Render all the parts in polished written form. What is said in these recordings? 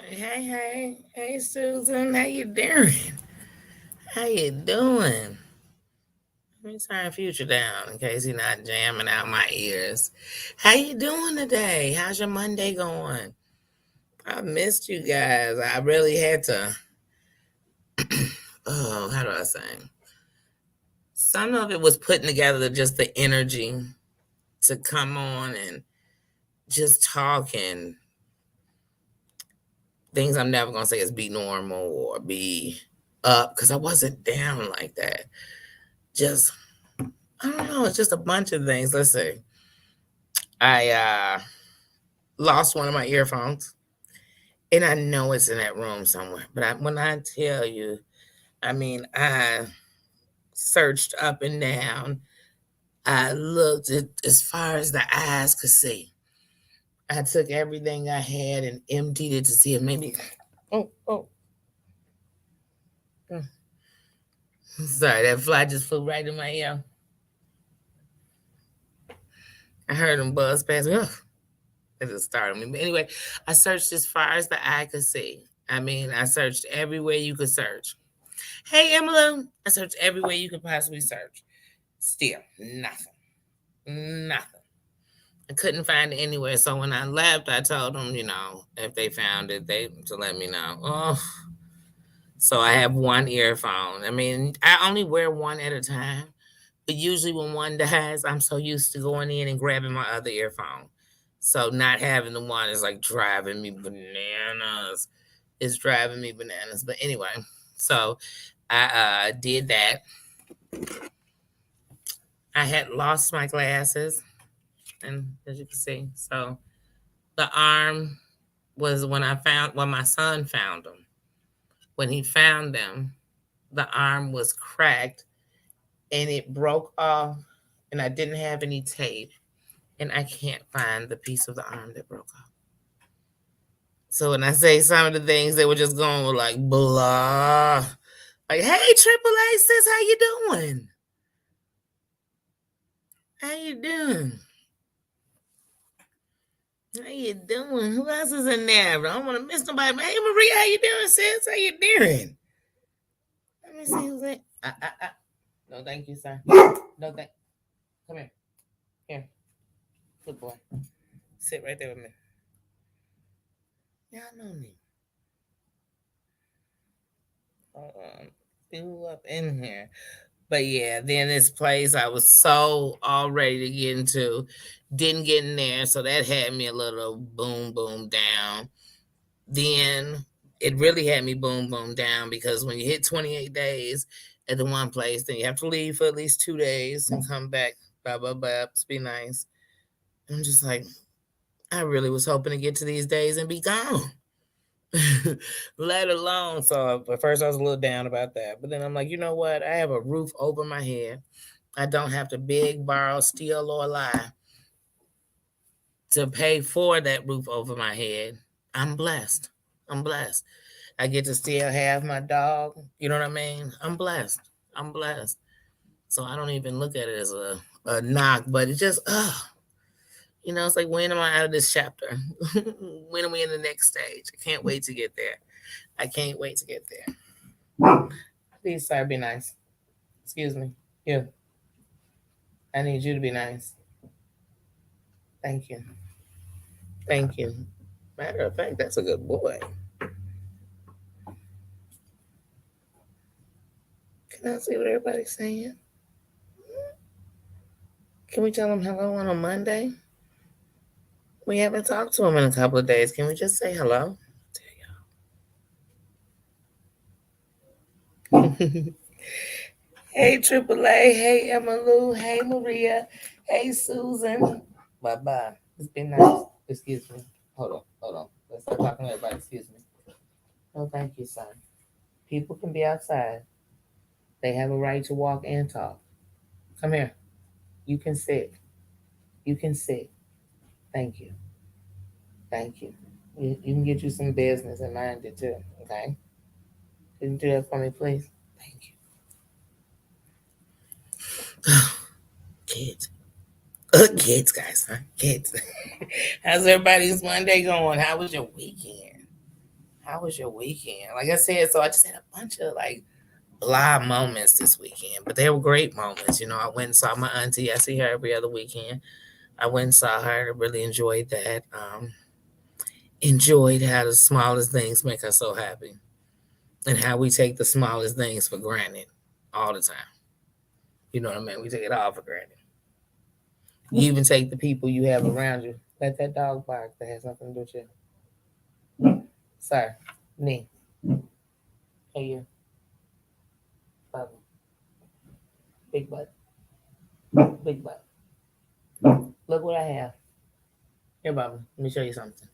Hey, Susan, how you doing? How you doing? Let me turn Future down in case he's not jamming out my ears. How you doing today? How's your Monday going? I missed you guys. I really had to. Oh, how do I say? Some of it was putting together just the energy to come on and just talk and things I'm never gonna say is be normal or be up because I wasn't down like that. Just I don't know. It's just a bunch of things. Let's see. I lost one of my earphones, and I know it's in that room somewhere. But when I tell you, I mean, I searched up and down. I looked at as far as the eyes could see. I took everything I had and emptied it to see if maybe. Oh, oh. mm. Sorry, that fly just flew right in my ear. I heard him buzz past me. Ugh, it just startled me. But anyway, I searched as far as the eye could see. I mean, I searched everywhere you could search. Hey, Emily, I searched everywhere you could possibly search. Still, nothing. Nothing. I couldn't find it anywhere. So when I left, I told them, if they found it, they to let me know. Oh, so I have one earphone. I mean, I only wear one at a time. But usually when one dies, I'm so used to going in and grabbing my other earphone. So not having the one is like driving me bananas. It's driving me bananas. But anyway, so I did that. I had lost my glasses, and as you can see, so the arm was when my son found them. When he found them, the arm was cracked and it broke off, and I didn't have any tape, and I can't find the piece of the arm that broke off. So when I say some of the things, they were just going with like blah, like, "Hey, Triple A sis, how you doing? How you doing? How you doing? Who else is in there? I don't want to miss nobody. Hey, Maria, how you doing, sis? How you doing? Let me see who's in. No, thank you, sir. No, thank. Come here. Here, good boy. Sit right there with me. Y'all know me. You up in here. But yeah, then this place I was so all ready to get into, didn't get in there, so that had me a little boom boom down. Then it really had me boom boom down because when you hit 28 days at the one place, then you have to leave for at least 2 days and come back. Blah blah blah. Be nice. I'm just like, I really was hoping to get to these days and be gone. Let alone. So at first I was a little down about that, but then I'm like, you know what? I have a roof over my head. I don't have to beg, borrow, steal, or lie to pay for that roof over my head. I'm blessed. I'm blessed. I get to still have my dog. You know what I mean? I'm blessed. I'm blessed. So I don't even look at it as a knock, but it's just, it's like, when am I out of this chapter? When are we in the next stage? I can't wait to get there. I can't wait to get there. Please, sir, be nice. Excuse me. You. I need you to be nice. Thank you. Thank you. Matter of fact, that's a good boy. Can I see what everybody's saying? Can we tell them hello on a Monday? We haven't talked to them in a couple of days. Can we just say hello? Hey, Triple A. Hey, Emma Lou. Hey, Maria. Hey, Susan. Bye bye. It's been nice. Excuse me. Hold on. Hold on. Let's start talking to everybody. Excuse me. No, thank you, son. People can be outside. They have a right to walk and talk. Come here. You can sit. You can sit. Thank you. Thank you. You can get you some business and mind it too. Okay. Can you do that for me, please? Thank you. Kids. Kids, guys, huh? Kids. How's everybody's Monday going? How was your weekend? how was your weekend? Like I said, so I just had a bunch of like blah moments this weekend, but they were great moments. I went and saw my auntie. I see her every other weekend. I went and saw her and really enjoyed that. Enjoyed how the smallest things make us so happy and how we take the smallest things for granted all the time. You know what I mean? We take it all for granted. You even take the people you have around you. Let that dog bark. That has nothing to do with you. Sir, knee. Hey, you. Bubba. Big butt. Big butt. Look what I have. Here, Bubba. Let me show you something.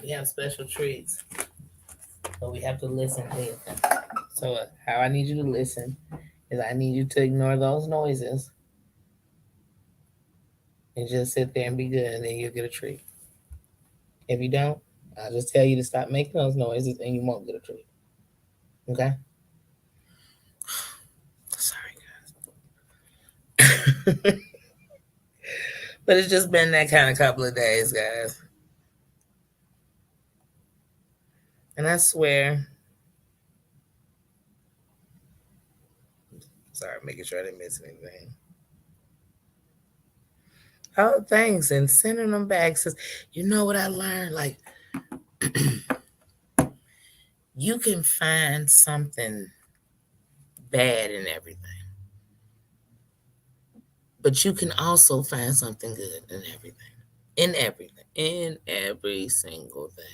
We have special treats, but we have to listen to it. So, how I need you to listen is I need you to ignore those noises and just sit there and be good, and then you'll get a treat. If you don't, I'll just tell you to stop making those noises, and you won't get a treat. Okay? Sorry, guys. But it's just been that kind of couple of days, guys. And I swear, sorry, making sure I didn't miss anything. Oh, thanks. And sending them back says, you know what I learned? Like, you can find something bad in everything, but you can also find something good in everything. In everything. In every single thing.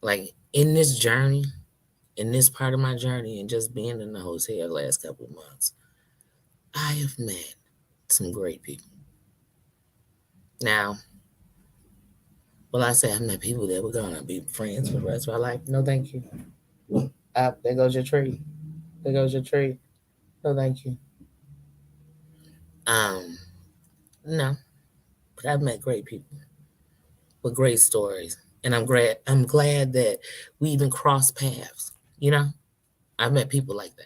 Like, in this journey, in this part of my journey, and just being in the hotel the last couple of months, I have met some great people. Now, will I say I met people that we're gonna be friends for the rest of our life? No, thank you. There goes your tree. There goes your tree. No, thank you. Um, no, but I've met great people with great stories, and I'm glad. I'm glad that we even crossed paths. I've met people like that.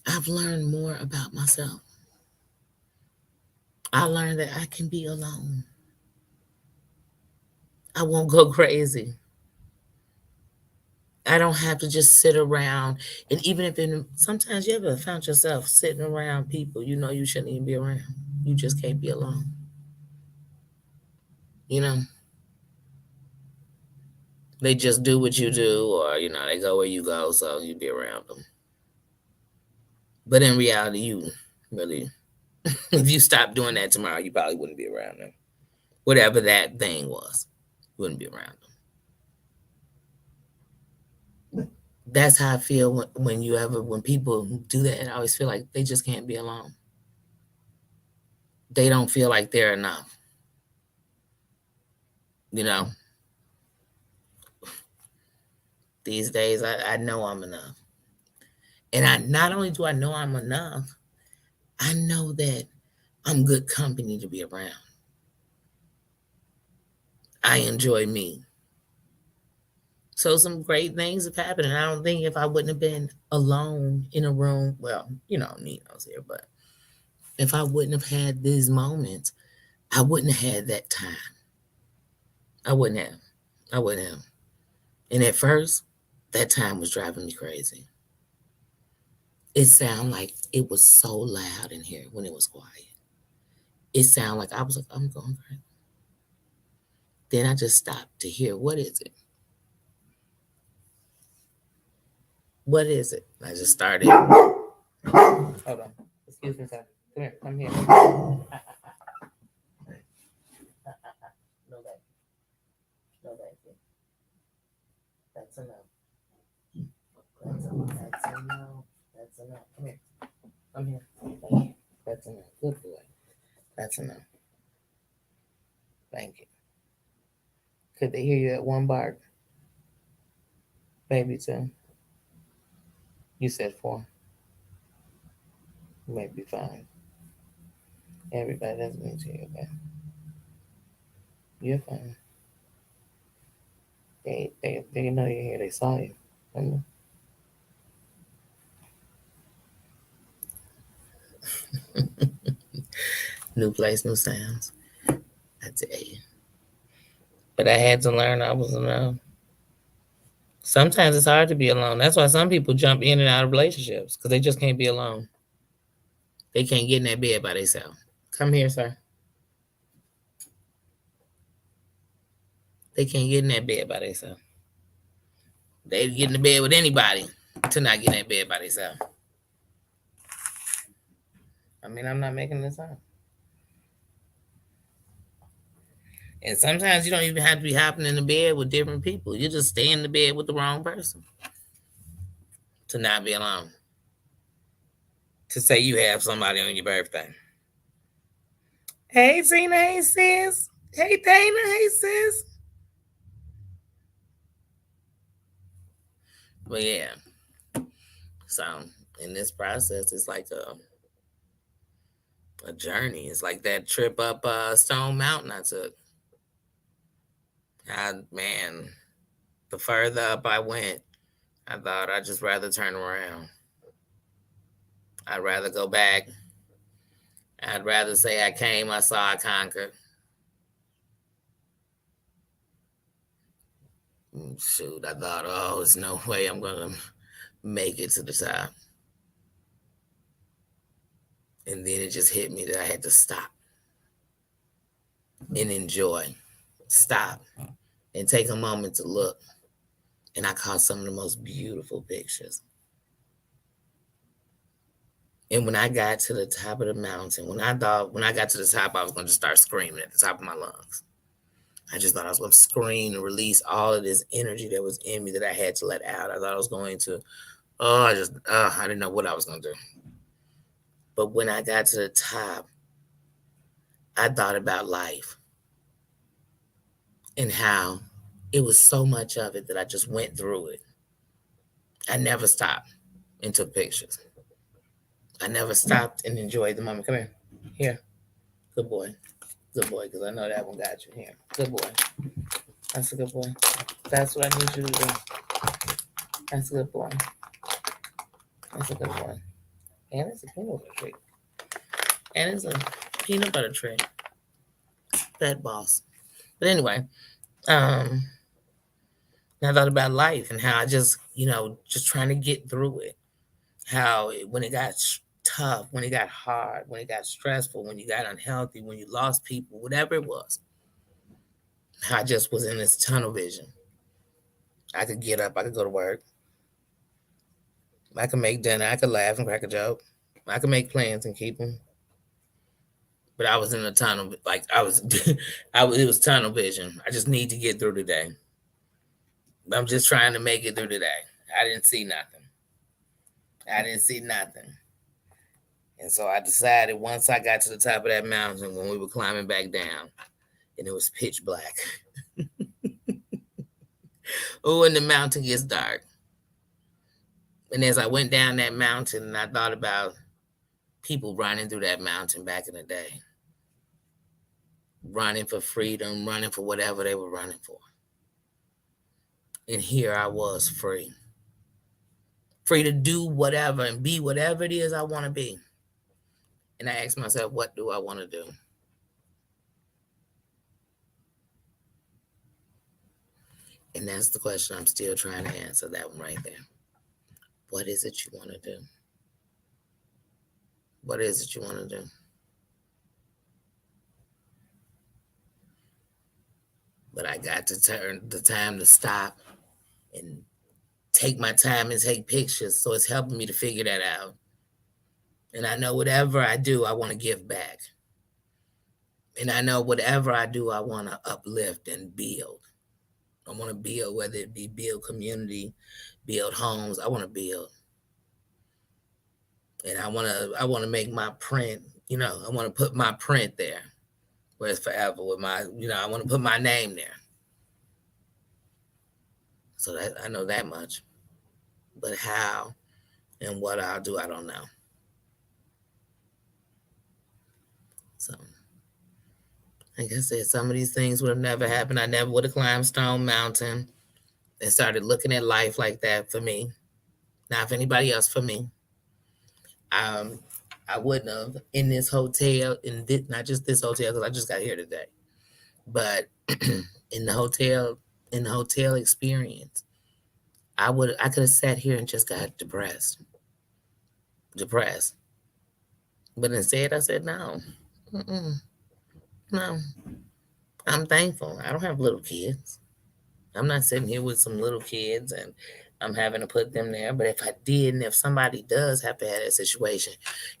I've learned more about myself. I learned that I can be alone. I won't go crazy. I don't have to just sit around. And even if sometimes you ever found yourself sitting around people you shouldn't even be around. You just can't be alone. You know, they just do what you do, or they go where you go, so you be around them. But in reality, you really, if you stopped doing that tomorrow, you probably wouldn't be around them. Whatever that thing was, you wouldn't be around them. That's how I feel when people do that. I always feel like they just can't be alone. They don't feel like they're enough. These days, I know I'm enough. And not only do I know I'm enough, I know that I'm good company to be around. I enjoy me. So some great things have happened. And I don't think if I wouldn't have been alone in a room, well, Nino's here, but if I wouldn't have had these moments, I wouldn't have had that time. I wouldn't have. I wouldn't have. And at first, that time was driving me crazy. It sounded like it was so loud in here when it was quiet. It sounded like I was like, I'm going crazy. Then I just stopped to hear, what is it? What is it? I just started. Hold on. Excuse me, sir. Come here. Come here. No, thank you. No, thank you. That's enough. That's enough. That's enough. That's enough. Come here. Come here. Thank you. That's enough. Good boy. That's enough. Thank you. Could they hear you at one bark? Maybe two. You said four. Maybe five. Everybody doesn't need to hear that. You're fine. They know you're here. They saw you. Remember? New place, new sounds. I tell you. But I had to learn I was alone. Sometimes it's hard to be alone. That's why some people jump in and out of relationships because they just can't be alone. They can't get in that bed by themselves. Come here, sir. They can't get in that bed by themselves. They get in the bed with anybody to not get in that bed by themselves. I mean, I'm not making this up. And sometimes you don't even have to be hopping in the bed with different people. You just stay in the bed with the wrong person to not be alone. To say you have somebody on your birthday. Hey, Tina. Hey, sis. Hey, Dana. Hey, sis. But yeah. So in this process, it's like a journey. It's like that trip up Stone Mountain I took. Man, the further up I went, I thought I'd just rather turn around. I'd rather go back. I'd rather say I came, I saw, I conquered. Shoot, I thought, oh, there's no way I'm going to make it to the top. And then it just hit me that I had to stop and enjoy. Stop and take a moment to look. And I caught some of the most beautiful pictures. And when I got to the top of the mountain, when I got to the top, I was going to start screaming at the top of my lungs. I just thought I was going to scream and release all of this energy that was in me that I had to let out. I thought I was going to, I didn't know what I was going to do. But when I got to the top, I thought about life and how it was so much of it that I just went through it. I never stopped and took pictures. I never stopped and enjoyed the moment. Come here. Here. Good boy. Good boy, because I know that one got you. Here. Good boy. That's a good boy. That's what I need you to do. That's a good boy. That's a good boy. And it's a peanut butter treat. And it's a peanut butter treat. That boss. But anyway, I thought about life and how I just, just trying to get through it. How when it got tough, when it got hard, when it got stressful, when you got unhealthy, when you lost people, whatever it was, I just was in this tunnel vision. I could get up, I could go to work, I could make dinner, I could laugh and crack a joke, I could make plans and keep them. But I was in a tunnel, like it was tunnel vision. I just need to get through today. I'm just trying to make it through today. I didn't see nothing. And so I decided once I got to the top of that mountain, when we were climbing back down, and it was pitch black. Oh, and the mountain gets dark. And as I went down that mountain, I thought about people running through that mountain back in the day. Running for freedom, running for whatever they were running for. And here I was free. Free to do whatever and be whatever it is I want to be. And I asked myself, what do I want to do? And that's the question I'm still trying to answer, that one right there. What is it you want to do? What is it you want to do? But I got to turn the time to stop and take my time and take pictures. So it's helping me to figure that out. And I know whatever I do, I want to give back. And I know whatever I do, I want to uplift and build. I want to build, whether it be build community, build homes. I want to build. And I want to make my print, I want to put my print there where it's forever with my, I want to put my name there. So that I know that much. But how and what I'll do, I don't know. So, like I said, some of these things would have never happened. I never would have climbed Stone Mountain and started looking at life like that for me. Not for anybody else, for me. I wouldn't have in this hotel, not just this hotel, because I just got here today, but in the hotel experience, I could have sat here and just got depressed. But instead, I said no, no. I'm thankful. I don't have little kids. I'm not sitting here with some little kids and I'm having to put them there. But if I did, and if somebody does have to have that situation,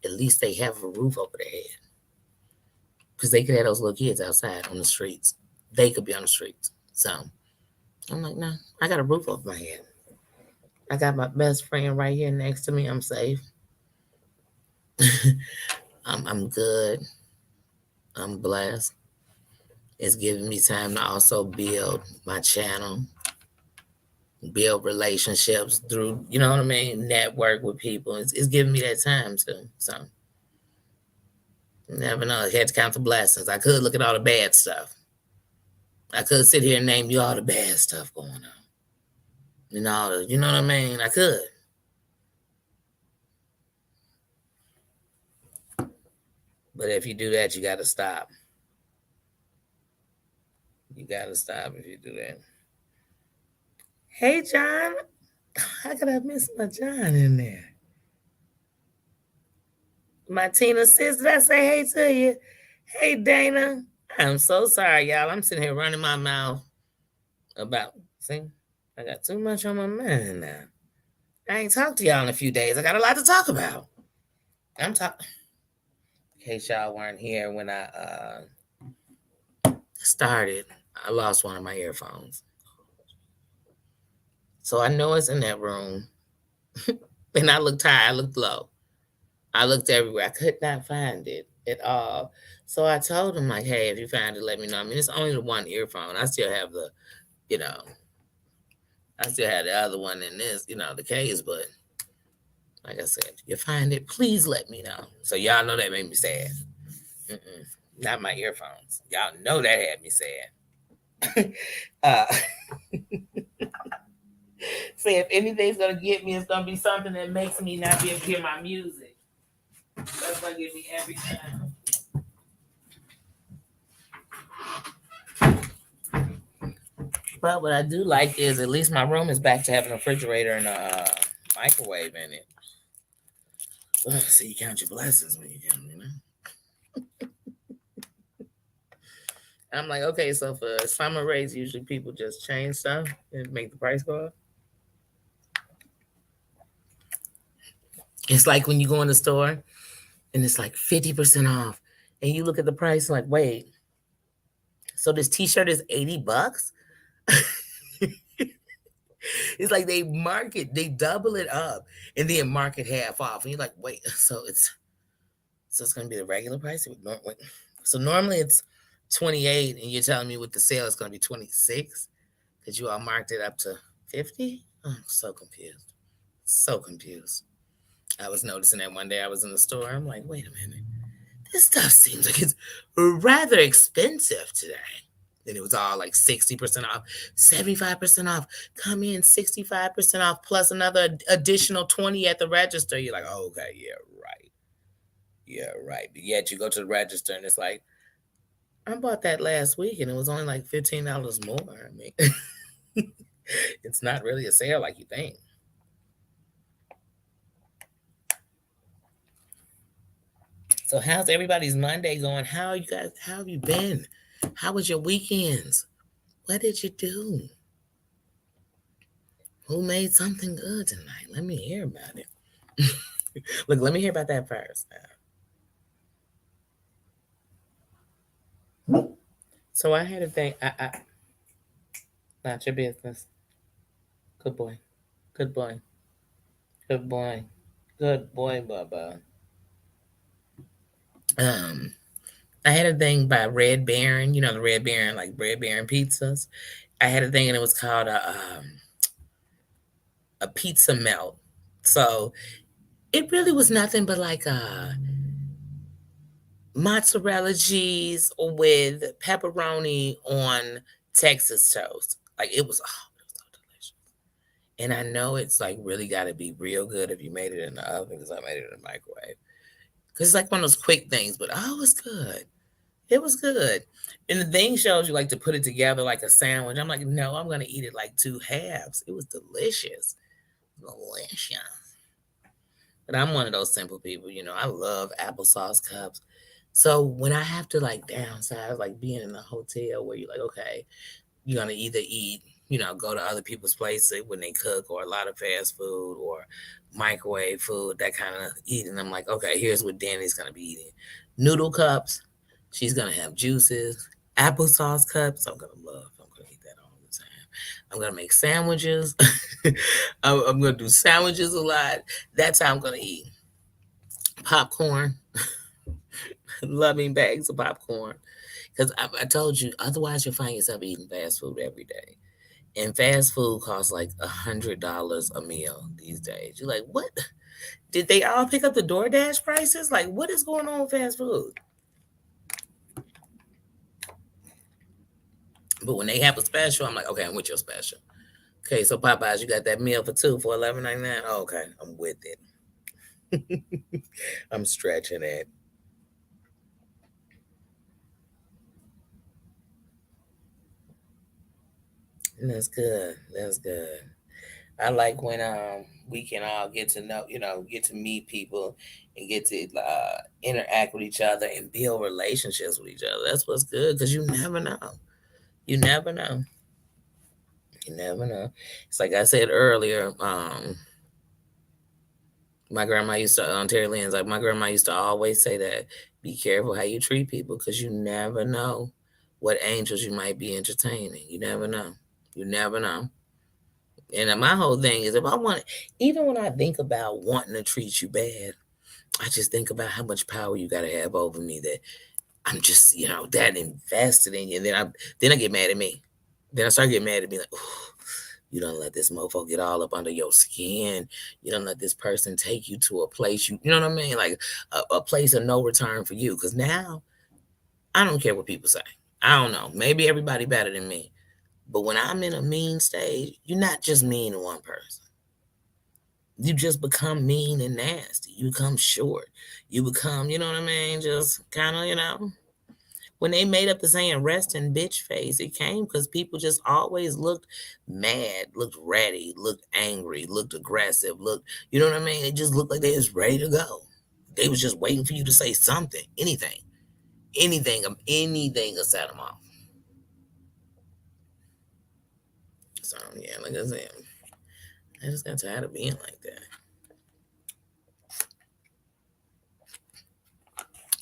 at least they have a roof over their head. Because they could have those little kids outside on the streets. They could be on the streets. So I'm like, no, I got a roof over my head. I got my best friend right here next to me. I'm safe. I'm good. I'm blessed. It's giving me time to also build my channel, build relationships through, you know what I mean, network with people. It's giving me that time too. So you never know. I had to count the blessings. I could look at all the bad stuff. I could sit here and name you all the bad stuff going on. You know what I mean? I could. But if you do that, you got to stop. You got to stop if you do that. Hey, John. How could I miss my John in there? My Tina sis, did I say hey to you? Hey, Dana. I'm so sorry, y'all. I'm sitting here running my mouth about, see, I got too much on my mind now. I ain't talked to y'all in a few days. I got a lot to talk about. I'm talking. In case y'all weren't here when I started, I lost one of my earphones. So I know it's in that room. And I looked high, I looked low. I looked everywhere. I could not find it at all. So I told him, like, hey, if you find it, let me know. I mean, it's only the one earphone. I still have the, you know, I still have the other one in this, the case, but like I said, if you find it, please let me know. So y'all know that made me sad. Not my earphones. Y'all know that had me sad. See, if anything's gonna get me, it's gonna be something that makes me not be able to hear my music. That's gonna get me every time. But what I do like is at least my room is back to having a refrigerator and a microwave in it. So you count your blessings when you count them, I'm like, okay, so for summer rates, usually people just change stuff and make the price go up. It's like when you go in the store and it's like 50% off, and you look at the price like, wait, so this T-shirt is $80? It's like they double it up, and then mark it half off, and you're like, wait, so it's gonna be the regular price? So normally it's 28, and you're telling me with the sale it's gonna be 26 because you all marked it up to 50. I'm so confused, so confused. I was noticing that one day I was in the store. I'm like, wait a minute, this stuff seems like it's rather expensive today. And it was all like 60% off, 75% off. Come in 65% off plus another additional 20 at the register. You're like, oh, okay, yeah, right. Yeah, right. But yet you go to the register and it's like, I bought that last week and it was only like $15 more. I mean, it's not really a sale like you think. So how's everybody's Monday going? How have you been? How was your weekends? What did you do? Who made something good tonight? Let me hear about it. Look, let me hear about that first. So I had a thing. Not your business. Good boy. Good boy. Good boy. Good boy, Bubba. I had a thing by Red Baron. You know the Red Baron, like Red Baron pizzas. I had a thing and it was called a pizza melt. So it really was nothing but like mozzarella cheese with pepperoni on Texas toast. Like it was so delicious. And I know it's like really got to be real good if you made it in the oven because I made it in the microwave. Because it's like one of those quick things, but oh, it's good. It was good. And the thing shows you like to put it together like a sandwich. I'm like, no, I'm gonna eat it like two halves. It was delicious. Delicious. But I'm one of those simple people, I love applesauce cups. So when I have to like downsize, like being in a hotel where you're like, okay, you're gonna either eat, go to other people's places when they cook, or a lot of fast food or microwave food, that kind of eating. I'm like, okay, here's what Danny's gonna be eating: noodle cups. She's gonna have juices, applesauce cups. I'm gonna love. I'm gonna eat that all the time. I'm gonna make sandwiches. I'm gonna do sandwiches a lot. That's how I'm gonna eat. Popcorn, loving bags of popcorn. Because I told you, otherwise you'll find yourself eating fast food every day. And fast food costs like $100 a meal these days. You're like, what? Did they all pick up the DoorDash prices? Like, what is going on with fast food? But when they have a special, I'm like, okay, I'm with your special. Okay, so Popeyes, you got that meal for two for $11.99. Oh, okay, I'm with it. I'm stretching it. And that's good. That's good. I like when we can all get to know, get to meet people and get to interact with each other and build relationships with each other. That's what's good, because you never know. You never know. You never know. It's like I said earlier. My grandma used to on Terry Lynn's, like my grandma used to always say that: be careful how you treat people, because you never know what angels you might be entertaining. You never know. You never know. And my whole thing is, if I want, even when I think about wanting to treat you bad, I just think about how much power you got to have over me, that I'm just, that invested in you. And then I get mad at me. Then I start getting mad at me, like, "Ooh, you don't let this mofo get all up under your skin. You don't let this person take you to a place, you know what I mean? Like a place of no return for you. Because now I don't care what people say. I don't know. Maybe everybody better than me. But when I'm in a mean stage, you're not just mean to one person. You just become mean and nasty. You become short. You become, you know what I mean? Just kind of, When they made up the saying "rest in bitch face," it came because people just always looked mad, looked ready, looked angry, looked aggressive, looked, you know what I mean? It just looked like they was ready to go. They was just waiting for you to say something, anything to set them off. So yeah, like I said, I just got tired of being like that.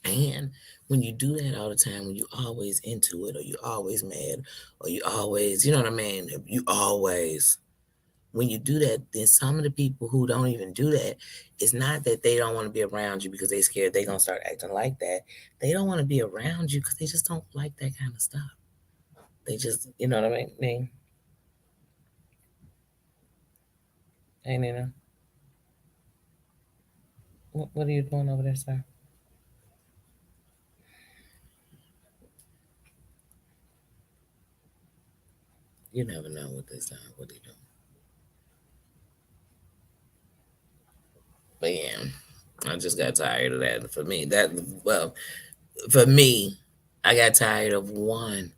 And when you do that all the time, when you always into it, or you always mad, or you always, you know what I mean? You always, when you do that, then some of the people who don't even do that, it's not that they don't want to be around you because they scared they're gonna start acting like that. They don't want to be around you because they just don't like that kind of stuff. They just, you know what I mean? Hey Nina, what are you doing over there, sir? You never know what this time. What are you doing? But yeah, I just got tired of that. For me, for me, I got tired of one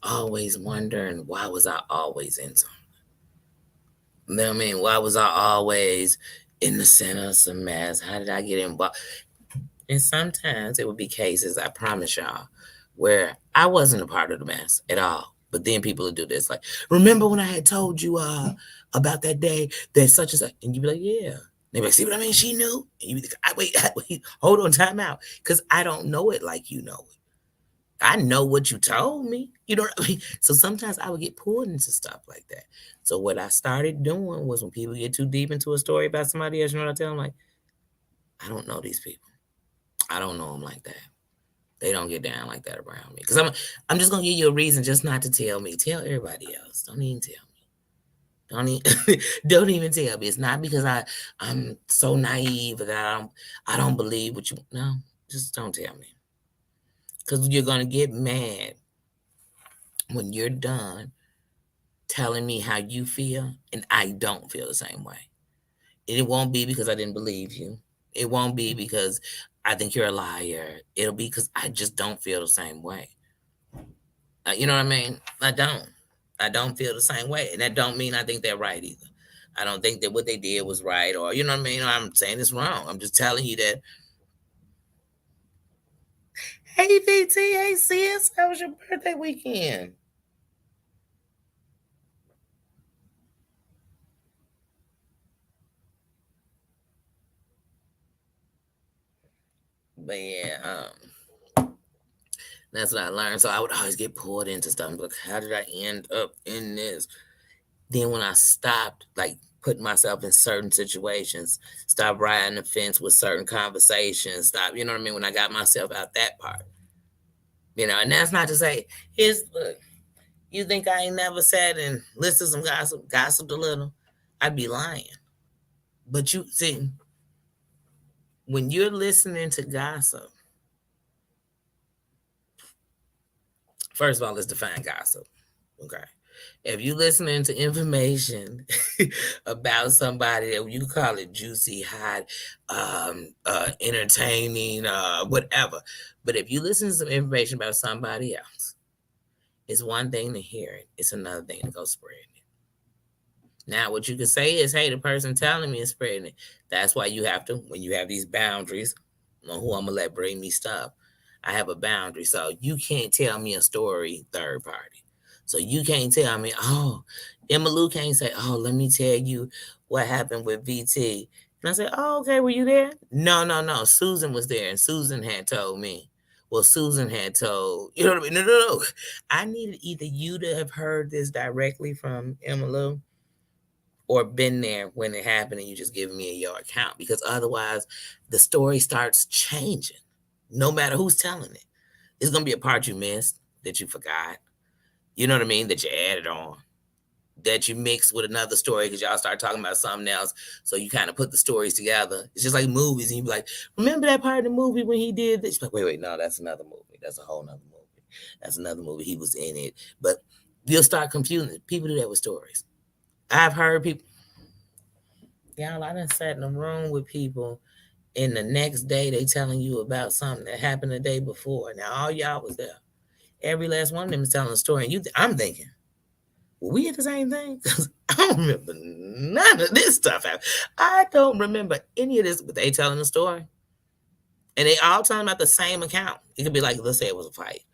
always wondering, why was I always in something? You know what I mean? Why was I always in the center of some mess? How did I get involved? And sometimes it would be cases, I promise y'all, where I wasn't a part of the mess at all. But then people would do this, like, remember when I had told you about that day that such and such? And you'd be like, yeah. They be like, see what I mean? She knew. And you be like, wait, hold on, time out. Because I don't know it like you know it. I know what you told me. You know what I mean? So sometimes I would get pulled into stuff like that. So what I started doing was, when people get too deep into a story about somebody else, you know what I tell them? Like, I don't know these people. I don't know them like that. They don't get down like that around me. Because I'm just gonna give you a reason just not to tell me. Tell everybody else. Don't even tell me. Don't even don't even tell me. It's not because I'm so naive that I don't believe what you, no, just don't tell me. Because you're gonna get mad when you're done telling me how you feel and I don't feel the same way. And it won't be because I didn't believe you. It won't be because I think you're a liar. It'll be because I just don't feel the same way. You know what I mean? I don't. I don't feel the same way. And that don't mean I think they're right either. I don't think that what they did was right, or you know what I mean? I'm saying it's wrong. I'm just telling you that. Hey VT, hey sis, how was your birthday weekend? But yeah, that's what I learned. So I would always get pulled into stuff. I'm like, how did I end up in this? Then when I stopped, like putting myself in certain situations, stop riding the fence with certain conversations, stop, you know what I mean? When I got myself out that part, and that's not to say, look, you think I ain't never sat and listened to some gossiped a little? I'd be lying. But you see, when you're listening to gossip, first of all, let's define gossip. Okay. If you listening to information about somebody that you call it juicy, hot, entertaining, whatever, but if you listen to some information about somebody else, it's one thing to hear it; it's another thing to go spread it. Now, what you can say is, "Hey, the person telling me is spreading it." That's why you have to, when you have these boundaries on who I'm gonna let bring me stuff. I have a boundary, so you can't tell me a story third party. So you can't tell me, oh, Emma Lou can't say, oh, let me tell you what happened with VT. And I said, oh, okay, were you there? No, no, no. Susan was there, and Susan had told me. Well, Susan had told, you know what I mean? No, no, no. I needed either you to have heard this directly from Emma Lou or been there when it happened and you just give me your account, because otherwise the story starts changing no matter who's telling it. It's going to be a part you missed, that you forgot, you know what I mean, that you added on, that you mixed with another story because y'all start talking about something else, so you kind of put the stories together. It's just like movies, and you be like, remember that part of the movie when he did this? Like, wait, no, that's another movie, that's a whole nother movie, that's another movie, he was in it. But you'll start confusing people. Do that with stories. I've heard people, y'all, I done sat in a room with people, and the next day they telling you about something that happened the day before. Now all y'all was there. Every last one of them is telling a story, and I'm thinking, well, we had the same thing, because I don't remember none of this stuff happened. I don't remember any of this, but they telling the story, and they all telling about the same account. It could be like, let's say it was a fight.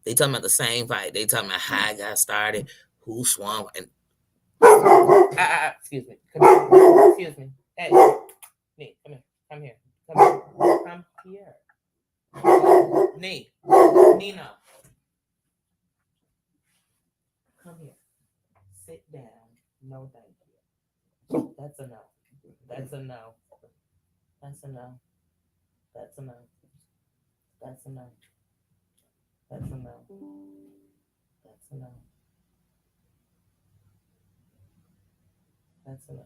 They talking about the same fight. They talking about how it got started, who swung, and excuse me, come here. Excuse me, hey, Nick, come here, come here, Nick, Nina, come here, sit down. No, thank you. That's enough. That's enough. That's enough. That's enough. That's enough. That's enough. That's enough. That's enough.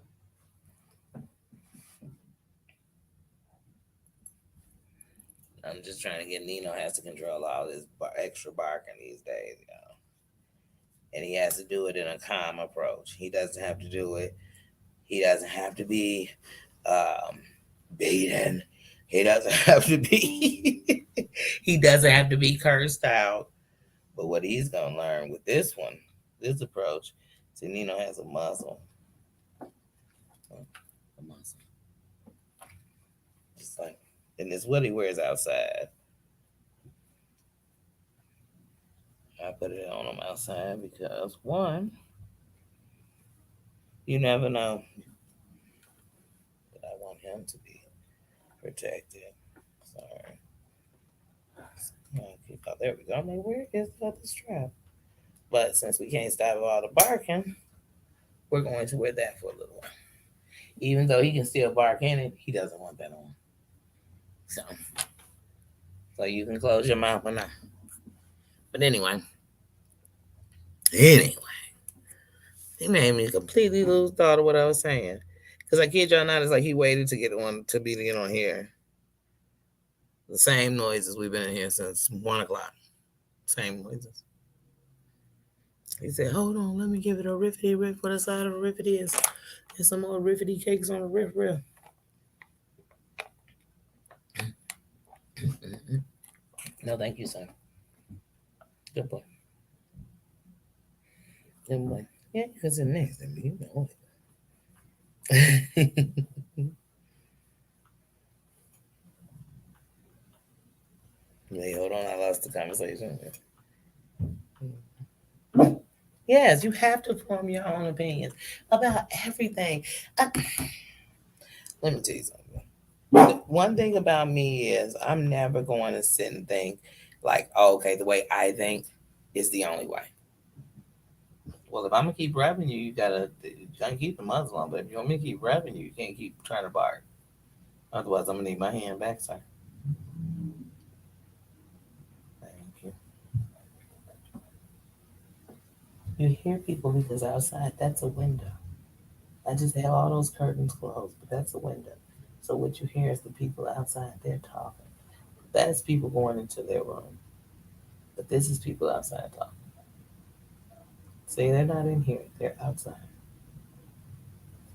I'm just trying to get Nino has to control all this extra barking these days, y'all. And he has to do it in a calm approach. He doesn't have to do it. He doesn't have to be um, beaten. He doesn't have to be. He doesn't have to be cursed out. But what he's gonna learn with this one, this approach, see, Nino has a muscle, a muscle, just like, and it's what he wears outside. I put it on him outside because one, you never know. But I want him to be protected. Sorry. Oh, there we go. I'm like, where is the other strap? But since we can't stop all the barking, we're going to wear that for a little while. Even though he can still bark in it, he doesn't want that on. So, so you can close your mouth for now. But anyway, he made me completely lose thought of what I was saying. Because I kid y'all not, it's like he waited to get on to be to get on here. The same noises we've been in here since 1 o'clock. Same noises. He said, hold on, let me give it a riffity riff. What the side of the riffity is. There's some more riffity cakes on the riff riff. No, thank you, sir. Good boy. Good boy. Yeah, because it's next to me, you know it. Wait, hold on, I lost the conversation. Yes, you have to form your own opinions about everything. I, let me tell you something. One thing about me is I'm never going to sit and think like, oh, okay, the way I think is the only way. Well, if I'm gonna keep revenue, you gotta keep the muzzle on. But if you want me to keep revenue, you can't keep trying to bark. Otherwise, I'm gonna need my hand back, sir. Thank you. You hear people because outside, that's a window. I just have all those curtains closed, but that's a window. So what you hear is the people outside, they're talking. That's people going into their room. But this is people outside talking. See, they're not in here, they're outside.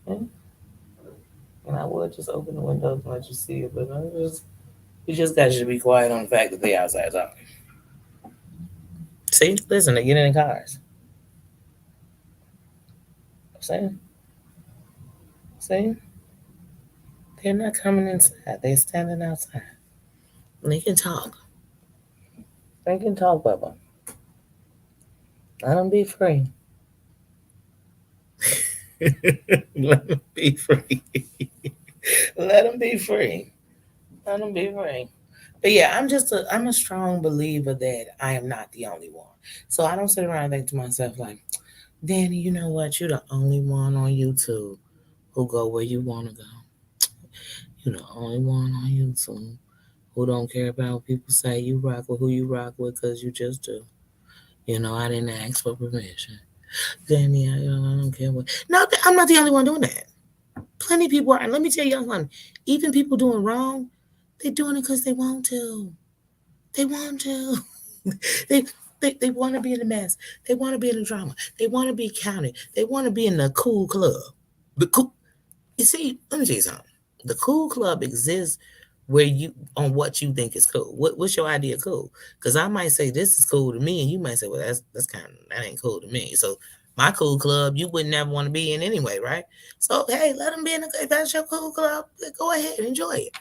And, and I would just open the windows and let you see it, but you just got to be quiet on the fact that they outside talking. See, listen, they get in the cars. See, see, they're not coming inside. They're standing outside. And they can talk. They can talk, Bubba. Let them be free. Let them be free. Let them be free. Let them be free. But yeah, I'm a strong believer that I am not the only one. So I don't sit around and think to myself like, Danny, you know what? You're the only one on YouTube who go where you want to go. You're the only one on YouTube who don't care about what people say. You rock with who you rock with because you just do. I didn't ask for permission. Danny, I don't care what. No, I'm not the only one doing that. Plenty of people are. And let me tell you something. Even people doing wrong, they're doing it because they want to. They want to. they they want to be in the mess. They want to be in the drama. They want to be counted. They want to be in the cool club. The cool. You see, let me tell you something. The cool club exists where you on what you think is cool. What's your idea of cool? Because I might say this is cool to me, and you might say, well, that's kind of that ain't cool to me. So my cool club, you would never want to be in anyway, right? So hey, let them be in the. If that's your cool club, go ahead, enjoy it,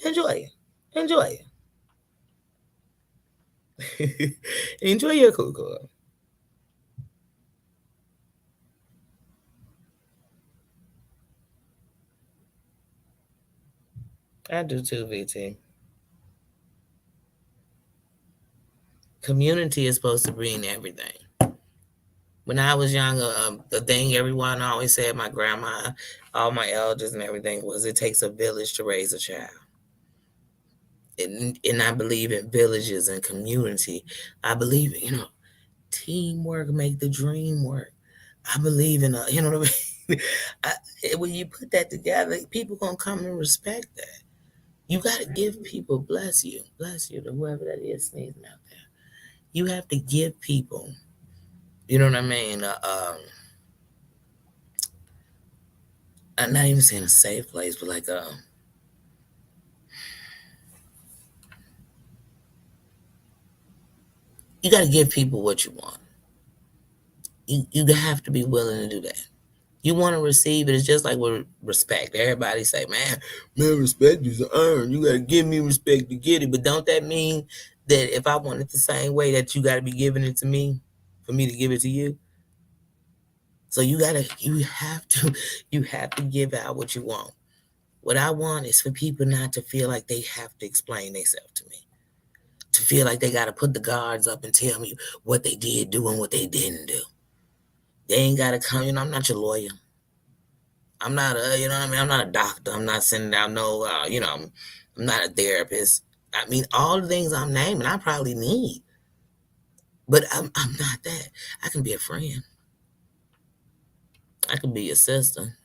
enjoy it, enjoy it, enjoy your cool club. I do too, VT. Community is supposed to bring everything. When I was younger, the thing everyone always said, my grandma, all my elders and everything, was it takes a village to raise a child. And I believe in villages and community. I believe in, teamwork make the dream work. I believe in, you know what I mean? When you put that together, people going to come and respect that. You got to give people, bless you to whoever that is sneezing out there. You have to give people, you know what I mean? I'm not even saying a safe place, but like you got to give people what you want. You have to be willing to do that. You want to receive it. It's just like with respect. Everybody say, man, respect is earned. You got to give me respect to get it. But don't that mean that if I want it the same way, that you got to be giving it to me for me to give it to you? So you have to give out what you want. What I want is for people not to feel like they have to explain themselves to me, to feel like they got to put the guards up and tell me what they did do and what they didn't do. They ain't got to come. I'm not your lawyer. I'm not you know what I mean? I'm not a doctor. I'm not sending out no, I'm not a therapist. I mean, all the things I'm naming, I probably need, but I'm not that. I can be a friend. I can be your sister.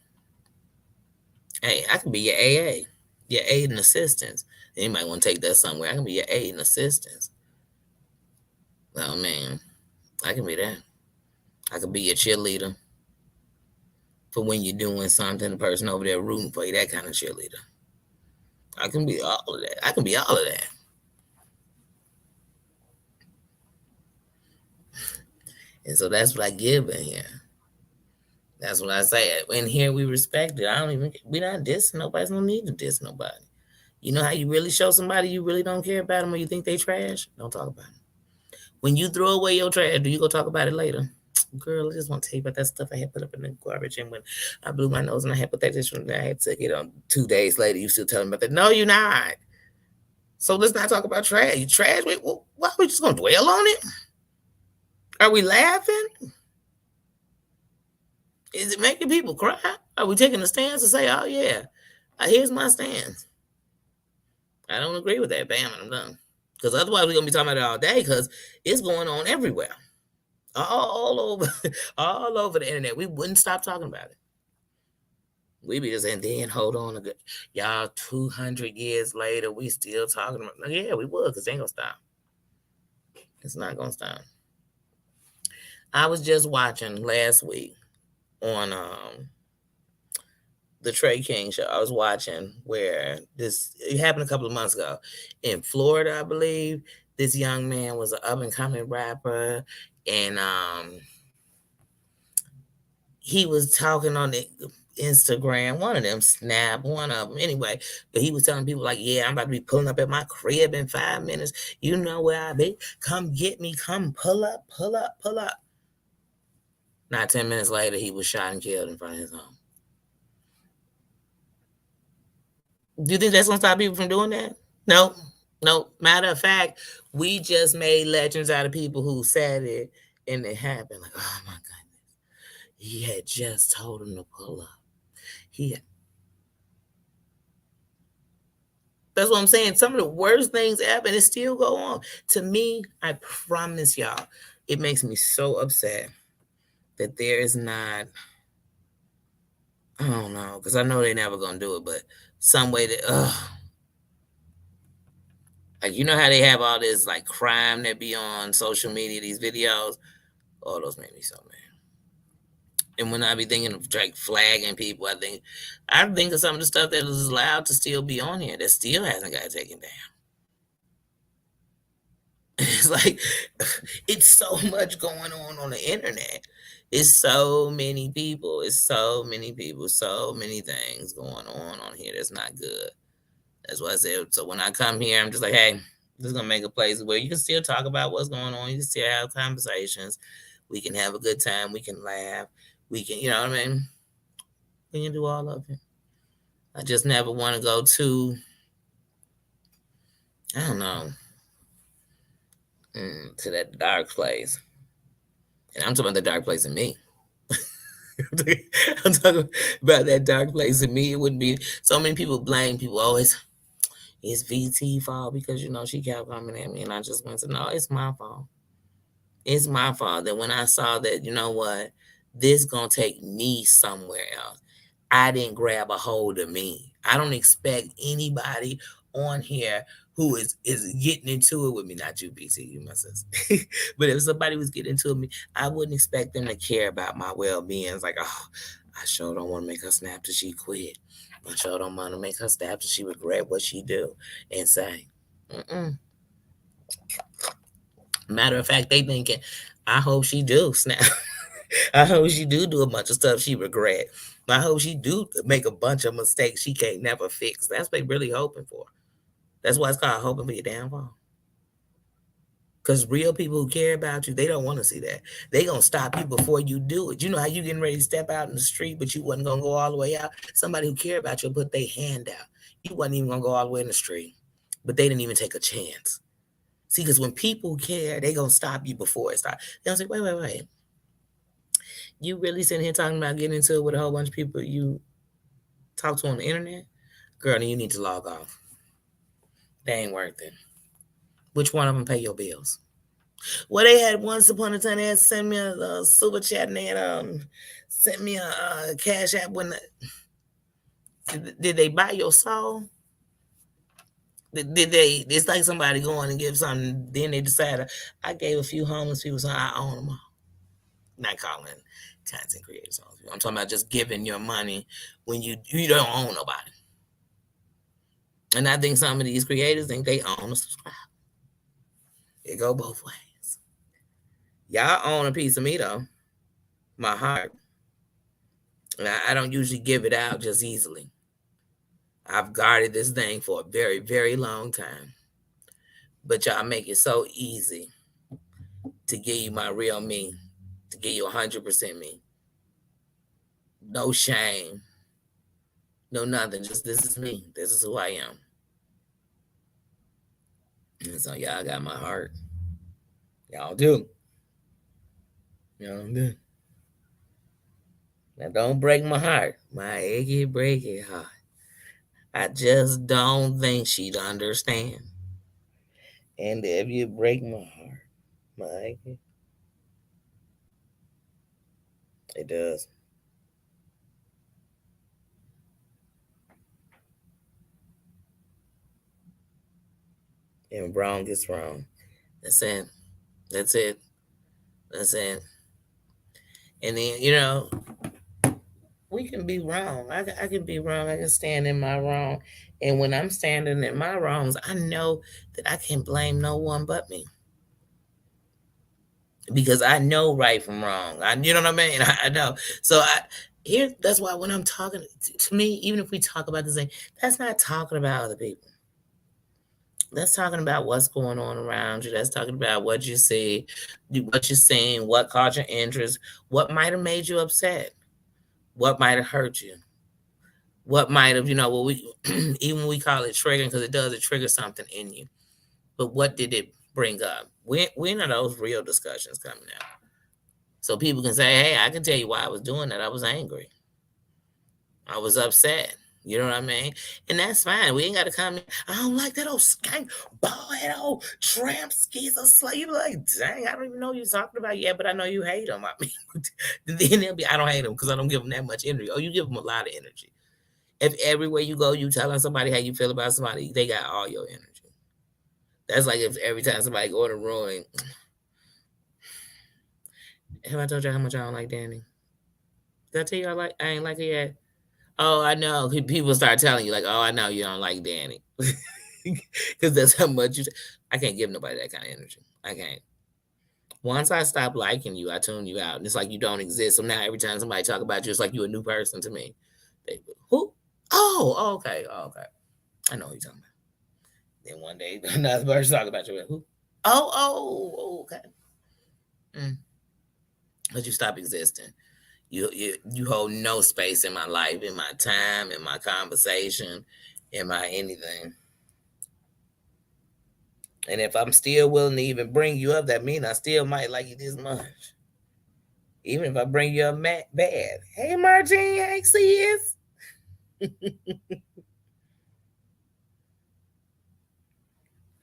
Hey, I can be your AA, your aid and assistance. You might want to take that somewhere. I can be your aid and assistance. Oh man, I can be that. I could be your cheerleader for when you're doing something. The person over there rooting for you, that kind of cheerleader. I can be all of that. I can be all of that. And so that's what I give in here. That's what I say. In here we respect it. We're not dissing nobody. There's no need to diss nobody. You know how you really show somebody you really don't care about them or you think they trash? Don't talk about them. When you throw away your trash, do you go talk about it later? Girl, I just want to tell you about that stuff I had put up in the garbage, and when I blew my nose and I had put that dish, I had took it on 2 days later. You still telling me about that? No, you're not. So let's not talk about trash. You trash? Wait, why are we just gonna dwell on it? Are we laughing? Is it making people cry? Are we taking a stance to say, "Oh yeah, here's my stance"? I don't agree with that. Bam, and I'm done. Because otherwise, we're gonna be talking about it all day. Because it's going on everywhere, all over, all over the internet. We wouldn't stop talking about it. We be just and then hold on a good y'all 200 years later, we still talking about yeah, we would, because it ain't gonna stop. It's not gonna stop. I was just watching last week on the Trey King show. I was watching where it happened a couple of months ago in Florida, I believe. This young man was an up and coming rapper, and he was talking on the Instagram, one of them, Snap, one of them. Anyway, but he was telling people like, yeah, I'm about to be pulling up at my crib in 5 minutes. You know where I be? Come get me. Come pull up, pull up, pull up. Not 10 minutes later, he was shot and killed in front of his home. Do you think that's going to stop people from doing that? No. No. Matter of fact, we just made legends out of people who said it and it happened. Like, oh my goodness. He had just told him to pull up. That's what I'm saying. Some of the worst things happen and still go on. To me, I promise y'all, it makes me so upset that there is not, I don't know, because I know they're never going to do it, but some way that, like, you know how they have all this, like, crime that be on social media, these videos? Oh, those make me so mad. And when I be thinking of like flagging people, I think of some of the stuff that is allowed to still be on here that still hasn't got taken down. It's like it's so much going on the internet. It's so many people. It's so many people. So many things going on here that's not good. That's what I said. So when I come here, I'm just like, hey, this is gonna make a place where you can still talk about what's going on. You can still have conversations. We can have a good time. We can laugh. We can, you know what I mean? We can do all of it. I just never want to go to, I don't know, to that dark place. And I'm talking about the dark place in me. I'm talking about that dark place in me. It wouldn't be so many people blame people always. It's VT fault because she kept coming at me, and I just went to no. It's my fault. It's my fault that when I saw that, you know what, this gonna take me somewhere else. I didn't grab a hold of me. I don't expect anybody on here who is getting into it with me. Not you, BC, you my sister. But if somebody was getting into it with me, I wouldn't expect them to care about my well-being. It's like, oh, I sure don't want to make her snap till she quit. I sure don't want to make her snap till she regret what she do and say, mm-mm. Matter of fact, they thinking, I hope she do snap. I hope she do a bunch of stuff she regret. I hope she do make a bunch of mistakes she can't never fix. That's what they really hoping for. That's why it's called hoping for your downfall. Because real people who care about you, they don't want to see that. They gonna stop you before you do it. You know how you getting ready to step out in the street, but you wasn't gonna go all the way out. Somebody who care about you will put their hand out. You wasn't even gonna go all the way in the street, but they didn't even take a chance. See, because when people care, they gonna stop you before it starts. They don't say, wait. You really sitting here talking about getting into it with a whole bunch of people you talk to on the internet? Girl, then you need to log off. They ain't worth it. Which one of them pay your bills? Well, they had once upon a time, they had sent me a super chat and they had sent me a cash app when did they buy your soul? Did they? It's like somebody going and give something, then they decided I gave a few homeless people something, I own them all. Not calling content creators. I'm talking about just giving your money when you don't own nobody. And I think some of these creators think they own a subscribe. It go both ways. Y'all own a piece of me though, my heart. And I don't usually give it out just easily. I've guarded this thing for a very, very long time. But y'all make it so easy to give you my real me, to give you 100% me. No shame, no nothing. Just this is me. This is who I am. And so y'all got my heart. Y'all do. Y'all do. Now don't break my heart. My achy, breaky heart. I just don't think she'd understand. And if you break my heart, my achy, it does. And wrong is wrong. That's it. That's it. That's it. And then, we can be wrong. I can be wrong. I can stand in my wrong. And when I'm standing in my wrongs, I know that I can't blame no one but me. Because I know right from wrong. You know what I mean? I know. So that's why when I'm talking to me, even if we talk about this thing, that's not talking about other people. That's talking about what's going on around you. That's talking about what you see, what you're seeing, what caught your interest, what might have made you upset, what might have hurt you, what might have, we even we call it triggering because it trigger something in you. But what did it bring up? When are those real discussions coming out? So people can say, hey, I can tell you why I was doing that. I was angry. I was upset. You know what I mean? And that's fine. We ain't got to come in. I don't like that old skank, bald old tramp skis or slave. You be like, dang, I don't even know you're talking about yet, but I know you hate them. I mean, then they'll be, I don't hate them because I don't give them that much energy. Oh, you give them a lot of energy. If everywhere you go, you telling somebody how you feel about somebody, they got all your energy. That's like if every time somebody go in a room and, have I told you how much I don't like Danny? Did I tell you I ain't like it yet? Oh, I know. People start telling you like, oh, I know you don't like Danny. Because that's how much I can't give nobody that kind of energy. I can't. Once I stop liking you, I tune you out. And it's like you don't exist. So now every time somebody talk about you, it's like you're a new person to me. Who? Oh, okay. Oh, okay. I know who you're talking about. Then one day another person talk about you. Who? Oh, okay. But you stop existing. You hold no space in my life, in my time, in my conversation, in my anything. And if I'm still willing to even bring you up, that means I still might like you this much. Even if I bring you up bad. Hey, Martine, hey, sis.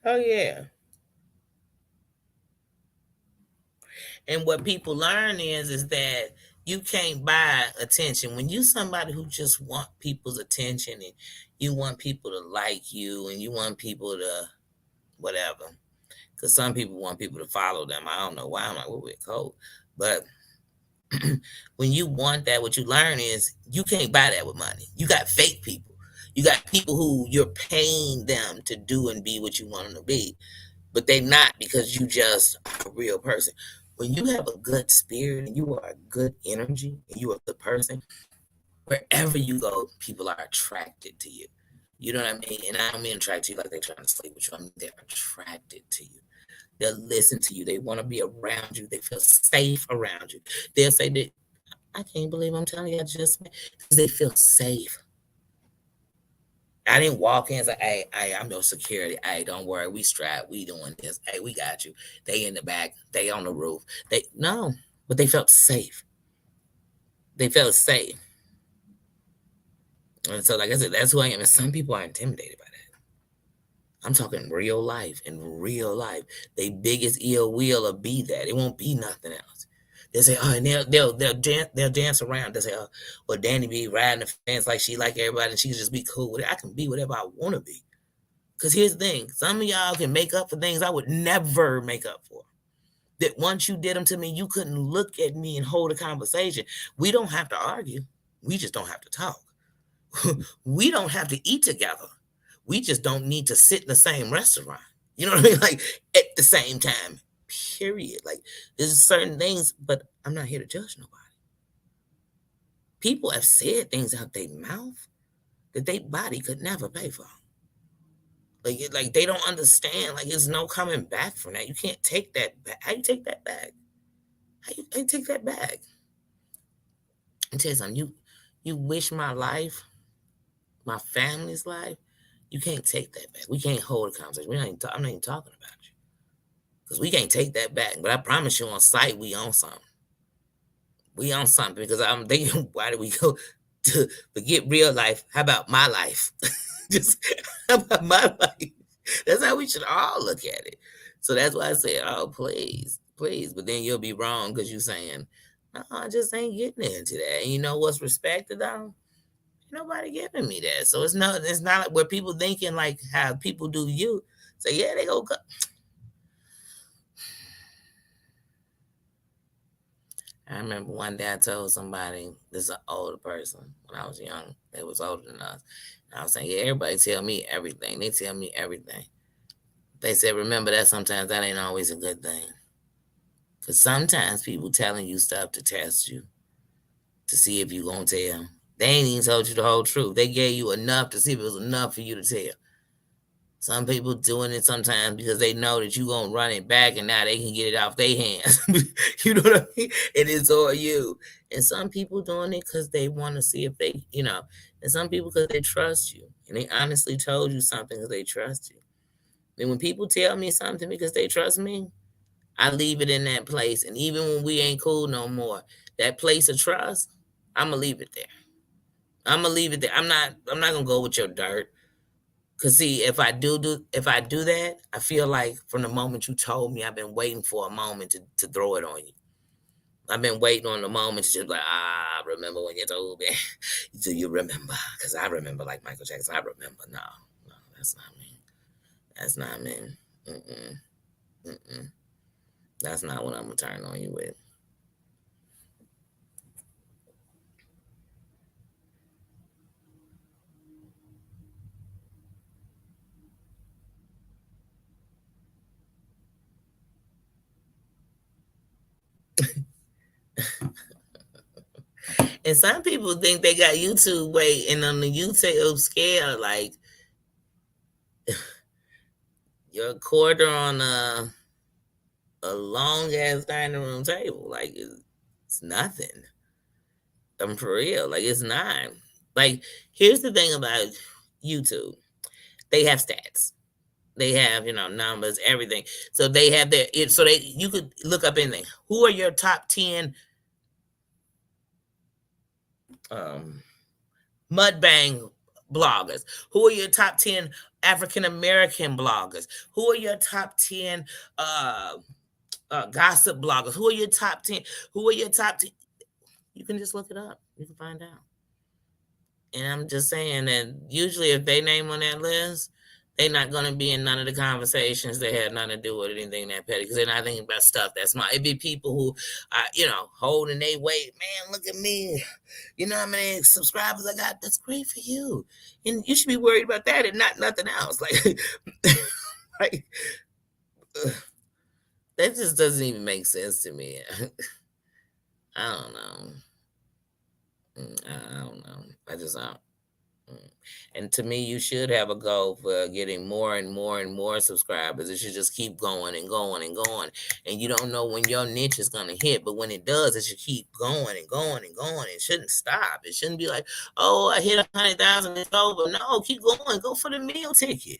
Oh, yeah. And what people learn is that you can't buy attention. When you somebody who just want people's attention and you want people to like you and you want people to whatever. Because some people want people to follow them. I don't know why. I'm like, what with code? But when you want that, what you learn is you can't buy that with money. You got fake people. You got people who you're paying them to do and be what you want them to be, but they not because you just are a real person. When you have a good spirit and you are a good energy and you are a good person, wherever you go, people are attracted to you. You know what I mean? And I don't mean attracted to you like they're trying to sleep with you. I mean they're attracted to you. They'll listen to you. They want to be around you. They feel safe around you. They'll say that I can't believe I'm telling you I just because they feel safe. I didn't walk in and say, hey, I'm your security. Hey, don't worry, we strapped, we doing this. Hey, we got you. They in the back, they on the roof. No, but they felt safe. They felt safe. And so, like I said, that's who I am. And some people are intimidated by that. I'm talking real life. In real life, their biggest ill will be that. It won't be nothing else. They say, oh, and they'll dance around. They say, oh, well, Danny be riding the fence like she like everybody, and she just be cool with it. I can be whatever I want to be. Because here's the thing: some of y'all can make up for things I would never make up for. That once you did them to me, you couldn't look at me and hold a conversation. We don't have to argue. We just don't have to talk. We don't have to eat together. We just don't need to sit in the same restaurant. You know what I mean? Like at the same time. period. Like, there's certain things, but I'm not here to judge nobody. People have said things out their mouth that their body could never pay for. Like they don't understand. Like, there's no coming back from that. You can't take that back. How you take that back? How you take that back? And tell you something. You wish my life, my family's life. You can't take that back. We can't hold a conversation. I'm not even talking about you because we can't take that back. But I promise you, on site, we on something. We on something because I'm thinking, why do we go to forget real life? How about my life? Just how about my life? That's how we should all look at it. So that's why I said, oh, please, please. But then you'll be wrong because you're saying, no, I just ain't getting into that. And you know what's respected though? Nobody giving me that. So it's not like where people thinking like how people do you. So yeah, they go. I remember one day I told somebody, this is an older person, when I was young, they was older than us. And I was saying, yeah, everybody tell me everything. They tell me everything. They said, remember that sometimes that ain't always a good thing. Because sometimes people telling you stuff to test you, to see if you going to tell. They ain't even told you the whole truth. They gave you enough to see if it was enough for you to tell. Some people doing it sometimes because they know that you gonna run it back and now they can get it off their hands. You know what I mean? And it's all you. And some people doing it because they want to see if they, and some people because they trust you. And they honestly told you something because they trust you. And when people tell me something because they trust me, I leave it in that place. And even when we ain't cool no more, that place of trust, I'ma leave it there. I'ma leave it there. I'm not gonna go with your dirt. Cause see, if I do that, I feel like from the moment you told me, I've been waiting for a moment to throw it on you. I've been waiting on the moment to just like, remember when you told me? Do you remember? Because I remember like Michael Jackson. I remember. No, that's not me. That's not me. Mm-mm. Mm-mm. That's not what I'm gonna turn on you with. And some people think they got YouTube weight, and on the YouTube scale, like you're a quarter on a long ass dining room table. Like it's nothing. I'm for real. Like it's not. Like here's the thing about YouTube. They have stats. They have, numbers, everything. So they have so you could look up anything. Who are your top 10 um mudbang bloggers? Who are your top 10 African American bloggers? Who are your top 10 gossip bloggers? Who are your top 10? Who are your top 10? You can just look it up. You can find out. And I'm just saying that usually if they name on that list, they're not going to be in none of the conversations. They had nothing to do with anything that petty because they're not thinking about stuff that's smart. It'd be people who are, holding their weight. Man, look at me. You know how many subscribers I got? That's great for you. And you should be worried about that and not nothing else. Like, like that just doesn't even make sense to me. I don't know. I don't know. I just don't. And to me, you should have a goal for getting more and more and more subscribers. It should just keep going and going and going. And you don't know when your niche is going to hit, but when it does, it should keep going and going and going. It shouldn't stop. It shouldn't be like, oh, I hit 100,000, it's over. No, keep going. Go for the meal ticket.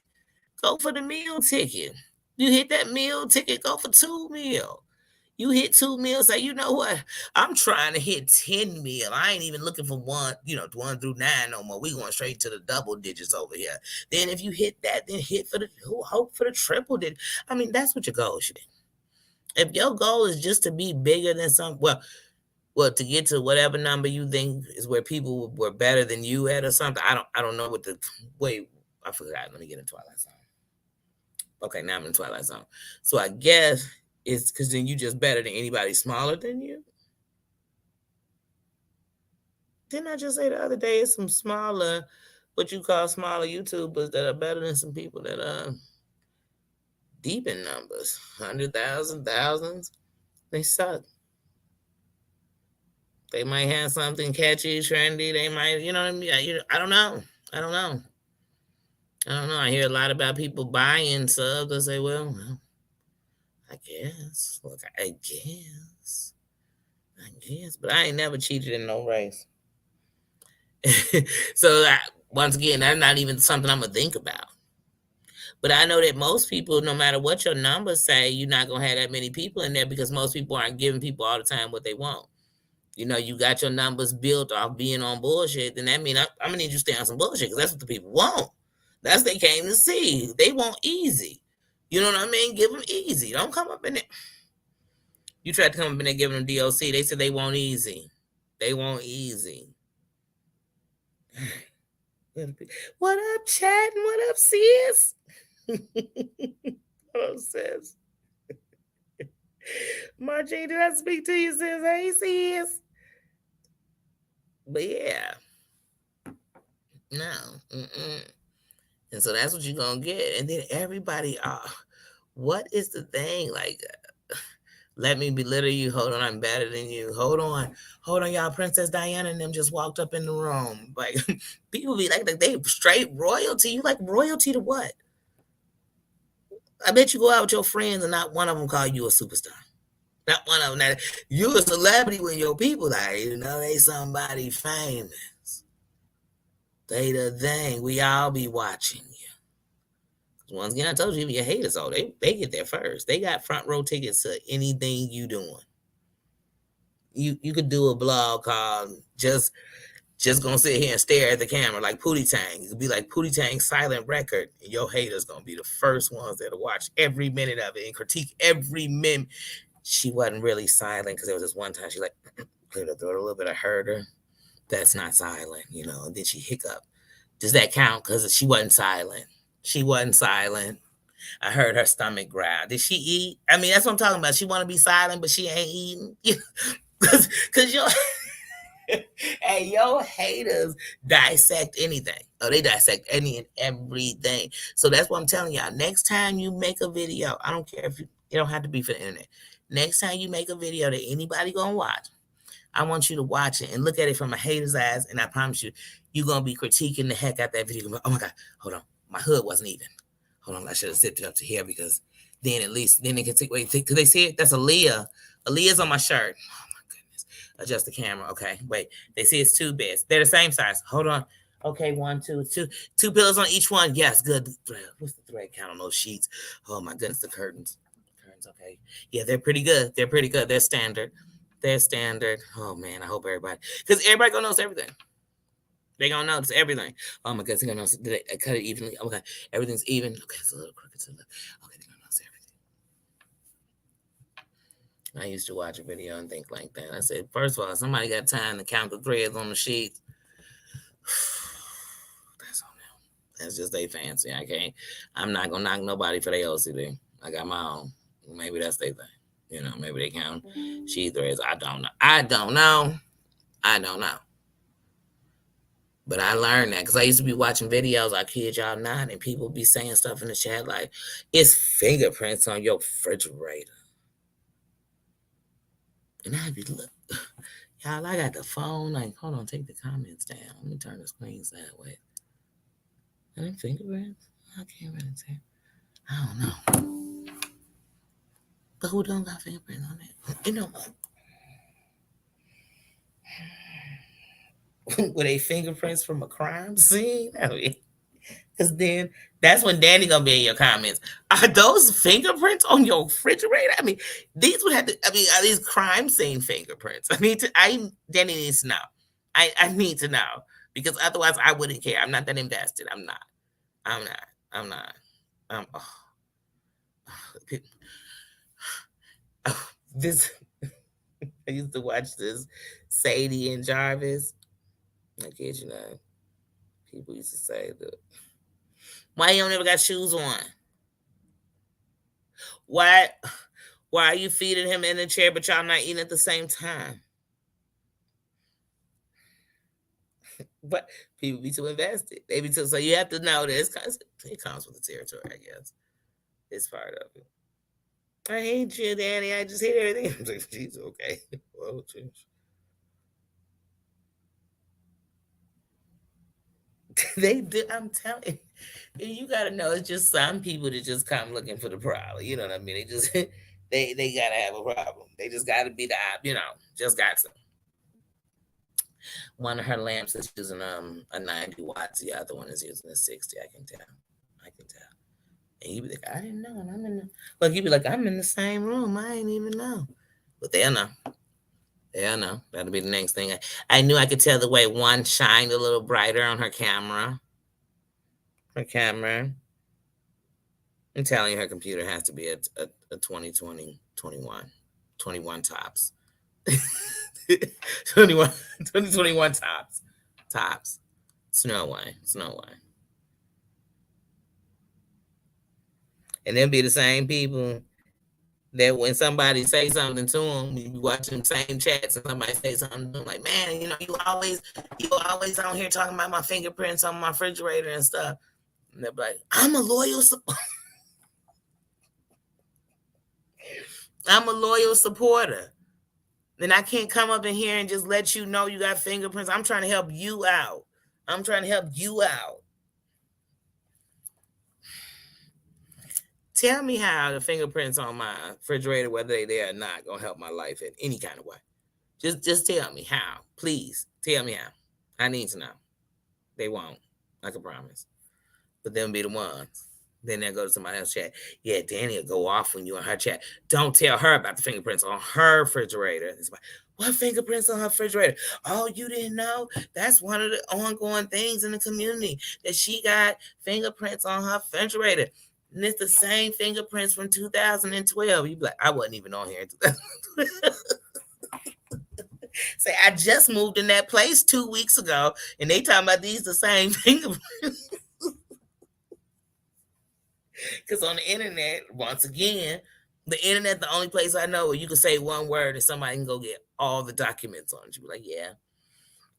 Go for the meal ticket. You hit that meal ticket, go for 2 meal. You hit 2 meals, say, you know what? I'm trying to hit 10 mil. I ain't even looking for 1 through 9 no more. We going straight to the double digits over here. Then if you hit that, then hope for the triple digit. I mean, that's what your goal should be. If your goal is just to be bigger than well, to get to whatever number you think is where people were better than you at or something. I don't know what the wait. I forgot. Let me get in Twilight Zone. Okay, now I'm in Twilight Zone. So I guess it's because then you just better than anybody smaller than you. Didn't I just say the other day it's some smaller, what you call smaller YouTubers that are better than some people that deep in numbers, 100,000, thousands. They suck. They might have something catchy, trendy. They might, you know what I mean? I don't know. I don't know. I don't know. I hear a lot about people buying subs. I say, well, I guess. Look, I guess. I guess. But I ain't never cheated in no race. So, once again, that's not even something I'm going to think about. But I know that most people, no matter what your numbers say, you're not going to have that many people in there because most people aren't giving people all the time what they want. You know, you got your numbers built off being on bullshit, then that means I'm going to need you to stay on some bullshit because that's what the people want. That's what they came to see. They want easy. You know what I mean? Give them easy. Don't come up in there. You tried to come up in there giving them DOC. They said they want easy. They want easy. What up, chat? What up, sis? What up, sis? Margie, did I speak to you, sis? Hey, sis. But yeah. No. Mm-mm. And so that's what you're going to get. And then everybody, what is the thing? Like, let me belittle you. Hold on, I'm better than you. Hold on, y'all. Princess Diana and them just walked up in the room. Like, people be like they straight royalty. You like royalty to what? I bet you go out with your friends and not one of them call you a superstar. Not one of them. That you a celebrity when your people like, they somebody famous. They the thing. We all be watching you. Once again, I told you, your haters, they get there first. They got front row tickets to anything you doing. You could do a blog called just gonna sit here and stare at the camera like Pootie Tang. It could be like Pootie Tang's silent record, and your haters gonna be the first ones that'll watch every minute of it and critique every minute. She wasn't really silent because there was this one time she like cleared her throat a little bit. I heard her. That's not silent, And then she hiccuped. Does that count? Because she wasn't silent. She wasn't silent. I heard her stomach growl. Did she eat? I mean, that's what I'm talking about. She want to be silent, but she ain't eating. Because hey, your haters dissect anything. Oh, they dissect any and everything. So that's what I'm telling y'all. Next time you make a video, I don't care if it don't have to be for the internet. Next time you make a video that anybody gonna watch, I want you to watch it and look at it from a hater's eyes, and I promise you, you're gonna be critiquing the heck out that video. Oh my god, hold on, my hood wasn't even. Hold on, I should have zipped it up to here because then at least then they can take wait because they see it. That's Aaliyah. Aaliyah's on my shirt. Oh my goodness. Adjust the camera. Okay, wait. They see it's two beds. They're the same size. Hold on. Okay, one, two, two pillows on each one. Yes, good. What's the thread count on those sheets? Oh my goodness, the curtains. Okay. Yeah, they're pretty good. They're pretty good. They're standard. They're standard. Oh man, I hope everybody, because everybody gonna notice everything. They gonna notice everything. Oh my goodness, they gonna notice. Did I cut it evenly? Okay, everything's even. Okay, it's a little crooked to the left. Okay, they gonna notice everything. I used to watch a video and think like that. I said, first of all, somebody got time to count the threads on the sheet. That's on them. That's just they fancy. I can't. I'm not gonna knock nobody for their OCD. I got my own. Maybe that's their thing. Maybe they count sheet threads. I don't know. I don't know. But I learned that because I used to be watching videos, I kid y'all not, and people be saying stuff in the chat like, it's fingerprints on your refrigerator. And I'd be, look, y'all, I got the phone. Like, hold on, take the comments down. Let me turn the screens that way. Are them fingerprints? I can't really tell. I don't know. But who don't got fingerprints on it? Were they fingerprints from a crime scene? I mean, because then that's when Danny gonna be in your comments. Are those fingerprints on your refrigerator? I mean, these would have to. I mean, are these crime scene fingerprints? Danny needs to know. I need to know because otherwise I wouldn't care. I'm not that invested. I'm not. This. I used to watch this Sadie and Jarvis. I kid you not. People used to say that. Why you don't ever got shoes on? Why are you feeding him in the chair but y'all not eating at the same time? But people be too invested. They be too, so you have to know this. It comes with the territory, I guess. It's part of it. I hate you, Danny. I just hate everything. I'm like, geez, okay. Well, geez. They do. I'm telling you, got to know it's just some people that just come looking for the problem. You know what I mean? They just they gotta have a problem. They just got to be the just got to. One of her lamps is using a 90 watts. The other one is using a 60. I can tell. I can tell. And you be like, I didn't know. And I'm in the look. You be like, I'm in the same room. I ain't even know. But they'll know. They'll know. That'll be the next thing. I knew I could tell the way one shined a little brighter on her camera. Her camera. I'm telling you, her computer has to be a 2020, 21 tops. 21, 2021 tops. Tops. Snow White. And they'll be the same people that when somebody say something to them, you watch them same chats and somebody say something to them like, man, you always on here talking about my fingerprints on my refrigerator and stuff. And they're like, I'm a loyal supporter. Then I can't come up in here and just let you know you got fingerprints. I'm trying to help you out. Tell me how the fingerprints on my refrigerator, whether they there or not, gonna help my life in any kind of way. Just tell me how. Please tell me how. I need to know. They won't. I can promise. But they'll be the ones. Then they'll go to somebody else's chat. Yeah, Danny will go off when you in her chat. Don't tell her about the fingerprints on her refrigerator. It's like, what fingerprints on her refrigerator? Oh, you didn't know? That's one of the ongoing things in the community, that she got fingerprints on her refrigerator. And it's the same fingerprints from 2012. You be like, I wasn't even on here in 2012. Say, I just moved in that place 2 weeks ago, and they talking about these the same fingerprints. Because on the internet, once again, the internet, the only place I know where you can say one word and somebody can go get all the documents on it. You be like, yeah.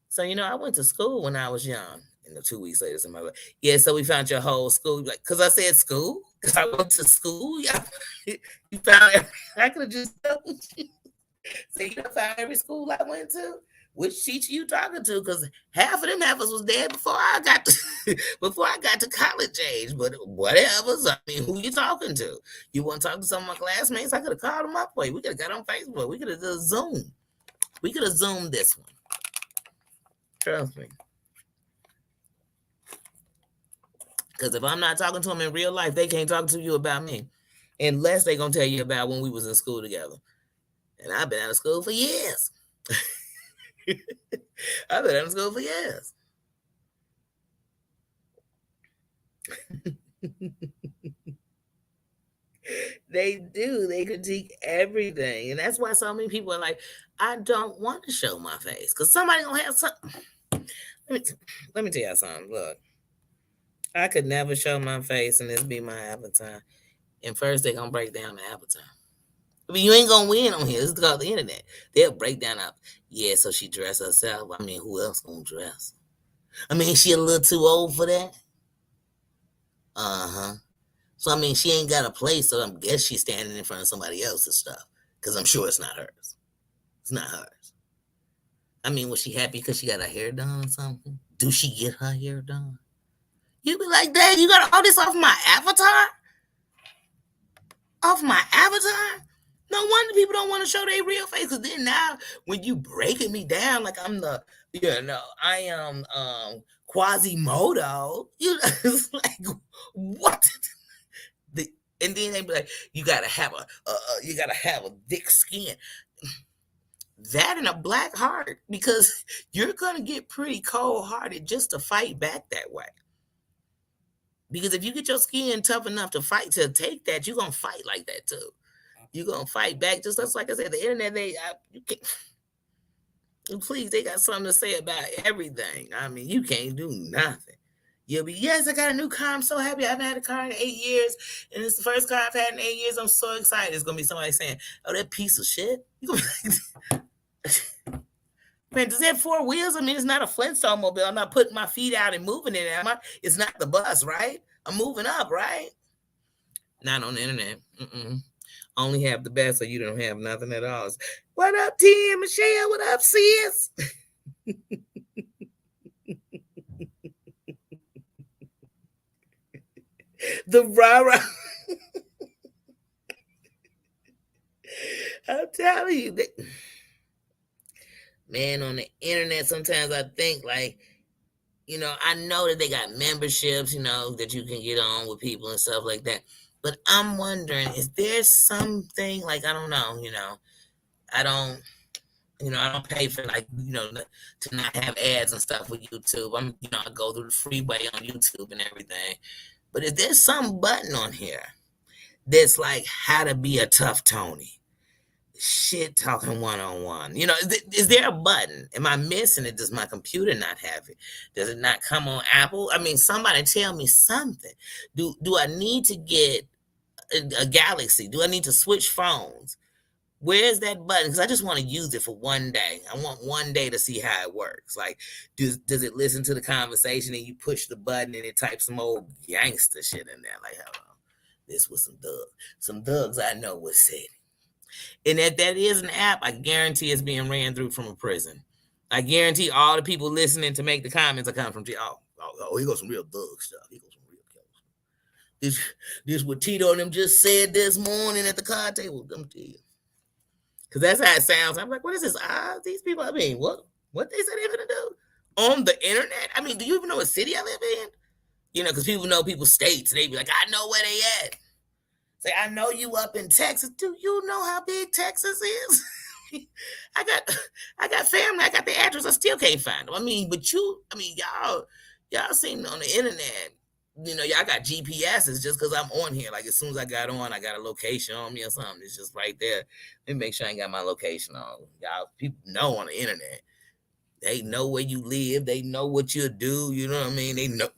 So, I went to school when I was young. And 2 weeks later, somebody like, yeah, so we found your whole school. Like, because I said school? Because I went to school? Yeah. You found every, I could have just told you. So you found every school I went to? Which teacher you talking to? Because half of them heifers was dead before I got to college age. But whatever. I mean, who you talking to? You want to talk to some of my classmates? I could have called them up for you. We could have got on Facebook. We could have done Zoom. We could have Zoomed this one. Trust me. Because if I'm not talking to them in real life, they can't talk to you about me. Unless they're going to tell you about when we was in school together. And I've been out of school for years. I've been out of school for years. They do. They critique everything. And that's why so many people are like, I don't want to show my face. Because somebody going to have something. Let me tell you something. Look, I could never show my face and this be my avatar. And first, they're going to break down the avatar. I mean, you ain't gonna win on here. This is called the internet. They'll break down up. Yeah, so she dressed herself. I mean, who else gonna dress? I mean, she a little too old for that. Uh-huh. So I mean, she ain't got a place, so I guess she's standing in front of somebody else's stuff. Because I'm sure it's not hers. It's not hers. I mean, was she happy because she got her hair done or something? Do she get her hair done? You be like, dang, you got all this off my avatar? Off my avatar? No wonder people don't want to show their real face. Because then now, when you breaking me down like I'm I am Quasimodo. It's like, what? And then they be like, you gotta have a thick skin. That and a black heart, because you're gonna get pretty cold hearted just to fight back that way. Because if you get your skin tough enough to fight to take that, you're gonna fight like that too. You're gonna fight back. Just like I said, the internet, please, they got something to say about everything. I mean, you can't do nothing. You'll be, yes, I got a new car. I'm so happy. I haven't had a car in 8 years. And it's the first car I've had in 8 years. I'm so excited. It's gonna be somebody saying, oh, that piece of shit. Man, does it have 4 wheels? I mean, it's not a Flintstone mobile. I'm not putting my feet out and moving it, am I? It's not the bus, right? I'm moving up, right? Not on the internet. Only have the best, so you don't have nothing at all. What up, Tim? Michelle? What up, sis? The rah rah. I'm telling you, man, on the internet, sometimes I think like, I know that they got memberships, that you can get on with people and stuff like that. But I'm wondering, is there something like I don't know, I don't, I don't pay for like, to not have ads and stuff with YouTube. I go through the freeway on YouTube and everything. But is there some button on here that's like how to be a tough Tony? Shit talking one on one. Is there a button? Am I missing it? Does my computer not have it? Does it not come on Apple? I mean, somebody tell me something. Do I need to get a Galaxy? Do I need to switch phones? Where's that button? Because I just want to use it for one day. I want one day to see how it works. Like, does it listen to the conversation and you push the button and it types some old gangster shit in there? Like, hello, this was some thugs I know was said. And if that is an app, I guarantee it's being ran through from a prison. I guarantee all the people listening to make the comments are coming from jail. Oh, he got some real thug stuff. He got some real killers. This what Tito and them just said this morning at the card table. I'm tell you. Because that's how it sounds. I'm like, what is this? These people, I mean, what they said they're going to do? On the internet? I mean, do you even know what city I live in? Because people know people's states. They be like, I know where they at. Say, I know you up in Texas. Do you know how big Texas is? I got family. I got the address. I still can't find them. I mean, but y'all seen on the internet. Y'all got GPSs just because I'm on here. Like as soon as I got on, I got a location on me or something. It's just right there. Let me make sure I ain't got my location on. Y'all people know on the internet. They know where you live. They know what you do. You know what I mean? They know.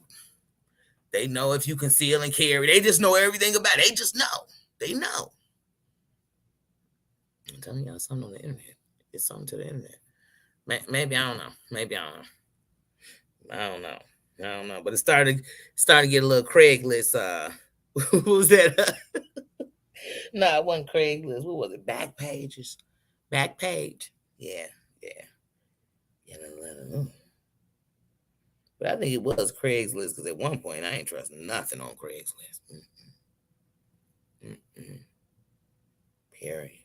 They know if you conceal and carry. They just know everything about it. They just know. They know. I'm telling y'all something on the internet. It's something to the internet. Maybe I don't know. Maybe I don't know. I don't know. I don't know. But it started to get a little Craigslist. What was that? No, it wasn't Craigslist. What was it? Backpages. Backpage. Yeah. Yeah. But I think it was Craigslist because at one point I ain't trust nothing on Craigslist. Period.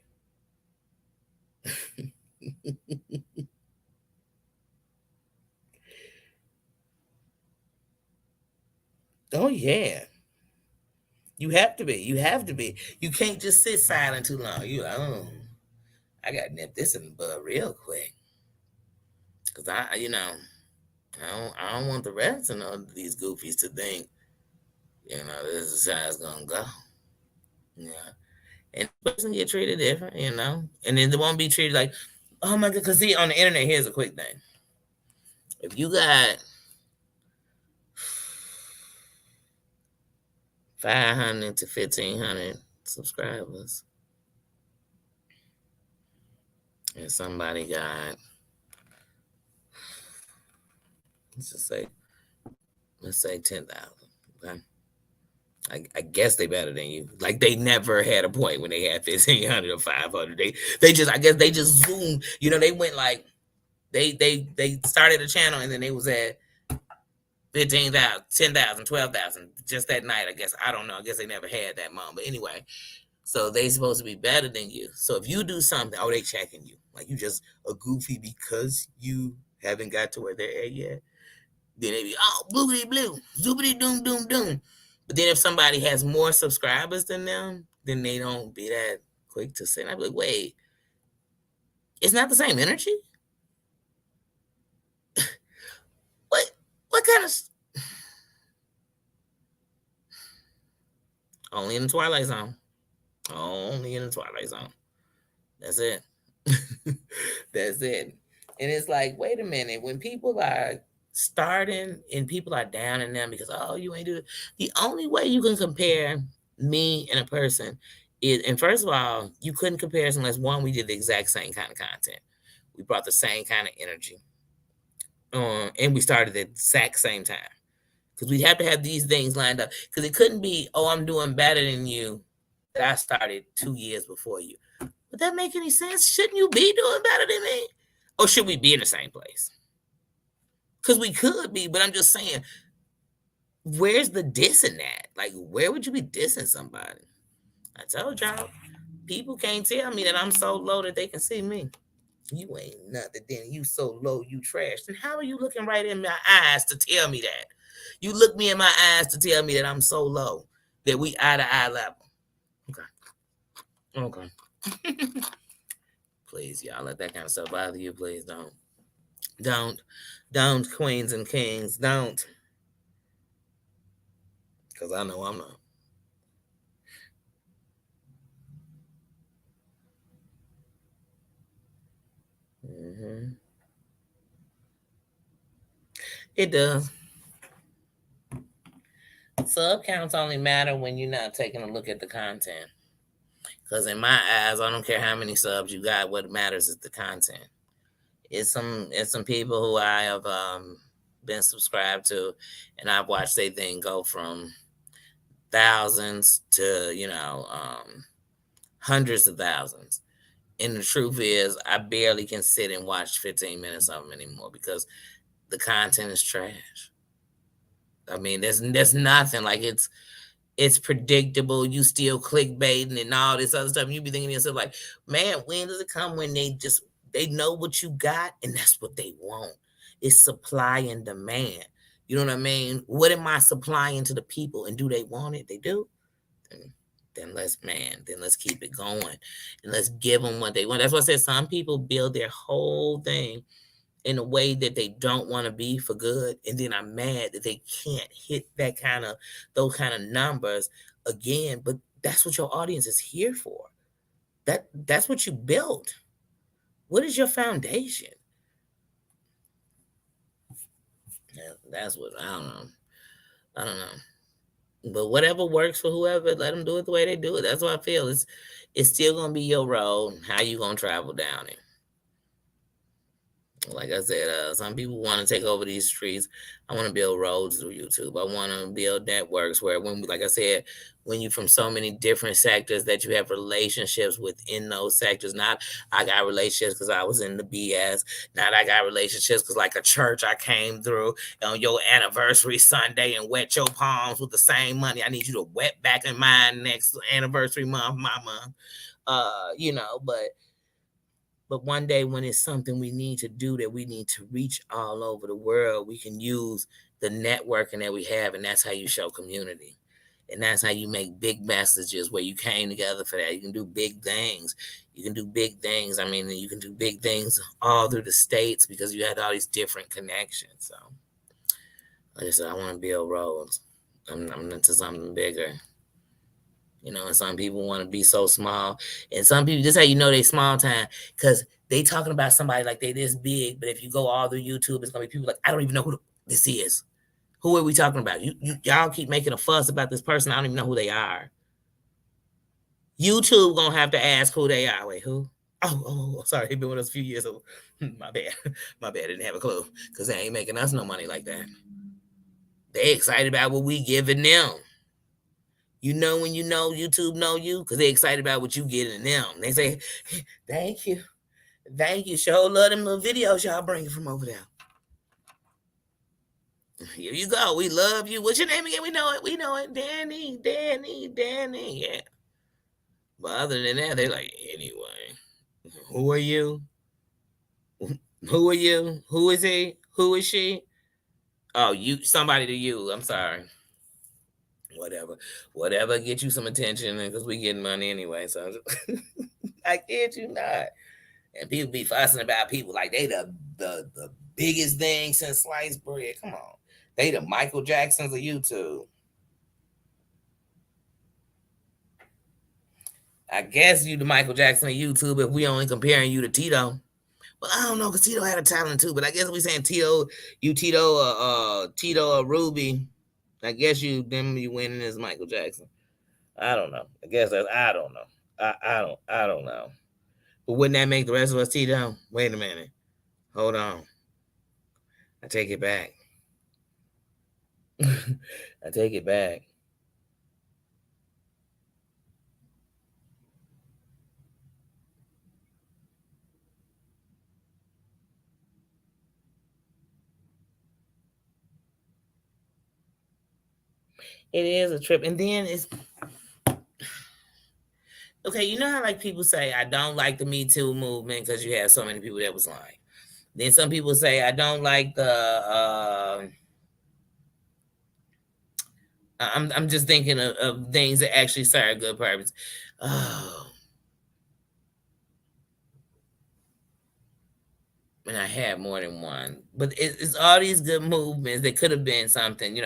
Oh yeah. You have to be. You have to be. You can't just sit silent too long. I got to nip this in the bud real quick. Cause I don't want the rest of these goofies to think, this is how it's gonna go. Yeah. And the person get treated different, and then they won't be treated like, oh my god. Cause see, on the internet, here's a quick thing. If you got 500 to 1,500 subscribers, and somebody got, let's say 10,000. Okay. I guess they better than you. Like they never had a point when they had 1,500 or 500. They just, I guess they just zoomed. They went like they started a channel and then they was at 15,000, 10,000, 12,000 just that night. I guess I don't know. I guess they never had that moment. But anyway, so they supposed to be better than you. So if you do something, they checking you. Like you just a goofy because you haven't got to where they're at yet. Then they be bloopity blue, zoopity doom doom doom. But then if somebody has more subscribers than them, then they don't be that quick to say. And I be like, wait, it's not the same energy. What kind of? Only in the Twilight Zone. Only in the Twilight Zone. That's it. That's it. And it's like, wait a minute. When people are starting and people are down in them because you ain't do it. The only way you can compare me and a person is, and first of all, you couldn't compare us unless one, we did the exact same kind of content. We brought the same kind of energy. And we started at the exact same time. Because we have to have these things lined up. Because it couldn't be, oh, I'm doing better than you, that I started 2 years before you. Would that make any sense? Shouldn't you be doing better than me? Or should we be in the same place? Because we could be, but I'm just saying, where's the diss in that? Like, where would you be dissing somebody? I told y'all, people can't tell me that I'm so low that they can see me. You ain't nothing. Then you so low, you trash. Then how are you looking right in my eyes to tell me that? You look me in my eyes to tell me that I'm so low that we eye to eye level. Okay. Please, y'all, let that kind of stuff bother you. Please don't, queens and kings, don't. Because I know I'm not. Mm-hmm. It does. Sub counts only matter when you're not taking a look at the content. Because in my eyes, I don't care how many subs you got. What matters is the content. It's some people who I have been subscribed to, and I've watched their thing go from thousands to hundreds of thousands. And the truth is, I barely can sit and watch 15 minutes of them anymore because the content is trash. I mean, there's nothing like it's predictable. You still clickbaiting and all this other stuff. And you be thinking to yourself like, man, when does it come when they know what you got and that's what they want? It's supply and demand. You know what I mean? What am I supplying to the people and do they want it? They do. Then let's keep it going and let's give them what they want. That's why I said some people build their whole thing in a way that they don't want to be for good, and then I'm mad that they can't hit those kind of numbers again. But that's what your audience is here for. That's what you built. What is your foundation? That's what I don't know. But whatever works for whoever, let them do it the way they do it. That's what I feel. It's still gonna be your road. How you gonna travel down it? Like I said, some people want to take over these streets. I want to build roads through YouTube. I want to build networks where, like I said, when you from so many different sectors, that you have relationships within those sectors. Not I got relationships because I was in the BS. Not I got relationships because like a church I came through on your anniversary Sunday and wet your palms with the same money. I need you to wet back in mine next anniversary month, my month. But one day when it's something we need to do, that we need to reach all over the world, we can use the networking that we have, and that's how you show community. And that's how you make big messages where you came together for that. You can do big things. You can do big things. I mean, you can do big things all through the states because you had all these different connections. So, like I said, I want to build roads. I'm into something bigger. And some people want to be so small. And some people, just how you know they small time, because they talking about somebody like they this big. But if you go all through YouTube, it's going to be people like, I don't even know who this is. Who are we talking about? Y'all keep making a fuss about this person. I don't even know who they are. YouTube going to have to ask who they are. Wait, who? Oh, sorry. He been with us a few years. So my bad. My bad. I didn't have a clue because they ain't making us no money like that. They excited about what we giving them. You know when you know YouTube know you because they're excited about what you getting them. They say, thank you. Thank you. Sure love them little videos y'all bringing from over there. Here you go. We love you. What's your name again? We know it. We know it. Danny. Yeah. But other than that, they're like, anyway, who are you? Who are you? Who is he? Who is she? Oh, you, somebody to you. I'm sorry. Whatever, get you some attention because we getting money anyway. So I kid you not. And people be fussing about people like they the biggest thing since sliced bread. Come on, they the Michael Jacksons of YouTube. I guess you the Michael Jackson of YouTube if we only comparing you to Tito. Well, I don't know because Tito had a talent too, but I guess we saying Tito or Ruby. I guess you winning as Michael Jackson. I don't know. I guess I don't know. I don't know. But wouldn't that make the rest of us Tito? Wait a minute. Hold on. I take it back. I take it back. It is a trip. And then it's okay, you know how like people say, I don't like the Me Too movement because you have so many people that was lying. Then some people say, I don't like the I'm just thinking of things that actually serve a good purpose. Oh, and I had more than one. But it's all these good movements that could have been something,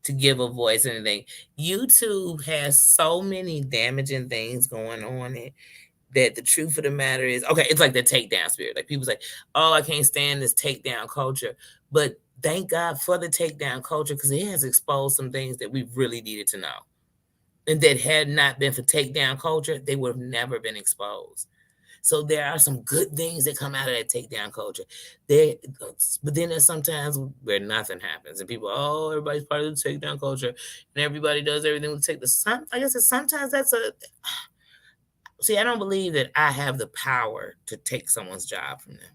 to give a voice and anything. YouTube has so many damaging things going on it that the truth of the matter is, okay, it's like the takedown spirit. Like people say, oh, I can't stand this takedown culture. But thank God for the takedown culture because it has exposed some things that we really needed to know. And that had not been for takedown culture, they would have never been exposed. So there are some good things that come out of that takedown culture. There, but then there's sometimes where nothing happens, and people, oh, everybody's part of the takedown culture, and everybody does everything to take the sun. I guess sometimes that's a. See, I don't believe that I have the power to take someone's job from them.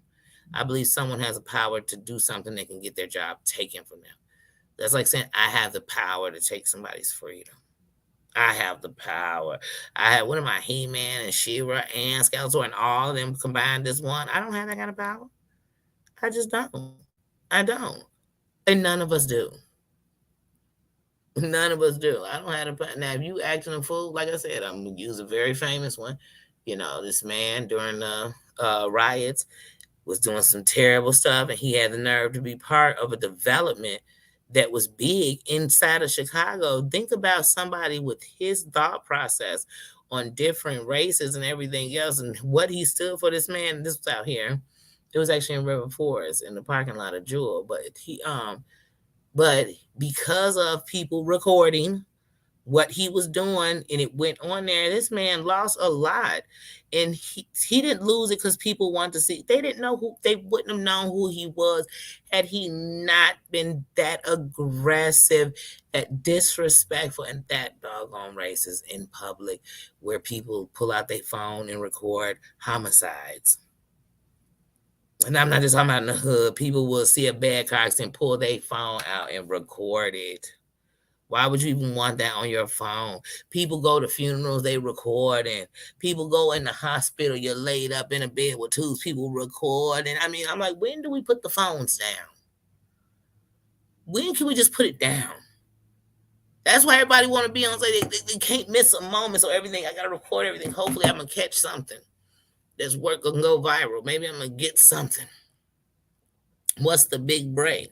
I believe someone has the power to do something that can get their job taken from them. That's like saying I have the power to take somebody's freedom. I have the power. I have what am I, He-Man and She-Ra and Skeletor and all of them combined as one. I don't have that kind of power. I just don't. I don't. And none of us do. None of us do. I don't have the power. Now, if you acting a fool, like I said, I'm gonna use a very famous one. This man during the riots was doing some terrible stuff, and he had the nerve to be part of a development that was big inside of Chicago. Think about somebody with his thought process on different races and everything else, and what he stood for. This man, this was out here. It was actually in River Forest in the parking lot of Jewel, but because of people recording what he was doing and it went on there, this man lost a lot. And he didn't lose it because people wanted to see. They didn't know who, they wouldn't have known who he was had he not been that aggressive, that disrespectful, and that doggone racist in public where people pull out their phone and record homicides. And I'm not just talking about in the hood. People will see a bad car accident, pull their phone out and record it. Why would you even want that on your phone? People go to funerals, they record, and people go in the hospital, you're laid up in a bed with two people record. And I mean, I'm like, when do we put the phones down? When can we just put it down? That's why everybody want to be on. They can't miss a moment. So everything, I got to record everything. Hopefully, I'm going to catch something that's work going to go viral. Maybe I'm going to get something. What's the big break?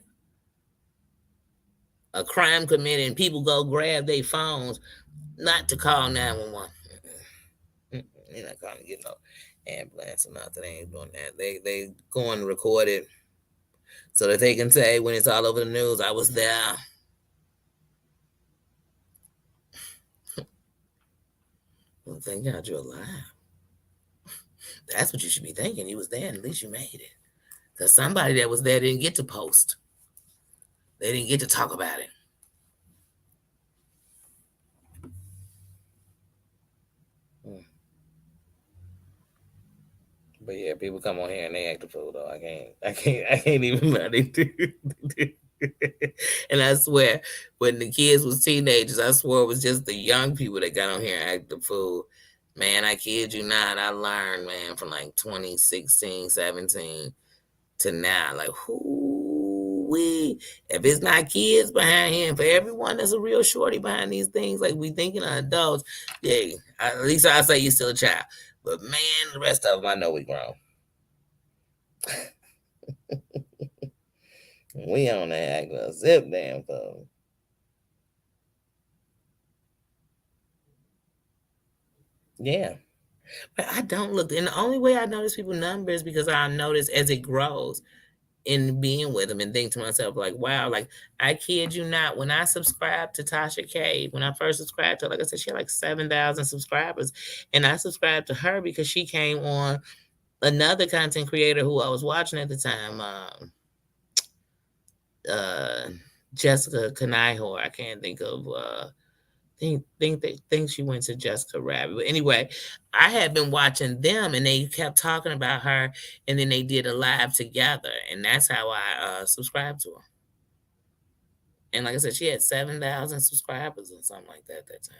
A crime committed and people go grab their phones, not to call 911. They're not calling to get no ambulance or nothing. They ain't doing that. They go and record it so that they can say when it's all over the news, I was there. Well, thank God you're alive. That's what you should be thinking. You was there and at least you made it. Because somebody that was there didn't get to post. They didn't get to talk about it. But yeah, people come on here and they act a fool though. I can't even know they do. And I swear, when the kids was teenagers, I swore it was just the young people that got on here and act the fool. Man, I kid you not. I learned, man, from like 2016, 17 to now. Like, who we? If it's not kids behind him, for everyone that's a real shorty behind these things, like we thinking of adults, yeah, at least I say you're still a child. But man, the rest of them, I know we grown. We on that act a zip damn fool. Yeah. But I don't look, and the only way I notice people numbers because I notice as it grows in being with them and think to myself, like, wow, like I kid you not, when I subscribed to Tasha K, when I first subscribed to her, like I said, she had like 7,000 subscribers. And I subscribed to her because she came on another content creator who I was watching at the time. Uh Jessica Kanihor. I can't think of think she went to Jessica Rabbit. But anyway, I had been watching them and they kept talking about her and then they did a live together and that's how I subscribed to her. And like I said, she had 7,000 subscribers or something like that at that time.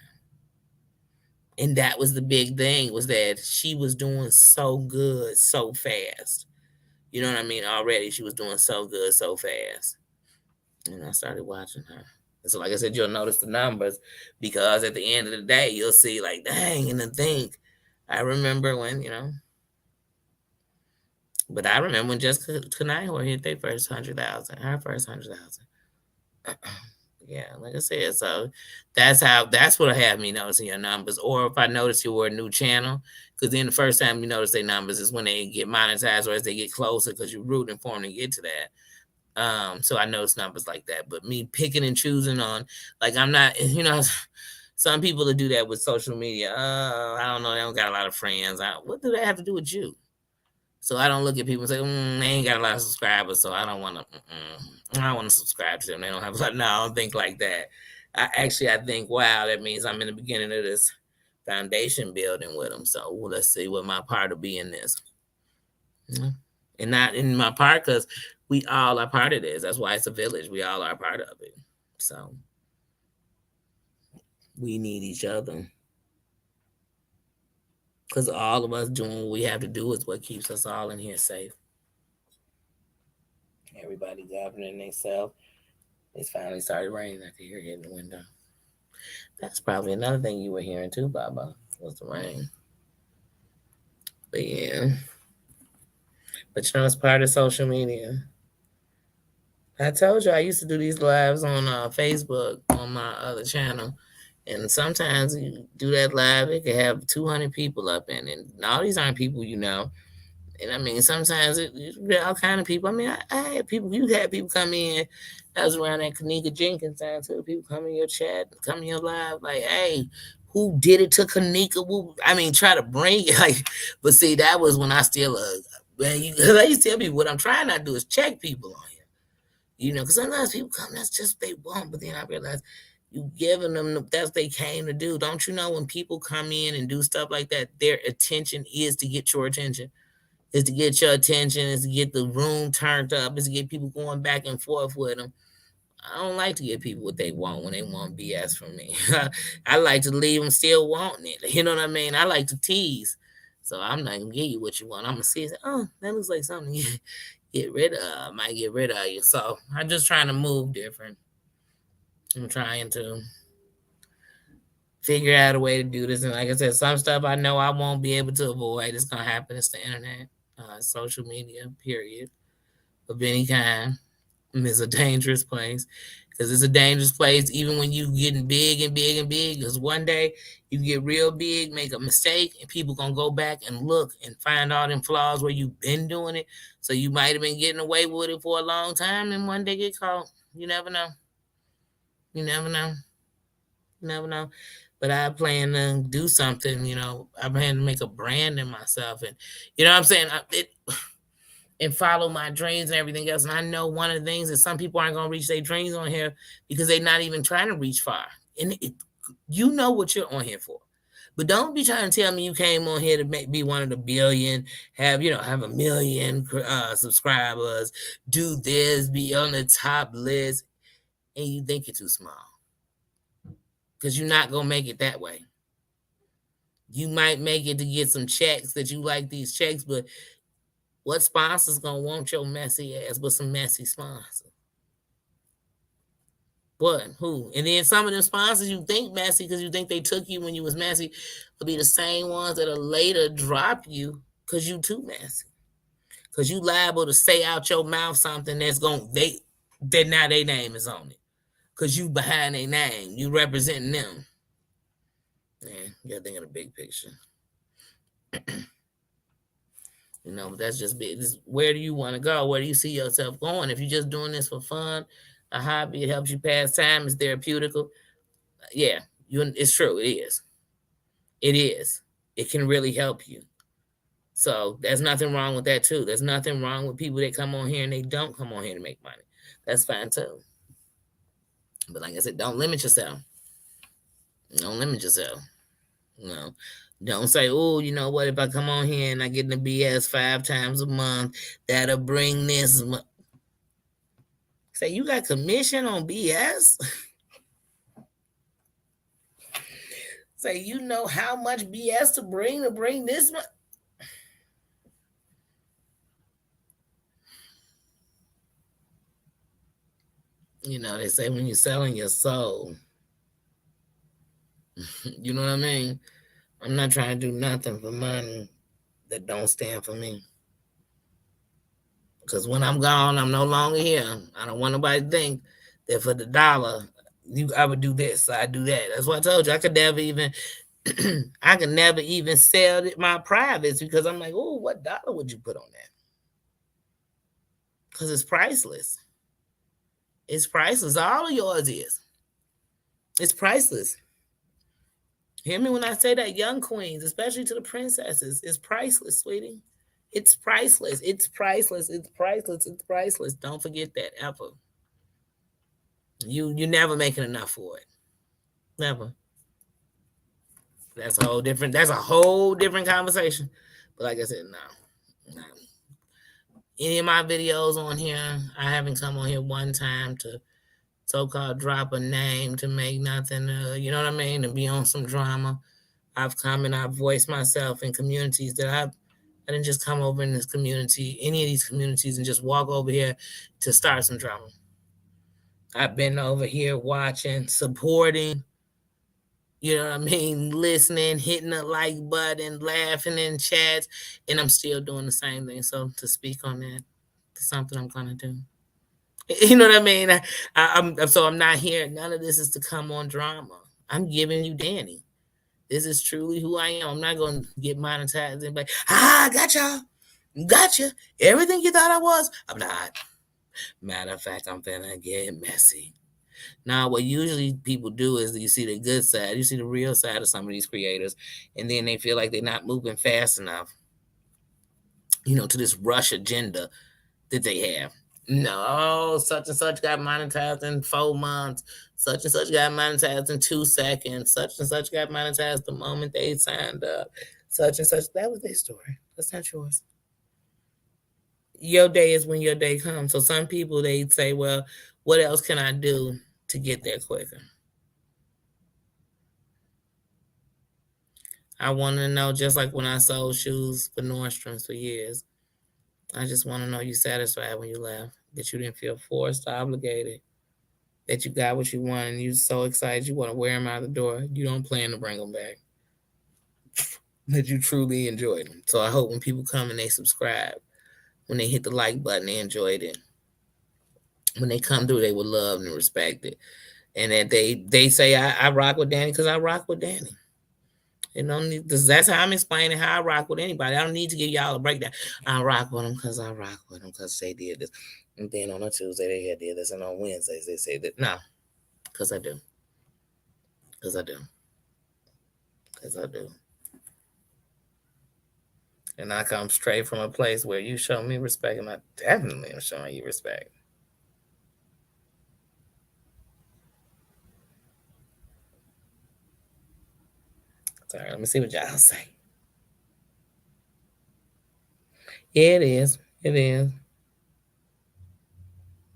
And that was the big thing was that she was doing so good so fast. You know what I mean? Already she was doing so good so fast. And I started watching her. And so, like I said, you'll notice the numbers because at the end of the day, you'll see, like, dang, and then think. I remember when, but I remember when Jessica Kanihor hit their first 100,000, her first 100,000. Yeah, like I said, so that's what have me noticing your numbers. Or if I notice you were a new channel, because then the first time you notice their numbers is when they get monetized or as they get closer because you're rooting for them to get to that. So I notice numbers like that. But me picking and choosing on, like I'm not, some people that do that with social media. I don't know, they don't got a lot of friends. What do they have to do with you? So I don't look at people and say, they ain't got a lot of subscribers, so I don't want to. I don't want to subscribe to them. They don't have a lot. No, I don't think like that. I think, wow, that means I'm in the beginning of this foundation building with them. So let's see what my part will be in this. And not in my part because we all are part of this. That's why it's a village. We all are part of it. So we need each other. Because all of us doing what we have to do is what keeps us all in here safe. Everybody governing themselves. It's finally started raining. I can hear it in the window. That's probably another thing you were hearing too, Baba, was the rain. But yeah. But it's part of social media. I told you I used to do these lives on Facebook on my other channel. And sometimes you do that live, it can have 200 people up in it. And all these aren't people you know. And I mean, sometimes it's all kind of people. I mean, I had people, you had people come in. That was around that Kanika Jenkins time too. People come in your chat, come in your live, like, hey, who did it to Kanika? I mean, try to bring it. Like, but see, that was when I still, man, I used to tell people what I'm trying not to do is check people on here. Because sometimes people come, that's just what they want. But then I realized you giving them that's what they came to do. Don't you know when people come in and do stuff like that, their attention is to get your attention. Is to get your attention, is to get the room turned up, is to get people going back and forth with them. I don't like to give people what they want when they want BS from me. I like to leave them still wanting it. You know what I mean? I like to tease. So I'm not going to give you what you want. I'm going to see it. Oh, that looks like something to get rid of. I might get rid of you. So I'm just trying to move different. I'm trying to figure out a way to do this. And like I said, some stuff I know I won't be able to avoid. It's going to happen. It's the internet. Social media, period, of any kind. It's a dangerous place because it's a dangerous place even when you getting big and big and big. Because one day you get real big, make a mistake, and people gonna go back and look and find all them flaws where you've been doing it. So you might have been getting away with it for a long time, and one day get caught. You never know. You never know. You never know. But I plan to do something. I plan to make a brand in myself, and you know what I'm saying. And follow my dreams and everything else. And I know one of the things is some people aren't going to reach their dreams on here because they're not even trying to reach far. And you know what you're on here for. But don't be trying to tell me you came on here to be one of the billion, have a million subscribers, do this, be on the top list, and you think you're too small. Because you're not going to make it that way. You might make it to get some checks that you like these checks, but what sponsor's gonna want your messy ass with some messy sponsors? What? Who? And then some of them sponsors you think messy because you think they took you when you was messy will be the same ones that'll later drop you because you too messy. Because you liable to say out your mouth something that's that now their name is on it. Because you behind their name. You representing them. Man, you gotta think of the big picture. That's just big. Where do you want to go? Where do you see yourself going? If you're just doing this for fun, a hobby, it helps you pass time, it's therapeutical. Yeah, it's true. It is. It is. It can really help you. So there's nothing wrong with that too. There's nothing wrong with people that come on here and they don't come on here to make money. That's fine too. But like I said, don't limit yourself. Don't limit yourself. You know, don't say, oh, you know what? If I come on here and I get in the BS 5 times a month, that'll bring this. Say you got commission on BS. Say you know how much BS to bring this much. You know, they say when you're selling your soul, you know what I mean? I'm not trying to do nothing for money that don't stand for me. Because when I'm gone, I'm no longer here. I don't want nobody to think that for the dollar, I would do this, I do that. That's what I told you. I could never even I could never even sell my privates because I'm like, oh, what dollar would you put on that? Because it's priceless. It's priceless. All of yours is. It's priceless. Hear me when I say that, young queens, especially to the princesses, it's priceless, sweetie. It's priceless. It's priceless. It's priceless. It's priceless. Don't forget that ever. You're never making enough for it. Never. That's a whole different. That's a whole different conversation. But like I said, no. Any of my videos on here, I haven't come on here one time to so-called drop a name to make nothing. You know what I mean? To be on some drama. I've come and I've voiced myself in communities that I didn't just come over in this community, any of these communities, and just walk over here to start some drama. I've been over here watching, supporting, you know what I mean, listening, hitting the like button, laughing in chats, and I'm still doing the same thing. So to speak on that, it's something I'm gonna do. You know what I mean? I'm not here. None of this is to come on drama. I'm giving you Danny. This is truly who I am. I'm not going to get monetized and be like, gotcha. Everything you thought I was, I'm not. Matter of fact, I'm finna get messy. Now, what usually people do is you see the good side, you see the real side of some of these creators, and then they feel like they're not moving fast enough, to this rush agenda that they have. No, such and such got monetized in 4 months. Such and such got monetized in 2 seconds. Such and such got monetized the moment they signed up. Such and such. That was their story. That's not yours. Your day is when your day comes. So some people, they say, well, what else can I do to get there quicker? I want to know, just like when I sold shoes for Nordstrom's for years, I just want to know you satisfied when you left, that you didn't feel forced or obligated, that you got what you want and you're so excited you want to wear them out the door. You don't plan to bring them back, that you truly enjoyed them. So I hope when people come and they subscribe, when they hit the like button, they enjoyed it. When they come through, they will love and respect it. And that they say, I rock with Danny because I rock with Danny. That's how I'm explaining how I rock with anybody. I don't need to give y'all a breakdown. I rock with them because I rock with them because they did this. And then on a Tuesday, they did this. And on Wednesdays, they say that. No, because I do. Because I do. Because I do. And I come straight from a place where you show me respect, and I definitely am showing you respect. Sorry, let me see what y'all say. Yeah, it is. It is.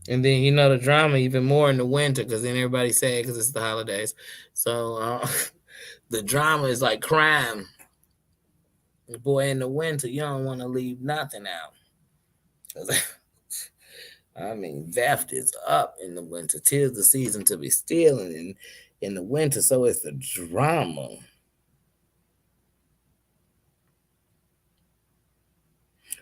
And then the drama even more in the winter because then everybody's sad because it's the holidays. So the drama is like crime. Boy, in the winter, you don't want to leave nothing out. I mean, theft is up in the winter. 'Tis the season to be stealing in the winter, so it's the drama.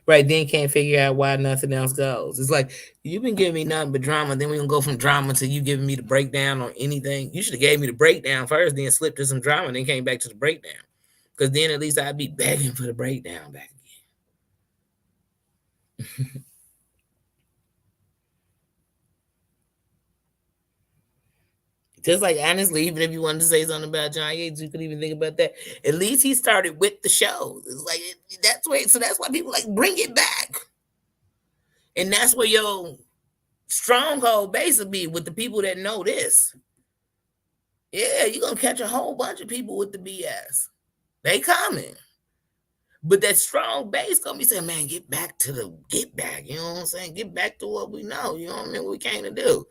Right, then can't figure out why nothing else goes. It's like, you've been giving me nothing but drama, then we're going to go from drama to you giving me the breakdown on anything. You should have gave me the breakdown first, then slipped to some drama, and then came back to the breakdown. Because then at least I'd be begging for the breakdown back again. Just like, honestly, even if you wanted to say something about John Yates, you could even think about that. At least he started with the show. It's like, that's why people like bring it back. And that's where your stronghold base will be, with the people that know this. Yeah, you're gonna catch a whole bunch of people with the BS. They coming. But that strong base gonna be saying, man, get back to the get back. You know what I'm saying? Get back to what we know. You know what I mean? What we came to do.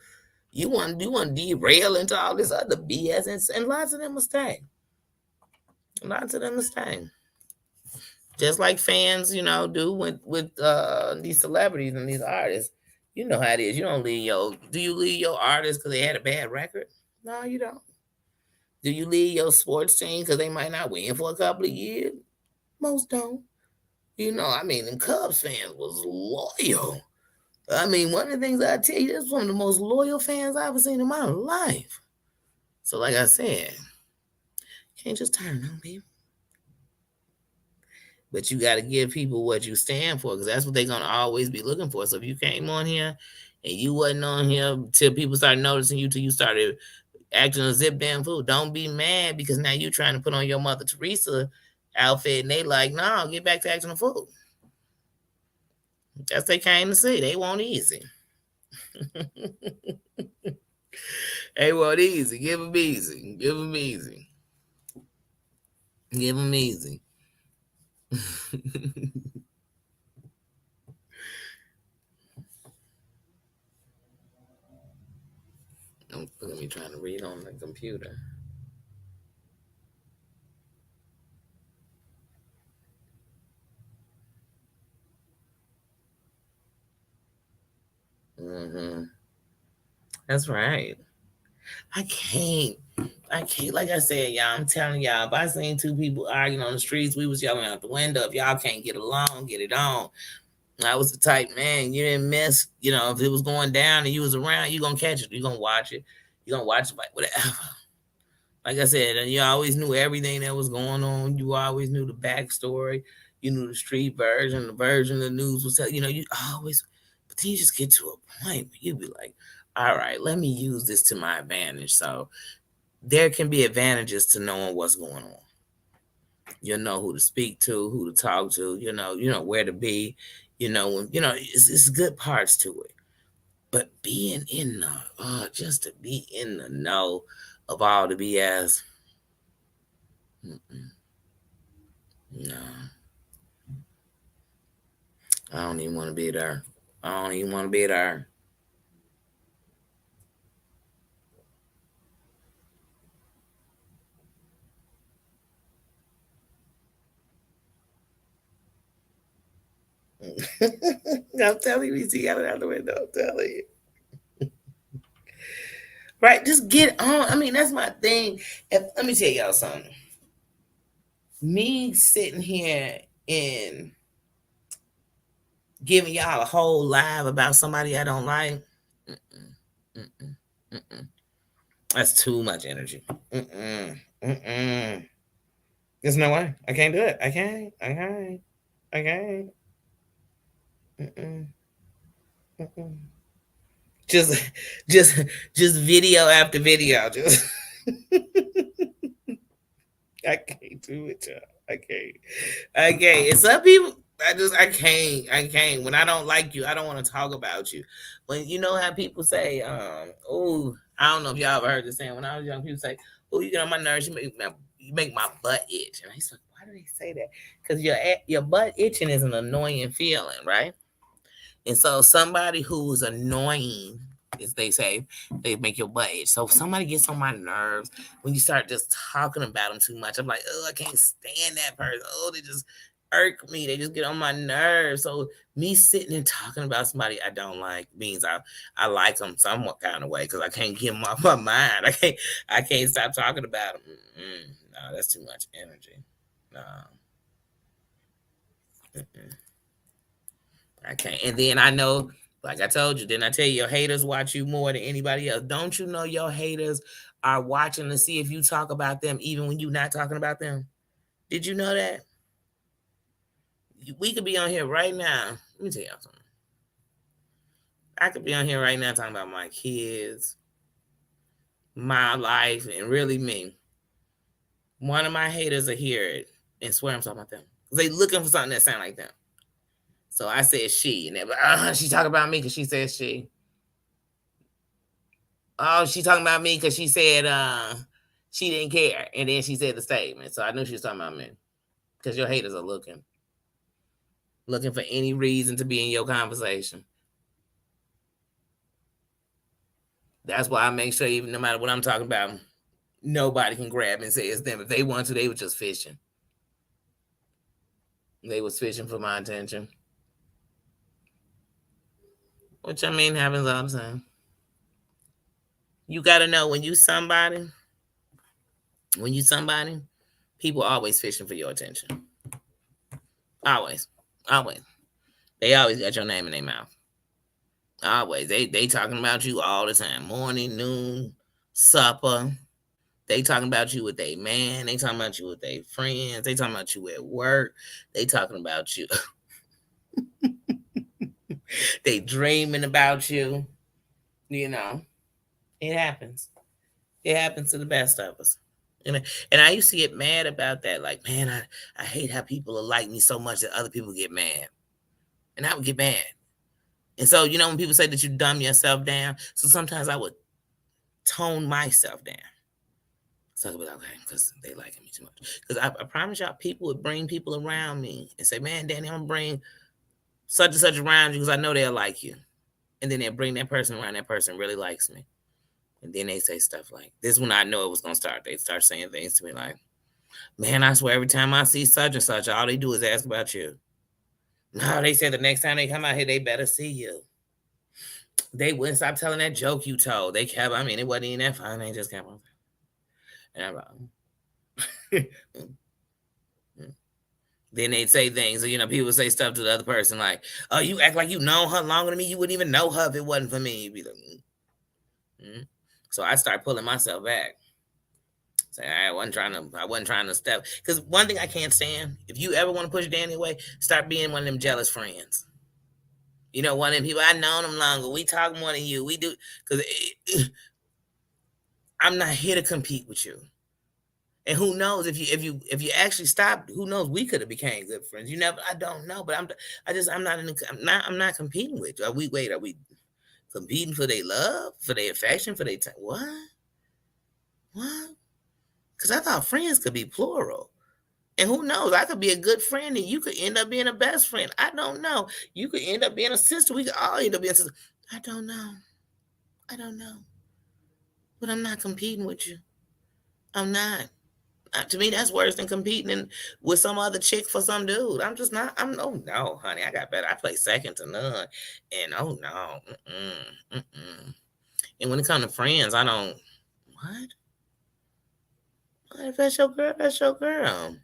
You want to derail into all this other BS, and lots of them will stay. Lots of them will stay. Just like fans, do with these celebrities and these artists. You know how it is. You don't leave your do you leave your artists because they had a bad record? No, you don't. Do you leave your sports team because they might not win for a couple of years? Most don't. I mean, them Cubs fans was loyal. I mean, one of the things I tell you, this is one of the most loyal fans I've ever seen in my life. So, like I said, can't just turn on people. But you got to give people what you stand for, because that's what they're gonna always be looking for. So if you came on here and you wasn't on here till people started noticing you, till you started acting a zip damn fool, don't be mad because now you trying to put on your Mother Teresa outfit and they like, no, get back to acting a fool. That's they came to see. They want easy. They want easy. Give them easy. Give them easy. Give them easy. Let me try to read on the computer. Mm-hmm. That's right. I can't. Like I said, y'all, I'm telling y'all, if I seen two people arguing on the streets, we was yelling out the window. If y'all can't get along, get it on. I was the type, man, you didn't miss, if it was going down and you was around, you going to catch it. you going to watch it. you going to watch it like whatever. Like I said, and you always knew everything that was going on. You always knew the backstory. You knew the street version, the version of the news was telling, you always, but then you just get to a point where you be like, all right, let me use this to my advantage. So there can be advantages to knowing what's going on. You know who to speak to, who to talk to, where to be, it's good parts to it. But being in the, just to be in the know of all the BS, no. I don't even want to be there. I don't even want to be there. I'm telling you, see out of the window. I'm telling you. Right, just get on. I mean, that's my thing. Let me tell y'all something. Me sitting here and giving y'all a whole live about somebody I don't like. Mm-mm, mm-mm, mm-mm. That's too much energy. Mm-mm, mm-mm. There's no way. I can't do it. I can't. I can't. I can't. Mm-mm, mm-mm. Just, just, just video after video. Just, I can't do it, y'all. I can't. I can't. And some people, I can't. I can't. When I don't like you, I don't want to talk about you. When you know how people say, oh, I don't know if y'all ever heard this saying. When I was young, people say, oh, you get on my nerves. You make my butt itch. And I used to, why do they say that? Because your butt itching is an annoying feeling, right? And so somebody who's annoying, as they say, they make your butt itch. So if somebody gets on my nerves, when you start just talking about them too much, I'm like, oh, I can't stand that person. Oh, they just irk me. They just get on my nerves. So me sitting and talking about somebody I don't like means I like them somewhat kind of way, because I can't get them off my mind. I can't stop talking about them. No, that's too much energy. No. Mm-mm. I can't. And then I know, like I told you, didn't I tell you your haters watch you more than anybody else? Don't you know your haters are watching to see if you talk about them even when you're not talking about them? Did you know that? We could be on here right now. Let me tell y'all something. I could be on here right now talking about my kids, my life, and really me. One of my haters will hear it and swear I'm talking about them. They looking for something that sound like them. So I said she, and they're like, she talking about me because she said she. Oh, she talking about me because she said She didn't care. And then she said the statement. So I knew she was talking about me. Because your haters are looking for any reason to be in your conversation. That's why I make sure, even no matter what I'm talking about, nobody can grab and say it's them. If they want to, they were just fishing. They was fishing for my attention. Which, I mean, happens all the time. You got to know when you somebody, people always fishing for your attention. Always. They always got your name in their mouth. Always. They talking about you all the time. Morning, noon, supper. They talking about you with their man. They talking about you with their friends. They talking about you at work. They talking about you. They dreaming about you. You know, it happens. It happens to the best of us. And I used to get mad about that. Like, man, I hate how people like me so much that other people get mad. And I would get mad. And so, when people say that you dumb yourself down, so sometimes I would tone myself down. So I'd be like, okay, because they liking me too much. Because I promise y'all, people would bring people around me and say, man, Danny, I'm going to bring such and such around you because I know they'll like you. And then they'll bring that person around. That person really likes me. And then they say stuff like, this is when I know it was going to start. They start saying things to me like, man, I swear every time I see such and such, all they do is ask about you. No, they said the next time they come out here, they better see you. They wouldn't stop telling that joke you told. They kept, it wasn't even that fun. They just kept on. And I'm like, then they'd say things, people say stuff to the other person like, oh, you act like you know her longer than me. You wouldn't even know her if it wasn't for me. You'd be like, So I start pulling myself back. Say, I wasn't trying to step. Because one thing I can't stand, if you ever want to push Danny away, start being one of them jealous friends. One of them people, I known them longer. We talk more than you. We do. Because I'm not here to compete with you. And who knows if you actually stopped? Who knows? We could have became good friends. I don't know. But I'm not competing with you. Are we competing for their love, for their affection, for their time? What? Because I thought friends could be plural. And who knows? I could be a good friend and you could end up being a best friend. I don't know. You could end up being a sister. We could all end up being a sister. I don't know. But I'm not competing with you. I'm not. To me, that's worse than competing with some other chick for some dude. I'm just not. No, honey. I got better. I play second to none. And oh no. And when it comes to friends, I don't. What? If that's your girl, that's your girl.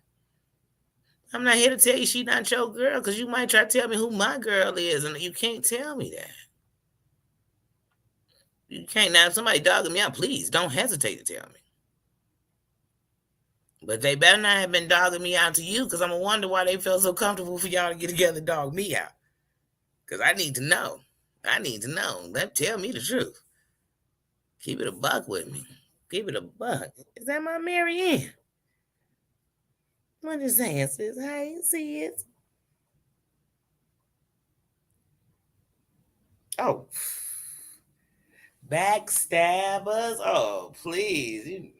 I'm not here to tell you she's not your girl because you might try to tell me who my girl is, and you can't tell me that. You can't. Now, if somebody dogging me out, please don't hesitate to tell me. But they better not have been dogging me out to you because I'm going to wonder why they feel so comfortable for y'all to get together and dog me out. Because I need to know. Tell me the truth. Keep it a buck with me. Keep it a buck. Is that my Marianne? What is that, sis? Hey, sis. Oh. Backstabbers. Oh, please.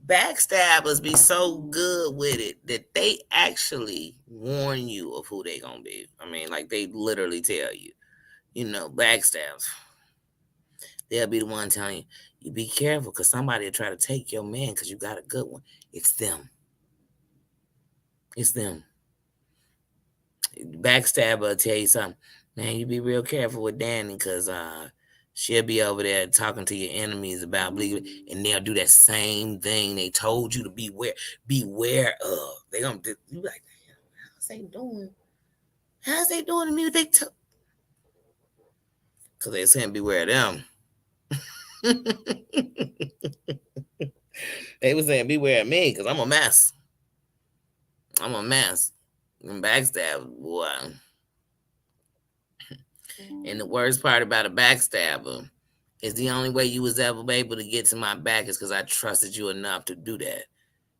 Backstabbers be so good with it that they actually warn you of who they gonna be. Like they literally tell you. Backstabs. They'll be the one telling you be careful because somebody will try to take your man because you got a good one. It's them. Backstabber will tell you something. Man, you be real careful with Danny because she'll be over there talking to your enemies about bleeding, and they'll do that same thing they told you to beware of. They gonna you like, how's they doing? How's they doing to me? Because they saying beware of them. They was saying beware of me because I'm a mess. And backstab, boy. And the worst part about a backstabber is the only way you was ever able to get to my back is because I trusted you enough to do that.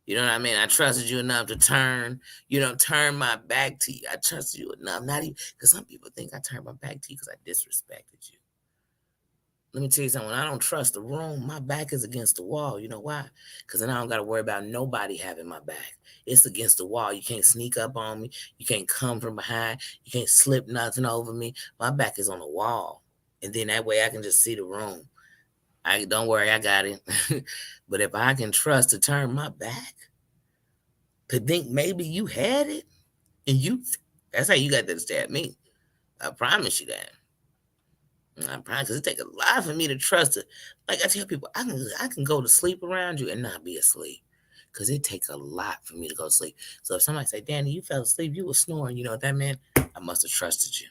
You know what I mean? I trusted you enough to turn my back to you. I trusted you enough. Not even because some people think I turned my back to you because I disrespected you. Let me tell you something. When I don't trust the room, my back is against the wall. You know why? Because then I don't got to worry about nobody having my back. It's against the wall. You can't sneak up on me. You can't come from behind. You can't slip nothing over me. My back is on the wall. And then that way I can just see the room. I don't worry, I got it. But if I can trust to turn my back, to think maybe you had it, and that's how you got to stab me. I promise you that. I promise, because it take a lot for me to trust it. Like I tell people, I can go to sleep around you and not be asleep. Because it takes a lot for me to go to sleep. So if somebody say, Danny, you fell asleep, you were snoring, you know what that meant? I must have trusted you.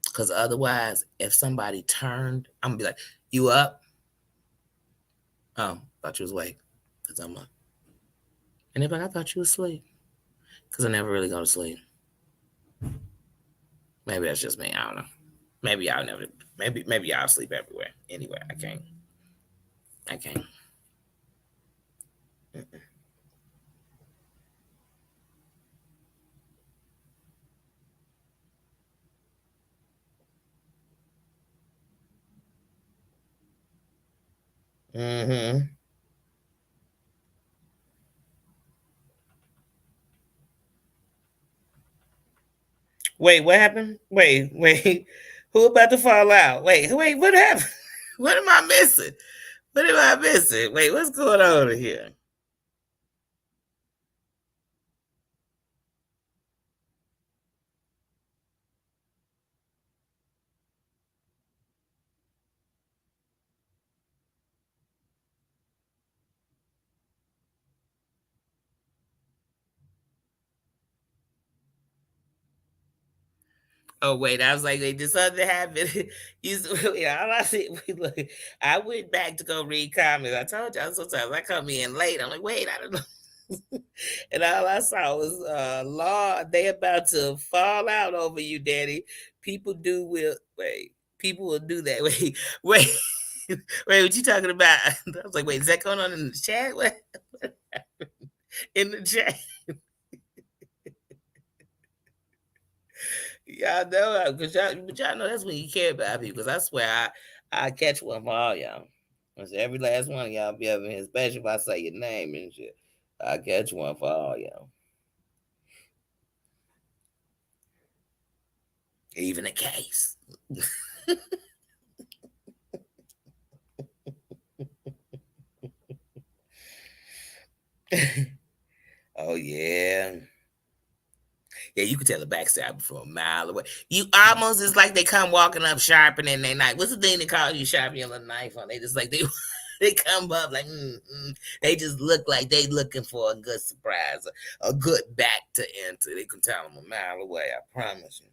Because otherwise, if somebody turned, I'm going to be like, you up? Oh, thought you was awake. Because I'm up. And they're like, I thought you was asleep. Because I never really go to sleep. Maybe that's just me. I don't know. Maybe y'all never. Maybe y'all sleep everywhere. Anyway, I can't. I can't. Mm-hmm. Wait, what happened? Wait. Who about to fall out? Wait, what happened? What am I missing? What am I missing? Wait, what's going on here? Oh wait, I was like, wait, did something happen? All I see, look, I went back to go read comments. I told y'all sometimes I come in late. I'm like, wait, I don't know. And all I saw was law, they about to fall out over you, Daddy. People will do that. Wait, wait, what you talking about? I was like, wait, is that going on in the chat? What in the chat? Y'all know, but y'all know that's when you care about people. Because I swear, I catch one for all y'all. I say every last one of y'all be up in here, especially if I say your name and shit. I catch one for all y'all. Even a case. Oh yeah. Yeah, you can tell the backstab from a mile away. You almost it's like they come walking up sharpening their knife. What's the thing they call you sharpening your little knife on? They just like they they come up like they just look like they looking for a good surprise, a good back to enter. They can tell them a mile away. I promise you.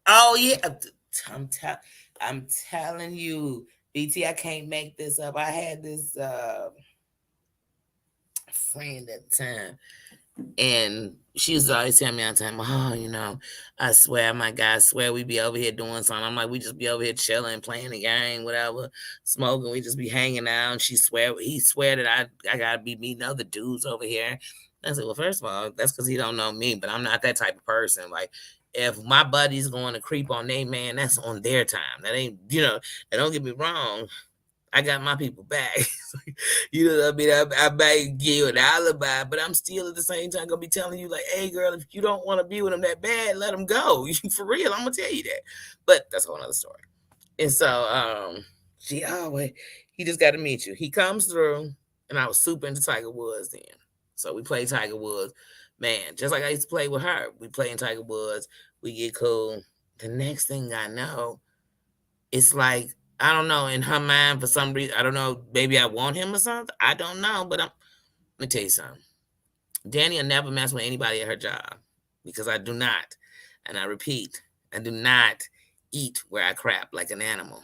Oh yeah. I'm tell I'm telling you, BT, I can't make this up. I had this friend at the time, and she was always telling me all the time, oh, I swear, my God, I swear we be over here doing something. I'm like, we just be over here chilling, playing the game, whatever, smoking. We just be hanging out. And he swear that I gotta be meeting other dudes over here. I said, well, first of all, that's because he don't know me, but I'm not that type of person. Like, if my buddy's going to creep on their man, that's on their time. That ain't, and don't get me wrong. I got my people back. You know what I mean? I might give you an alibi, but I'm still at the same time gonna be telling you, like, hey girl, if you don't want to be with him that bad, let him go. For real, I'm gonna tell you that. But that's a whole other story. And so she always he just gotta meet you. He comes through, and I was super into Tiger Woods then. So we play Tiger Woods. Man, just like I used to play with her. We play in Tiger Woods, we get cool. The next thing I know, it's like, I don't know, in her mind, for some reason, I don't know, maybe I want him or something. I don't know, but let me tell you something. Danny will never mess with anybody at her job because I do not. And I repeat, I do not eat where I crap like an animal.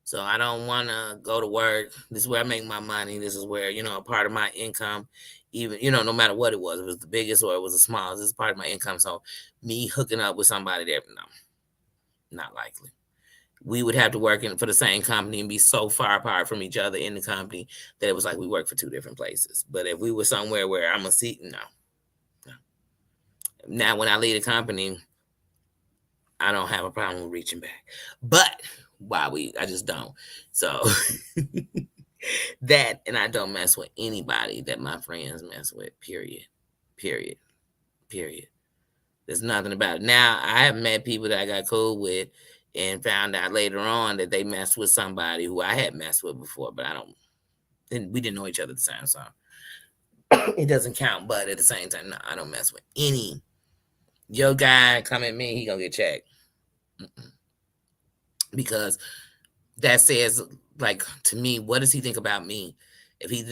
So I don't want to go to work. This is where I make my money. This is where, a part of my income, even, no matter what it was the biggest or it was the smallest, this is part of my income. So me hooking up with somebody there, no, not likely. we would have to work for the same company and be so far apart from each other in the company that it was like we worked for two different places. But if we were somewhere where I'm a seat, no. Now, when I leave the company, I don't have a problem with reaching back. But I just don't. So that, and I don't mess with anybody that my friends mess with, period. Period. Period. There's nothing about it. Now, I have met people that I got cool with and found out later on that they messed with somebody who I had messed with before, but we didn't know each other at the time, so it doesn't count. But at the same time, no, I don't mess with any. Your guy come at me, he gonna get checked. Because that says, like, to me, what does he think about me? If he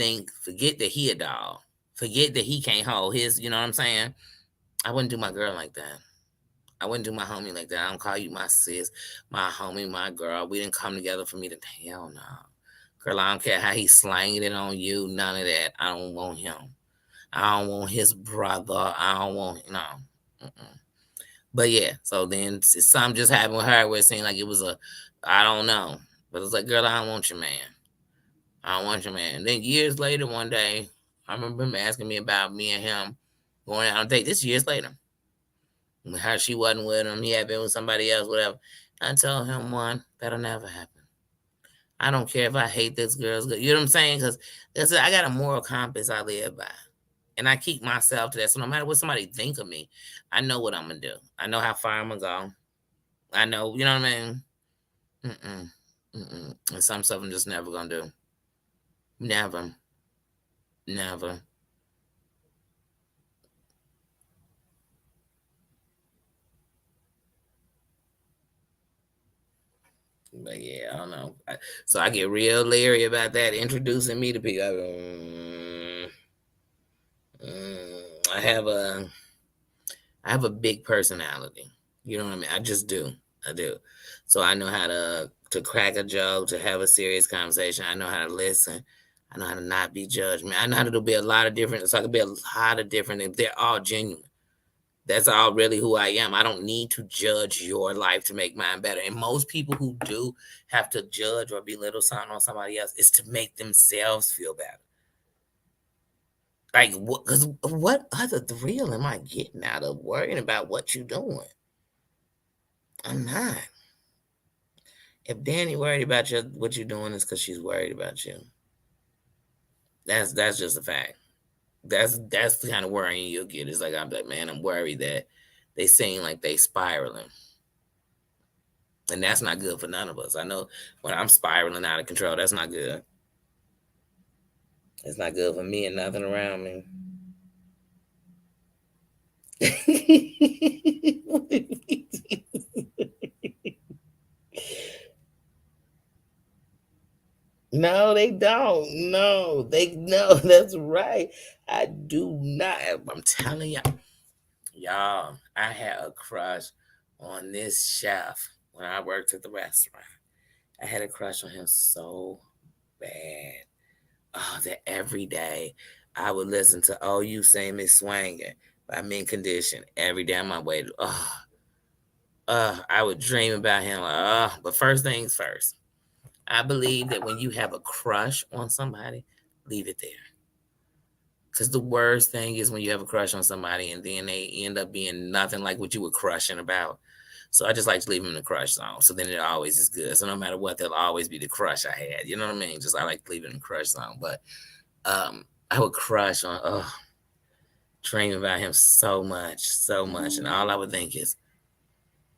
forget that he a dog, forget that he can't hold his, you know what I'm saying? I wouldn't do my girl like that. I wouldn't do my homie like that. I don't call you my sis, my homie, my girl. We didn't come together for me to, hell no. Girl, I don't care how he's slanging it on you. None of that. I don't want him. I don't want his brother. I don't want, no. Mm-mm. But yeah, so then something just happened with her where it seemed like it was I don't know. But it's like, girl, I don't want your man. I don't want your man. And then years later, one day, I remember him asking me about me and him going out on a date. This years later. How she wasn't with him. He had been with somebody else, whatever. I told him, one, that'll never happen. I don't care if I hate this girl's good. You know what I'm saying? Because I got a moral compass I live by. And I keep myself to that. So no matter what somebody think of me, I know what I'm going to do. I know how far I'm going to go. I know, you know what I mean? And some stuff I'm just never going to do. Never. Never. But yeah, I don't know. So I get real leery about that, introducing me to people. I have a big personality. You know what I mean? I just do. I do. So I know how to crack a joke, to have a serious conversation. I know how to listen. I know how to not be judged. I know how to be a lot of different. So I can be a lot of different. If they're all genuine, that's all really who I am. I don't need to judge your life to make mine better. And most people who do have to judge or belittle something on somebody else is to make themselves feel better. Like, because what other thrill am I getting out of worrying about what you're doing? I'm not. If Danny worried about what you're doing, is because she's worried about you. That's just a fact. That's the kind of worrying you'll get. It's like, I'm like, man, I'm worried that they seem like they spiraling. And that's not good for none of us. I know when I'm spiraling out of control, that's not good. It's not good for me and nothing around me. No, they don't. No, that's right. I do not. I'm telling y'all, I had a crush on this chef when I worked at the restaurant. I had a crush on him so bad. Oh, that every day I would listen to "Oh You Say Me Swangin" by Mint Condition every day on my way to. I would dream about him. But first things first. I believe that when you have a crush on somebody, leave it there. Because the worst thing is when you have a crush on somebody and then they end up being nothing like what you were crushing about. So I just like to leave them in the crush zone. So then it always is good. So no matter what, they'll always be the crush I had. You know what I mean? Just I like to leave it in the crush zone. But I would crush on, dream about him so much. And all I would think is,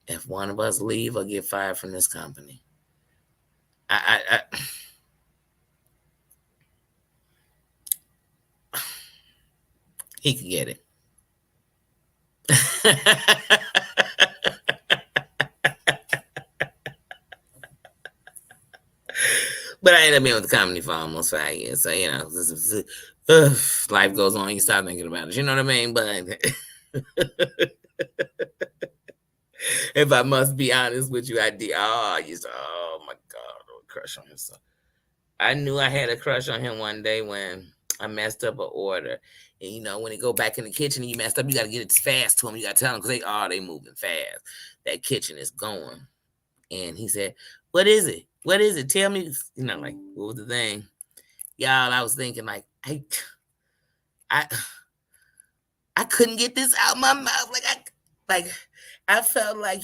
if one of us leave or get fired from this company, he could get it. But I ended up being with the company for almost 5 years. So, life goes on. You stop thinking about it. You know what I mean? But if I must be honest with you, I did. Oh my God, I would crush on him. So I knew I had a crush on him one day when I messed up an order. And when they go back in the kitchen and you messed up, you got to get it fast to them. You got to tell them because they moving fast. That kitchen is going. And he said, What is it? What is it? Tell me, like, what was the thing? Y'all, I was thinking, like, I, I couldn't get this out my mouth. Like, I felt like,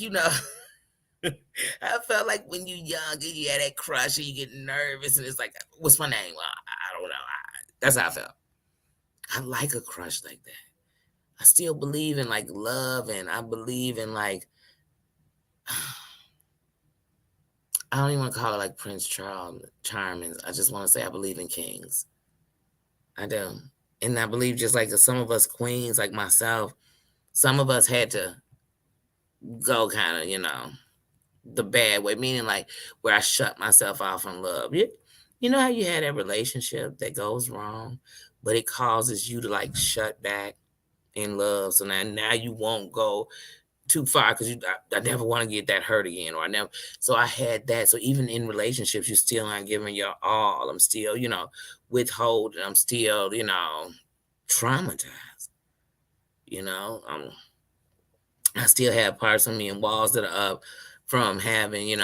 I felt like when you young and you had that crush and you get nervous and it's like, what's my name? Well, I don't know. That's how I felt. I like a crush like that. I still believe in like love, and I believe in like I don't even want to call it like Prince Charming. I just want to say I believe in kings. I do. And I believe just like some of us queens, like myself, some of us had to go kind of, the bad way, meaning like where I shut myself off from love. You know how you had that relationship that goes wrong, but it causes you to like shut back in love. So now you won't go too far because I never want to get that hurt again, or I never. So I had that. So even in relationships, you still aren't giving your all. I'm still, withholding. I'm still, traumatized. I still have parts of me and walls that are up from having,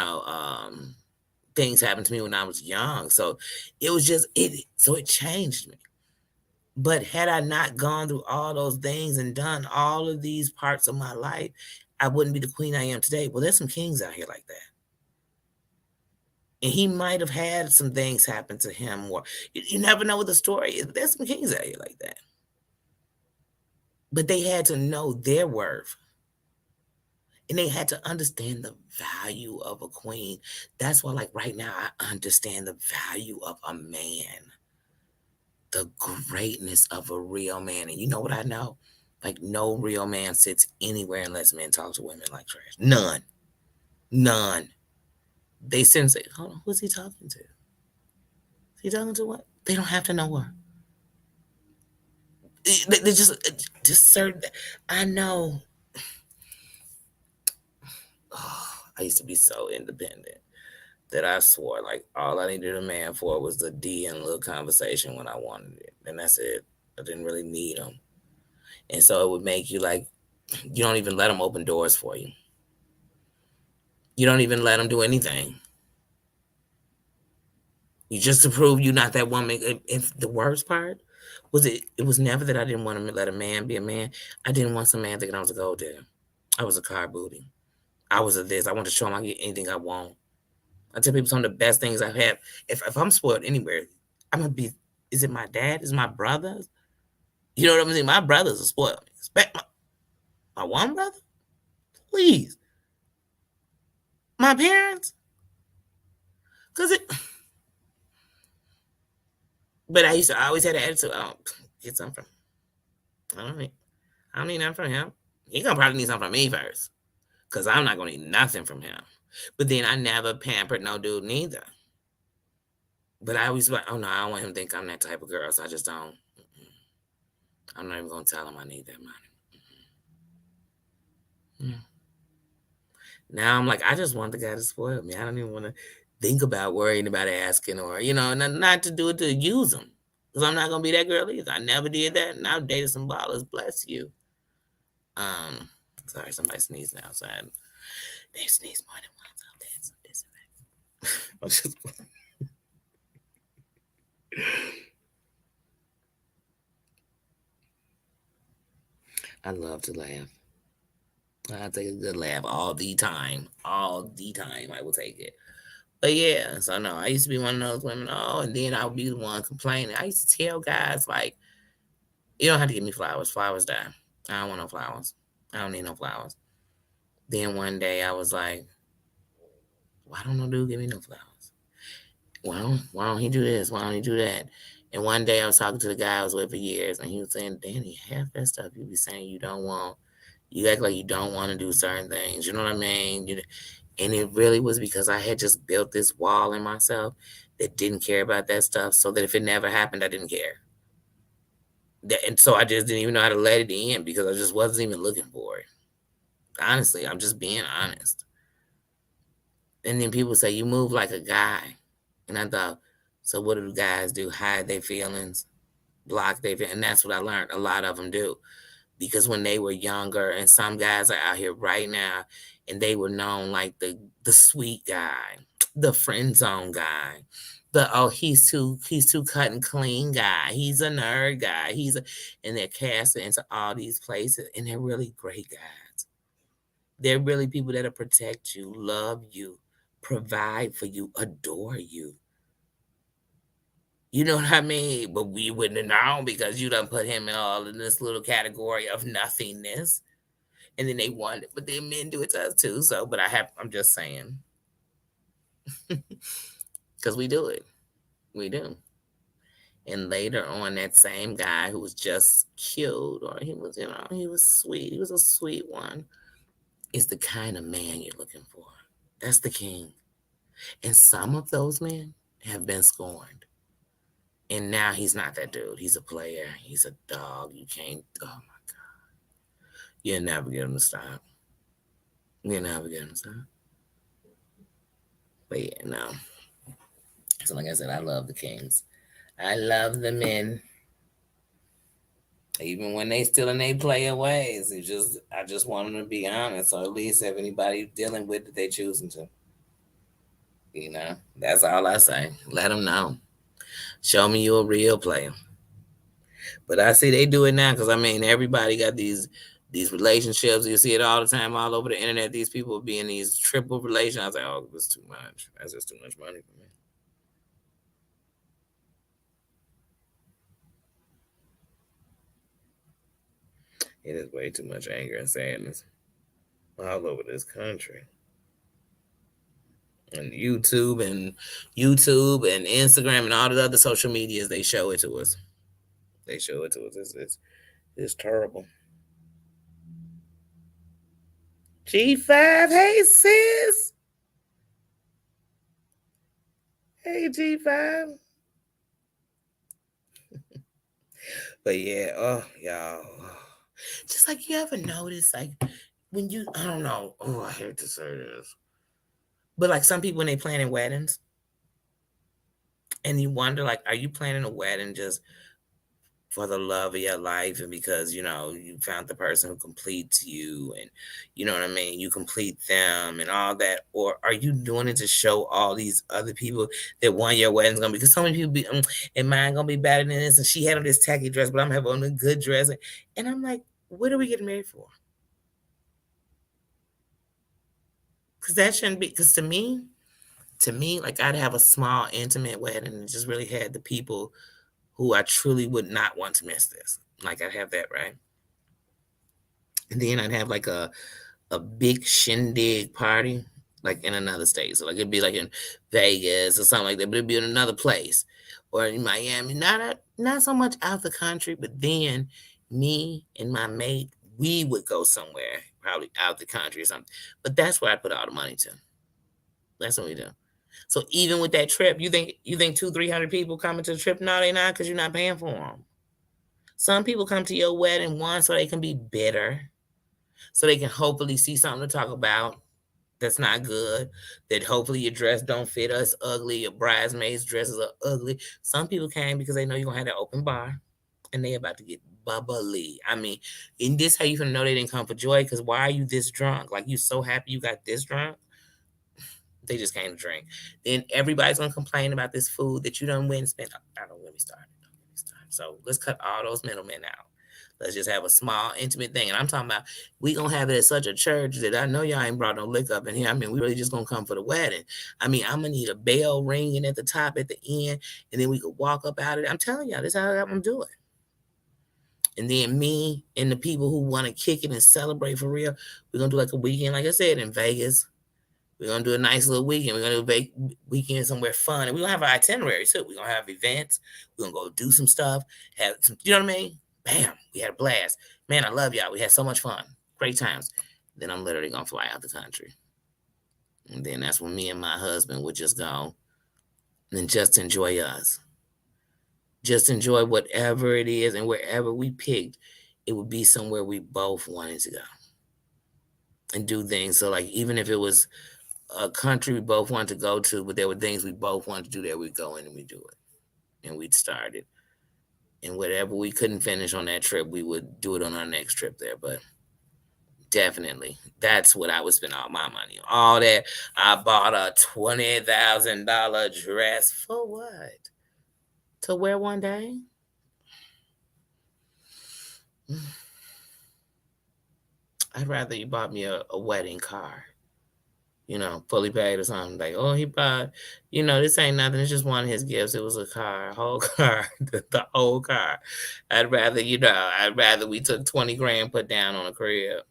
things happen to me when I was young. So it was just it. So it changed me. But had I not gone through all those things and done all of these parts of my life, I wouldn't be the queen I am today. Well, there's some kings out here like that. And he might have had some things happen to him, or you never know what the story is. But there's some kings out here like that. But they had to know their worth. And they had to understand the value of a queen. That's why, like right now, I understand the value of a man, the greatness of a real man. And you know what I know? Like, no real man sits anywhere unless men talk to women like trash. None. None. They sit and say, hold on, who's he talking to? Is he talking to what? They don't have to know her. They just certain. I know. Oh, I used to be so independent that I swore like all I needed a man for was the D and a little conversation when I wanted it. And that's it. I didn't really need him. And so it would make you like, you don't even let them open doors for you. You don't even let them do anything. You just to prove you're not that woman. If the worst part was it was never that I didn't want to let a man be a man. I didn't want some man thinking I was a gold digger. I was a car booty. I was a this. I want to show him I get anything I want. I tell people some of the best things I've had. If I'm spoiled anywhere, I'm gonna be. Is it my dad? Is it my brothers? You know what I'm saying? My brothers are spoiled. Expect my one brother, please. My parents, cause it. But I always had an attitude. I don't get something from. I don't need. I don't need nothing from him. He gonna probably need something from me first, cause I'm not gonna need nothing from him. But then I never pampered no dude neither. But I always like, oh no, I don't want him to think I'm that type of girl, so I just don't. I'm not even gonna tell him I need that money. Yeah. Now I'm like, I just want the guy to spoil me. I don't even want to think about worrying about asking, or not to do it to use him, because I'm not gonna be that girl either. I never did that, and I've dated some ballers. Bless you. Um, Sorry, somebody sneezed outside. They sneeze more than once. Oh, that's this and that. I'm just. I love to laugh. I take a good laugh all the time. All the time, I will take it. But yeah, so no, I used to be one of those women. Oh, and then I would be the one complaining. I used to tell guys like, "You don't have to give me flowers. Flowers die. I don't want no flowers. I don't need no flowers." Then one day I was like, "Why don't no dude give me no flowers? Why don't he do this? Why don't he do that?" And one day I was talking to the guy I was with for years, and he was saying, "Danny, half that stuff you be saying you don't want. You act like you don't want to do certain things. You know what I mean?" And it really was because I had just built this wall in myself that didn't care about that stuff, so that if it never happened, I didn't care. And so I just didn't even know how to let it in because I just wasn't even looking for it. Honestly, I'm just being honest. And then people say, you move like a guy. And I thought, so what do guys do? Hide their feelings, block their feelings. And that's what I learned. A lot of them do. Because when they were younger, and some guys are out here right now, and they were known like the sweet guy. the friend zone guy, the he's too cut and clean guy, he's a nerd guy, and they're casting into all these places, and they're really great guys. They're really people that'll protect you, love you, provide for you, adore you. You know what I mean? But we wouldn't have known because you done put him in all in this little category of nothingness. And then they want it, but then men do it to us too. So, but I'm just saying, because we do it. We do. And later on, that same guy who was just killed, or he was, he was sweet. He was a sweet one, is the kind of man you're looking for. That's the king. And some of those men have been scorned. And now he's not that dude. He's a player. He's a dog. You can't, oh my God. You'll never get him to stop. You'll never get him to stop. But yeah, no. So like I said, I love the kings. I love the men. Even when they still in their player ways. I just want them to be honest. So at least if anybody dealing with it, they choosing to. That's all I say. Let them know. Show me you a real player. But I see they do it now because everybody got these relationships. You see it all the time, all over the internet. These people be in these triple relations. I was like, oh, it's too much. That's just too much money for me. It is way too much anger and sadness all over this country. And YouTube and Instagram and all the other social medias, they show it to us. They show it to us. It's terrible. G5, hey sis. Hey G5. But yeah, oh y'all. Just like you ever notice, like when you, I don't know, oh, I hate to say this. But like some people when they planning weddings, and you wonder, like, are you planning a wedding just for the love of your life and because you found the person who completes you, and you know what I mean, you complete them and all that? Or are you doing it to show all these other people that one your wedding's gonna be, because so many people be and mine gonna be better than this, and she had on this tacky dress but I'm having on a good dress, and I'm like, what are we getting married for? Because that shouldn't be, because to me, like, I'd have a small intimate wedding and just really had the people who I truly would not want to miss this. Like, I'd have that, right? And then I'd have like a big shindig party, like in another state. So like it'd be like in Vegas or something like that, but it'd be in another place, or in Miami. Not so much out the country, but then me and my mate, we would go somewhere, probably out the country or something. But that's where I put all the money to. That's what we do. So even with that trip, you think 200-300 people coming to the trip? No, they not, because you're not paying for them. Some people come to your wedding, one, so they can be bitter, so they can hopefully see something to talk about that's not good, that hopefully your dress don't fit us ugly, your bridesmaids dresses are ugly. Some people came because they know you're gonna have that open bar and they about to get bubbly. In this, how you gonna know they didn't come for joy? Because why are you this drunk? Like, you so happy you got this drunk? They just came to drink. Then everybody's gonna complain about this food that you done went and spent. I don't let me start. So let's cut all those middlemen out. Let's just have a small, intimate thing. And I'm talking about, we gonna have it at such a church that I know y'all ain't brought no liquor up in here. We really just gonna come for the wedding. I'm gonna need a bell ringing at the top, at the end, and then we could walk up out of it. I'm telling y'all, this is how I'm gonna do it. And then me and the people who want to kick it and celebrate for real, we're gonna do like a weekend, like I said, in Vegas. We're gonna do a nice little weekend. We're gonna do a weekend somewhere fun, and we're gonna have an itinerary too. We're gonna have events. We're gonna go do some stuff. Have some, you know what I mean? Bam! We had a blast. Man, I love y'all. We had so much fun. Great times. Then I'm literally gonna fly out the country, and then that's when me and my husband would just go and just enjoy us. Just enjoy whatever it is, and wherever we picked, it would be somewhere we both wanted to go and do things. So like, even if it was a country we both wanted to go to, but there were things we both wanted to do there, we'd go in and we'd do it. And we'd start it. And whatever we couldn't finish on that trip, we would do it on our next trip there. But Definitely. That's what I would spend all my money on. All that. I bought a $20,000 dress for what? To wear one day? I'd rather you bought me a wedding car, fully paid or something. Like, oh, he bought, this ain't nothing. It's just one of his gifts. It was a car, a whole car, the whole car. I'd rather we took 20 grand put down on a crib.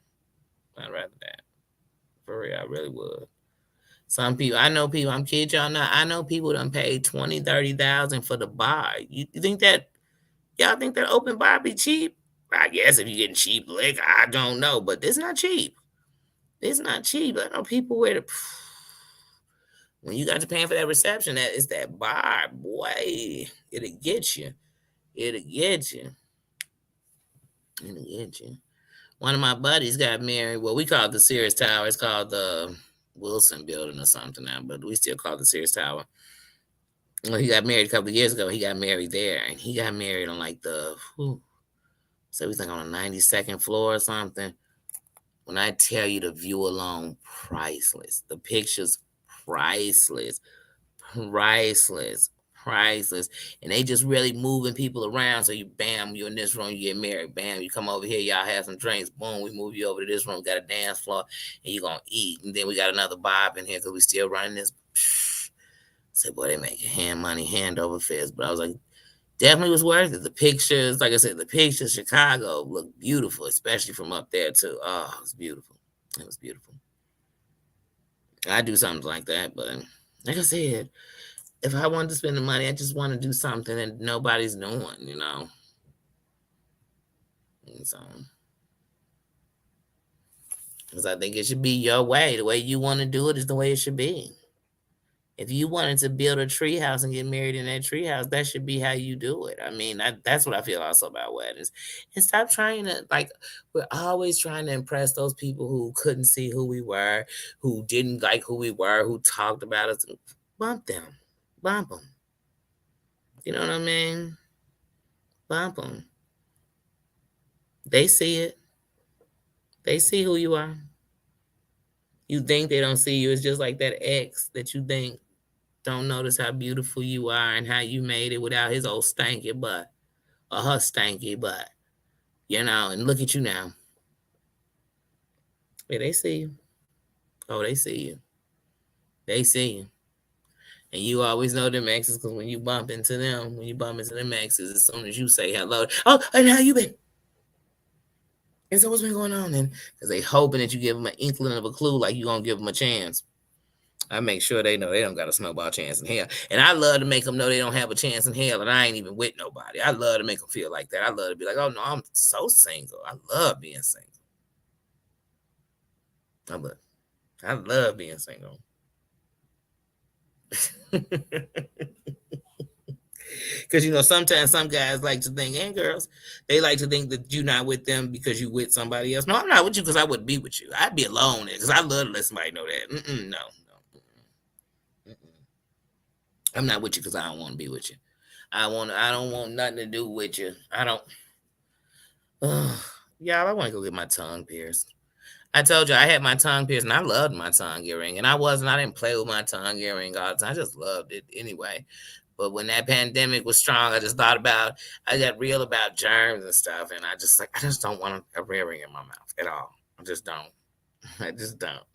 I'd rather that. For real, I really would. Some people, I know people, I'm kidding y'all not. I know people done paid 20, 30,000 for the bar. You think that, y'all think that open bar be cheap? I guess if you're getting cheap liquor, I don't know, but it's not cheap. It's not cheap. I know people where the when you got to paying for that reception, that is that bar, boy. It'll get you. It'll get you. It'll get you. One of my buddies got married. Well, we call it the Sears Tower. It's called the Wilson Building or something now, but we still call it the Sears Tower. Well, he got married a couple of years ago. He got married there, and he got married on like so we think on the 92nd floor or something. When I tell you the view alone, priceless. The pictures, priceless, priceless, priceless. And they just really moving people around. So you in this room, you get married. Bam, you come over here, y'all have some drinks. Boom, we move you over to this room, got a dance floor, and you gonna eat. And then we got another Bob in here because we still running this. I said, boy, they making hand money, hand over fist. But I was like, definitely was worth it. The pictures, like I said, the pictures, Chicago look beautiful, especially from up there too. Oh, it was beautiful. It was beautiful. I do something like that, but like I said, if I wanted to spend the money, I just want to do something that nobody's doing. And so, because I think it should be your way. The way you want to do it is the way it should be. If you wanted to build a tree house and get married in that tree house, that should be how you do it. I mean, that's what I feel also about weddings. And stop trying to, like, we're always trying to impress those people who couldn't see who we were, who didn't like who we were, who talked about us. Bump them. Bump them. You know what I mean? Bump them. They see it. They see who you are. You think they don't see you. It's just like that ex that you think don't notice how beautiful you are and how you made it without his old stanky butt or her stanky butt, and look at you now. Yeah, they see you. Oh, they see you. They see you. And you always know them exes because when you bump into them exes, as soon as you say hello, oh, and how you been? And so what's been going on then? Because they hoping that you give them an inkling of a clue like you going to give them a chance. I make sure they know they don't got a snowball chance in hell. And I love to make them know they don't have a chance in hell and I ain't even with nobody. I love to make them feel like that. I love to be like, oh, no, I'm so single. I love being single. I love being single. Because, sometimes some guys like to think, and girls, they like to think that you're not with them because you with somebody else. No, I'm not with you because I wouldn't be with you. I'd be alone because I love to let somebody know that. No. I'm not with you because I don't want to be with you. I don't want nothing to do with you. I don't. Yeah, I want to go get my tongue pierced. I told you I had my tongue pierced and I loved my tongue earring. And I didn't play with my tongue earring all the time. I just loved it anyway. But when that pandemic was strong, I got real about germs and stuff. And I just don't want a earring in my mouth at all. I just don't. I just don't.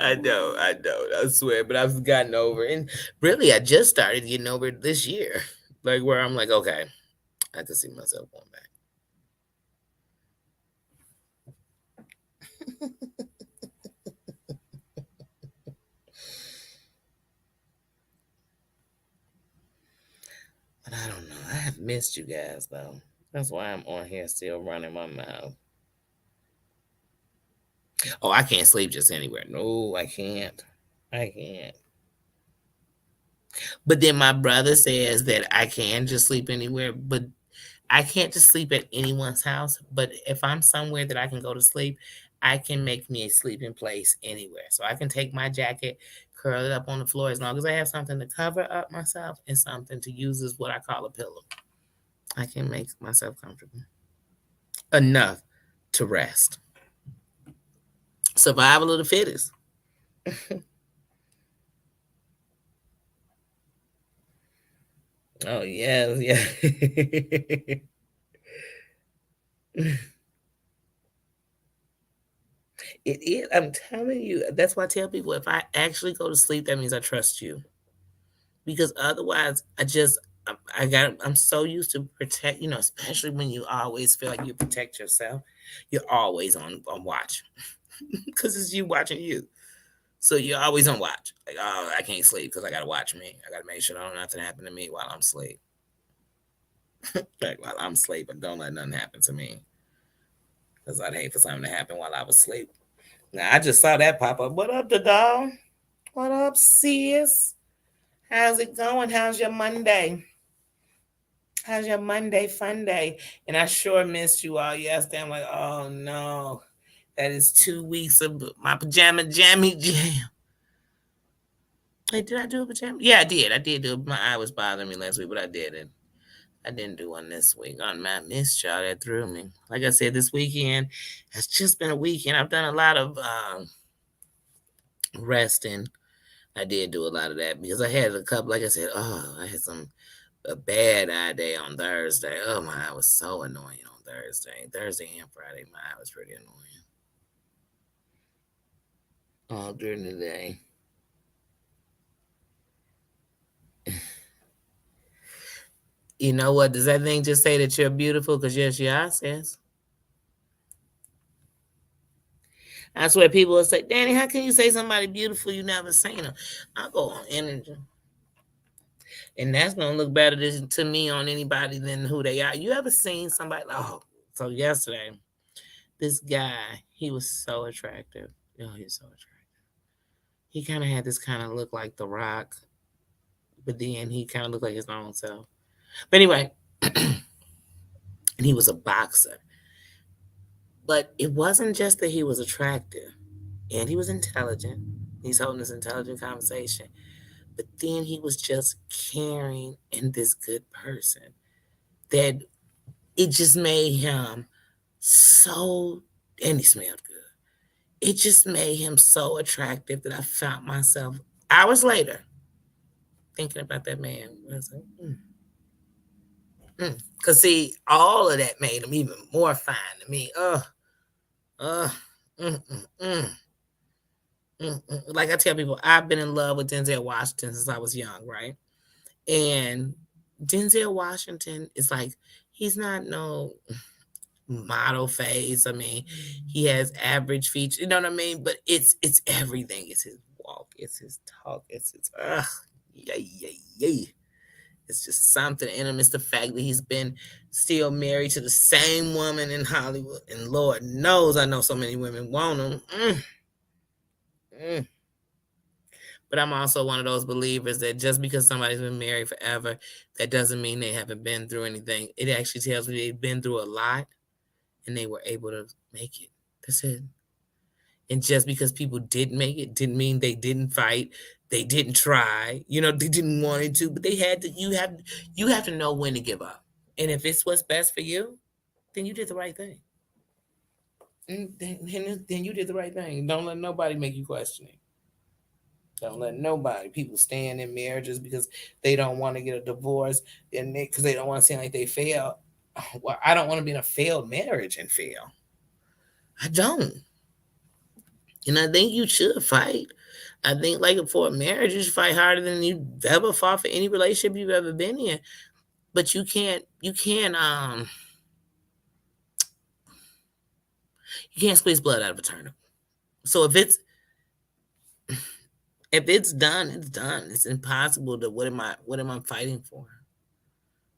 I know. I swear. But I've gotten over it. And really, I just started getting over it this year. Like where I'm like, okay, I can see myself going back. But I don't know. I have missed you guys though. That's why I'm on here still running my mouth. Oh, I can't sleep just anywhere. No, I can't. I can't. But then my brother says that I can just sleep anywhere, but I can't just sleep at anyone's house. But if I'm somewhere that I can go to sleep, I can make me a sleeping place anywhere. So I can take my jacket, curl it up on the floor as long as I have something to cover up myself and something to use as what I call a pillow. I can make myself comfortable. enough to rest. Survival of the fittest. Oh yeah, yeah. It is. I'm telling you. That's why I tell people if I actually go to sleep, that means I trust you. Because otherwise, I'm so used to protect. Especially when you always feel like you protect yourself. You're always on watch because it's you watching you. So you're always on watch. Like, oh, I can't sleep because I gotta watch me. I gotta make sure nothing happen to me while I'm asleep. Like while I'm sleeping, don't let nothing happen to me because I'd hate for something to happen while I was asleep. Now I just saw that pop up. What up, the dog? What up, sis? How's it going? How's your Monday? How's your Monday fun day? And I sure missed you all yesterday. I'm like, oh no, that is 2 weeks of my pajama jammy jam. Hey, did I do a pajama? Yeah, I did. I did do it. My eye was bothering me last week, but I didn't. I didn't do one this week. On my missed y'all that threw me. Like I said, this weekend has just been a weekend. I've done a lot of resting. I did do a lot of that because I had a couple. Like I said, I had a bad eye day on Thursday. Oh my eye was so annoying on Thursday and Friday. My eye was pretty annoying all during the day. You know what? Does that thing just say that you're beautiful? Because yes, your eye says. I swear people will say, Danny, how can you say somebody beautiful you never seen them? I go on energy. And that's gonna look better to me on anybody than who they are. You ever seen somebody so yesterday, this guy, he was so attractive. Oh, he's so attractive. He kind of had this kind of look like The Rock, but then he kind of looked like his own self. But anyway, and he was a boxer. But it wasn't just that he was attractive and he was intelligent. He's holding this intelligent conversation. But then he was just caring and this good person that it just made him so, and he smelled good. It just made him so attractive that I found myself hours later thinking about that man. I was like, Because see, all of that made him even more fine to me. Uh, mm, mm, mm, like I tell people, I've been in love with Denzel Washington since I was young, right? And Denzel Washington is like, he's not no model face. I mean, he has average features, you know what I mean? But it's everything. It's his walk, it's his talk, it's his yay. It's just something in him. It's the fact that he's been still married to the same woman in Hollywood. And Lord knows I know so many women want him. Mm. But I'm also one of those believers that just because somebody's been married forever, that doesn't mean they haven't been through anything. It actually tells me they've been through a lot and they were able to make it. That's it. And just because people didn't make it didn't mean they didn't fight. They didn't try. They didn't want it to, but they had to. You have to know when to give up. And if it's what's best for you, then you did the right thing. Then you did the right thing. Don't let nobody make you question it. Don't let nobody. People stand in marriages because they don't want to get a divorce and because they don't want to seem like they failed. Well, I don't want to be in a failed marriage and fail. I don't. And I think you should fight. I think like for a marriage, you should fight harder than you've ever fought for any relationship you've ever been in. But you can't squeeze blood out of a turnip. So if it's done, it's done. It's impossible to what am I fighting for?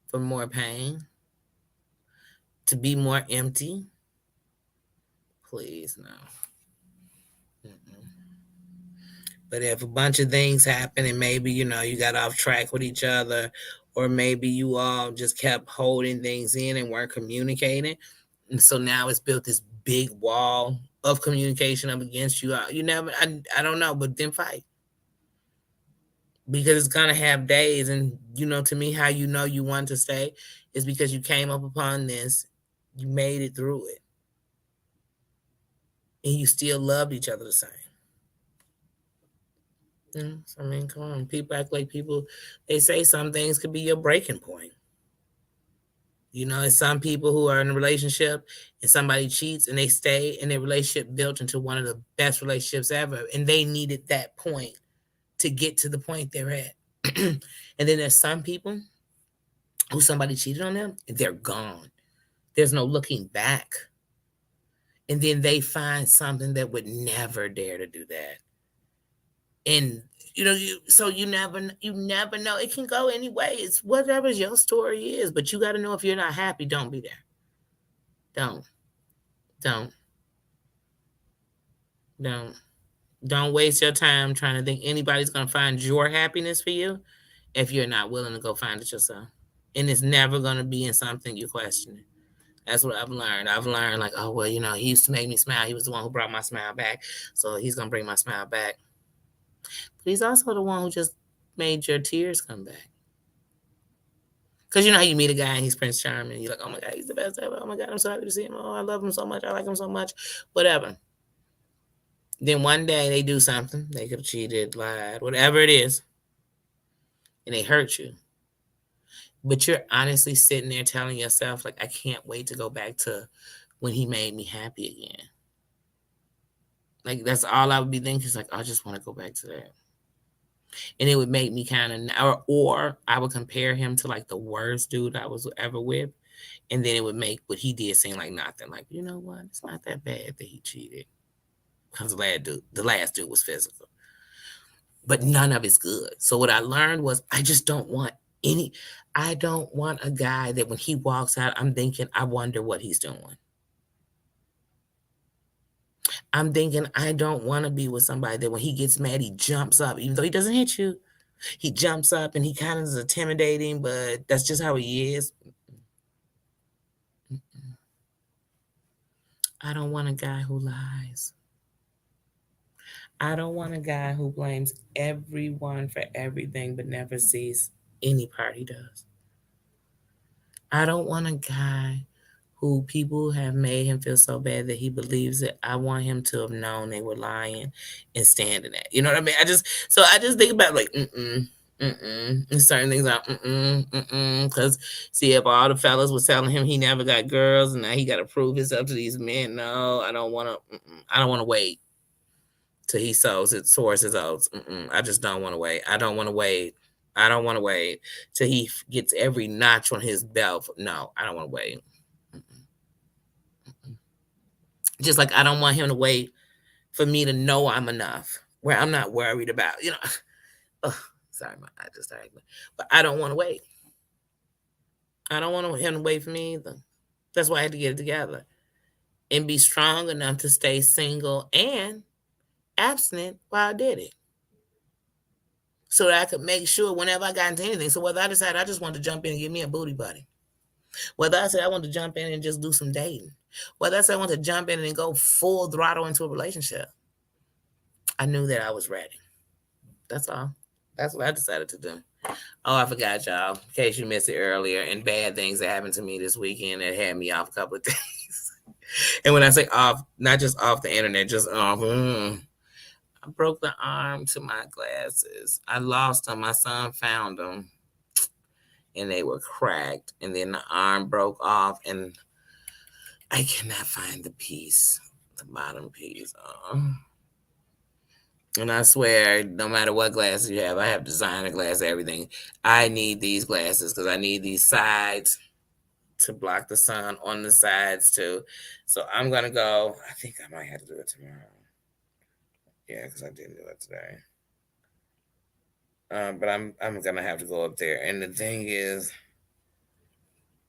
For more pain? To be more empty? Please no. Mm-mm. But if a bunch of things happen and maybe you got off track with each other, or maybe you all just kept holding things in and weren't communicating, and so now it's built this big wall of communication up against you. You never, I don't know, but then fight because it's gonna have days, and to me, how you want to stay is because you came up upon this. You made it through it. And you still loved each other the same. I mean, come on. People act like people, they say some things could be your breaking point. It's some people who are in a relationship and somebody cheats and they stay in their relationship built into one of the best relationships ever. And they needed that point to get to the point they're at. And then there's some people who somebody cheated on them and they're gone. There's no looking back. And then they find something that would never dare to do that. And you never know. It can go any way. It's whatever your story is, but you got to know if you're not happy, don't be there. Don't waste your time trying to think anybody's going to find your happiness for you if you're not willing to go find it yourself. And it's never going to be in something you question. That's what I've learned. I've learned like, oh, well, he used to make me smile. He was the one who brought my smile back. So he's going to bring my smile back. But he's also the one who just made your tears come back. Because how you meet a guy and he's Prince Charming. You're like, oh, my God, he's the best ever. Oh, my God, I'm so happy to see him. Oh, I love him so much. I like him so much. Whatever. Then one day they do something. They could have cheated, lied, whatever it is. And they hurt you. But you're honestly sitting there telling yourself, like, I can't wait to go back to when he made me happy again. Like, that's all I would be thinking is like, I just want to go back to that. And it would make me kind of, or I would compare him to like the worst dude I was ever with. And then it would make what he did seem like nothing. Like, you know what? It's not that bad that he cheated. Because the last dude was physical. But none of it's good. So what I learned was I don't want a guy that when he walks out, I'm thinking, I wonder what he's doing. I'm thinking, I don't want to be with somebody that when he gets mad, he jumps up, even though he doesn't hit you. He jumps up and he kind of is intimidating, but that's just how he is. I don't want a guy who lies. I don't want a guy who blames everyone for everything but never sees any part he does. I don't want a guy who people have made him feel so bad that he believes it. I want him to have known they were lying and stand in that. You know what I mean? I just think about like, and certain things are because see, if all the fellas was telling him he never got girls and now he got to prove himself to these men, no, I don't want to wait till he soars his oats. I just don't want to wait. I don't want to wait till he gets every notch on his belt. No, I don't want to wait. Just like I don't want him to wait for me to know I'm enough, where I'm not worried about, sorry, I just started. But I don't want to wait. I don't want him to wait for me either. That's why I had to get it together and be strong enough to stay single and abstinent while I did it. So that I could make sure whenever I got into anything. So whether I decided I just wanted to jump in and give me a booty buddy, whether I said I wanted to jump in and just do some dating, whether I said I wanted to jump in and go full throttle into a relationship, I knew that I was ready. That's all. That's what I decided to do. Oh, I forgot, y'all. In case you missed it earlier, and bad things that happened to me this weekend that had me off a couple of days. And when I say off, not just off the internet, just off. I broke the arm to my glasses. I lost them. My son found them, and they were cracked. And then the arm broke off, and I cannot find the piece, the bottom piece. And I swear, no matter what glasses you have, I have designer glasses, everything. I need these glasses because I need these sides to block the sun on the sides too. So I'm going to go. I think I might have to do it tomorrow. Yeah, because I didn't do it today. But I'm going to have to go up there. And the thing is,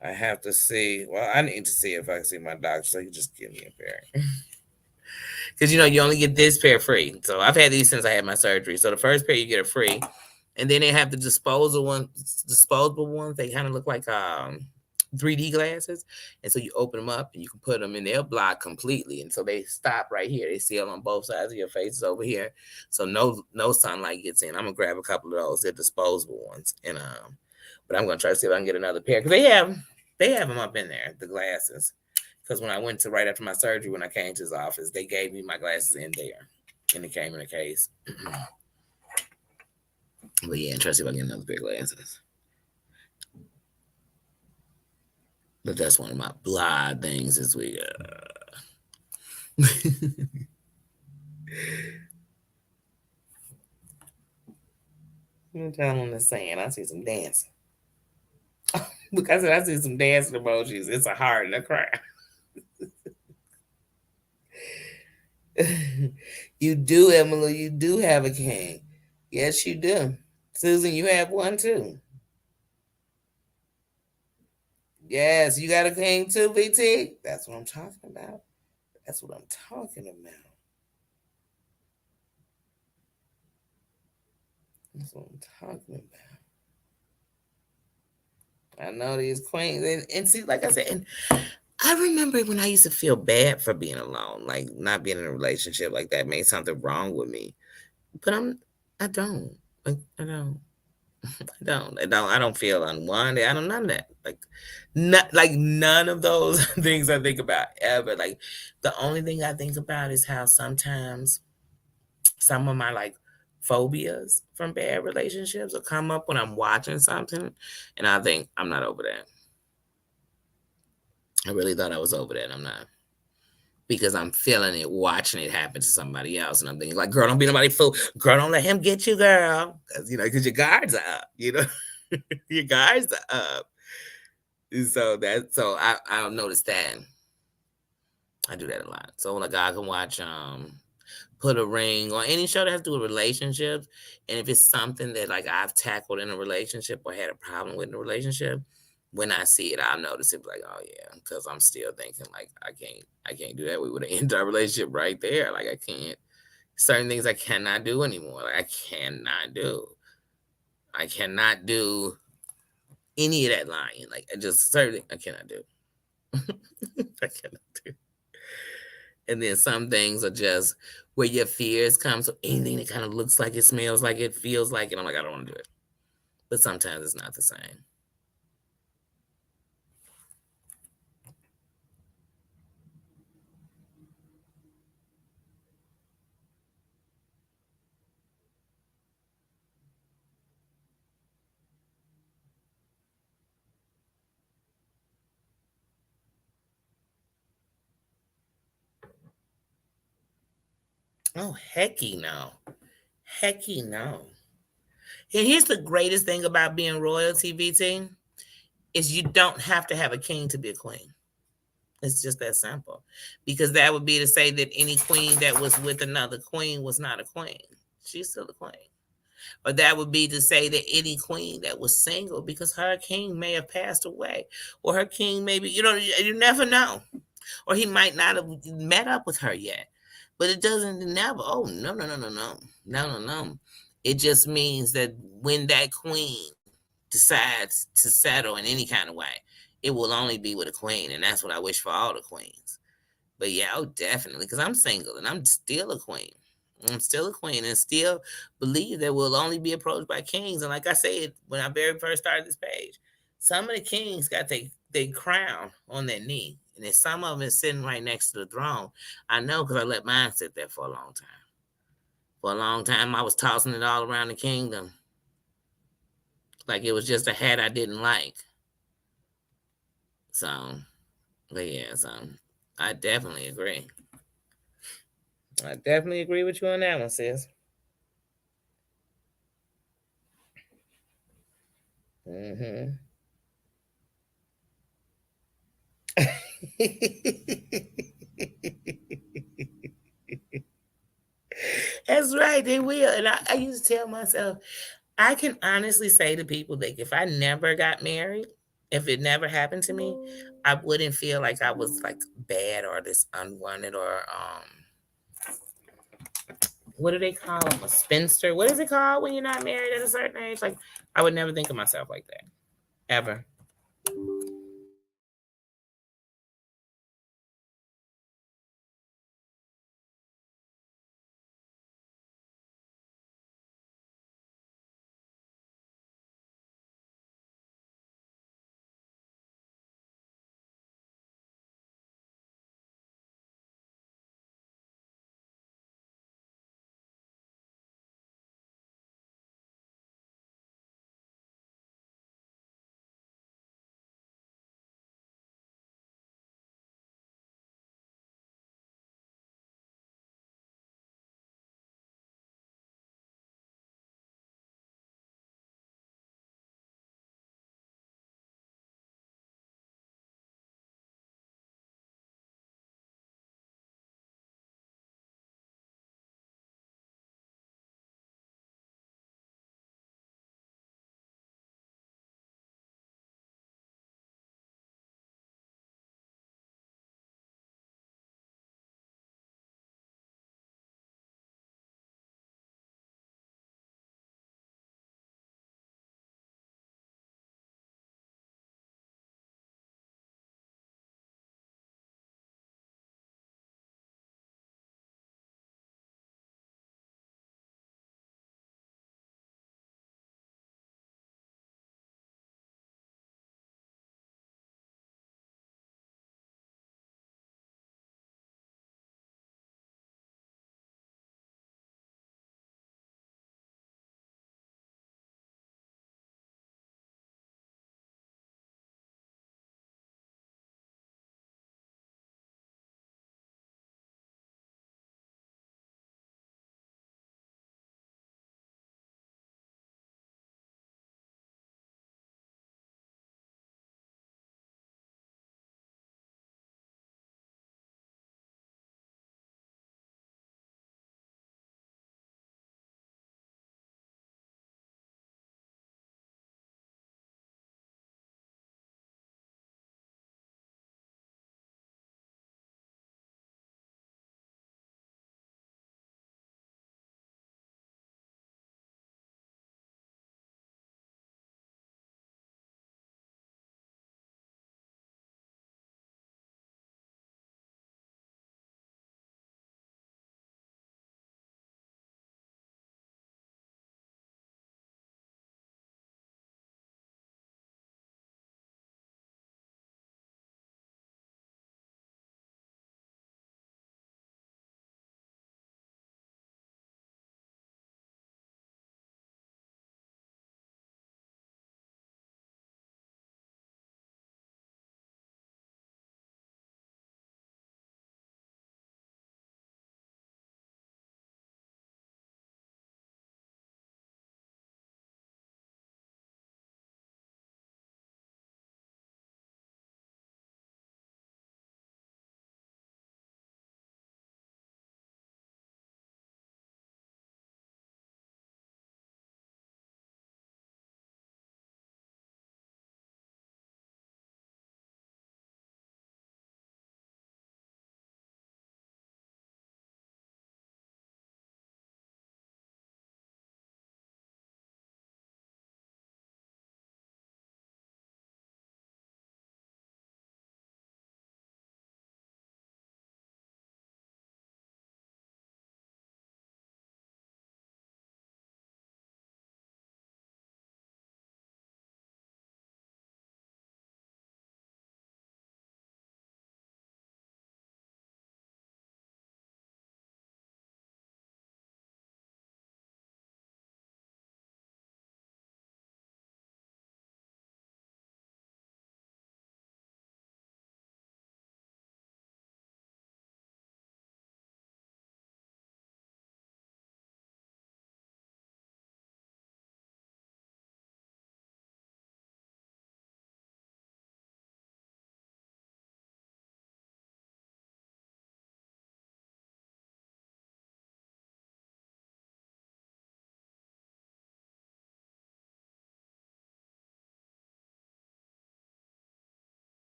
I have to see. Well, I need to see if I can see my doctor so he just give me a pair. Because, you only get this pair free. So I've had these since I had my surgery. So the first pair you get are free. And then they have the disposable ones. They kind of look like 3D glasses. And so you open them up and you can put them in. They'll block completely. And so they stop right here. They seal on both sides of your faces over here. So no sunlight gets in. I'm going to grab a couple of those. They're disposable ones. And but I'm going to try to see if I can get another pair. Because they have them up in there, the glasses. Because when I went to right after my surgery, when I came to his office, they gave me my glasses in there, and it came in a case. But yeah, trust me, I get another pair of glasses. But that's one of my blah things this week. I'm telling the saying, I see some dancing. Because I see some dancing emojis. It's a heart and a cry. You do, Emily. You do have a king. Yes, you do. Susan, you have one too. Yes, you got a king too, VT. That's what I'm talking about. That's what I'm talking about. That's what I'm talking about. I know these queens. And see, like I said, and I remember when I used to feel bad for being alone, like not being in a relationship like that made something wrong with me. But I don't. Like, I don't. I don't feel unwanted. I don't none of that. Like none of those things I think about ever. Like the only thing I think about is how sometimes some of my like phobias from bad relationships will come up when I'm watching something, and I think I'm not over that. I really thought I was over that. I'm not. Because I'm feeling it, watching it happen to somebody else, and I'm thinking, like, girl, don't be nobody fool. Girl, don't let him get you, girl. Because your guards are up. Your guards are up. And so I don't notice that. I do that a lot. So when a guy can watch Put a Ring or any show that has to do with relationships, and if it's something that like I've tackled in a relationship or had a problem with in a relationship, when I see it, I'll notice it, like, oh yeah, because I'm still thinking like I can't do that. We would have ended our relationship right there. Like I can't, certain things I cannot do anymore. Like I cannot do any of that lying. Like I just certainly I cannot do. I cannot do. And then some things are just where your fears come. So anything that kind of looks like it, smells like it, feels like it, I'm like, I don't want to do it. But sometimes it's not the same. Oh, hecky no. Hecky no. And here's the greatest thing about being royalty, VT, is you don't have to have a king to be a queen. It's just that simple. Because that would be to say that any queen that was with another queen was not a queen. She's still a queen. Or that would be to say that any queen that was single, because her king may have passed away, or her king maybe, you never know. Or he might not have met up with her yet. But it doesn't never, oh, no, no, no, no, no. No, no, no. It just means that when that queen decides to settle in any kind of way, it will only be with a queen. And that's what I wish for all the queens. But yeah, oh, definitely, because I'm single and I'm still a queen. I'm still a queen and still believe that we'll only be approached by kings. And like I said, when I very first started this page, some of the kings got their crown on their knee. And then some of them is sitting right next to the throne. I know because I let mine sit there for a long time. For a long time, I was tossing it all around the kingdom. Like it was just a hat I didn't like. So, but yeah, so I definitely agree. I definitely agree with you on that one, sis. Mm-hmm. That's right, they will. And I used to tell myself, I can honestly say to people that if I never got married, if it never happened to me, I wouldn't feel like I was like bad or this unwanted or what do they call them? A spinster? What is it called when you're not married at a certain age? Like I would never think of myself like that. Ever.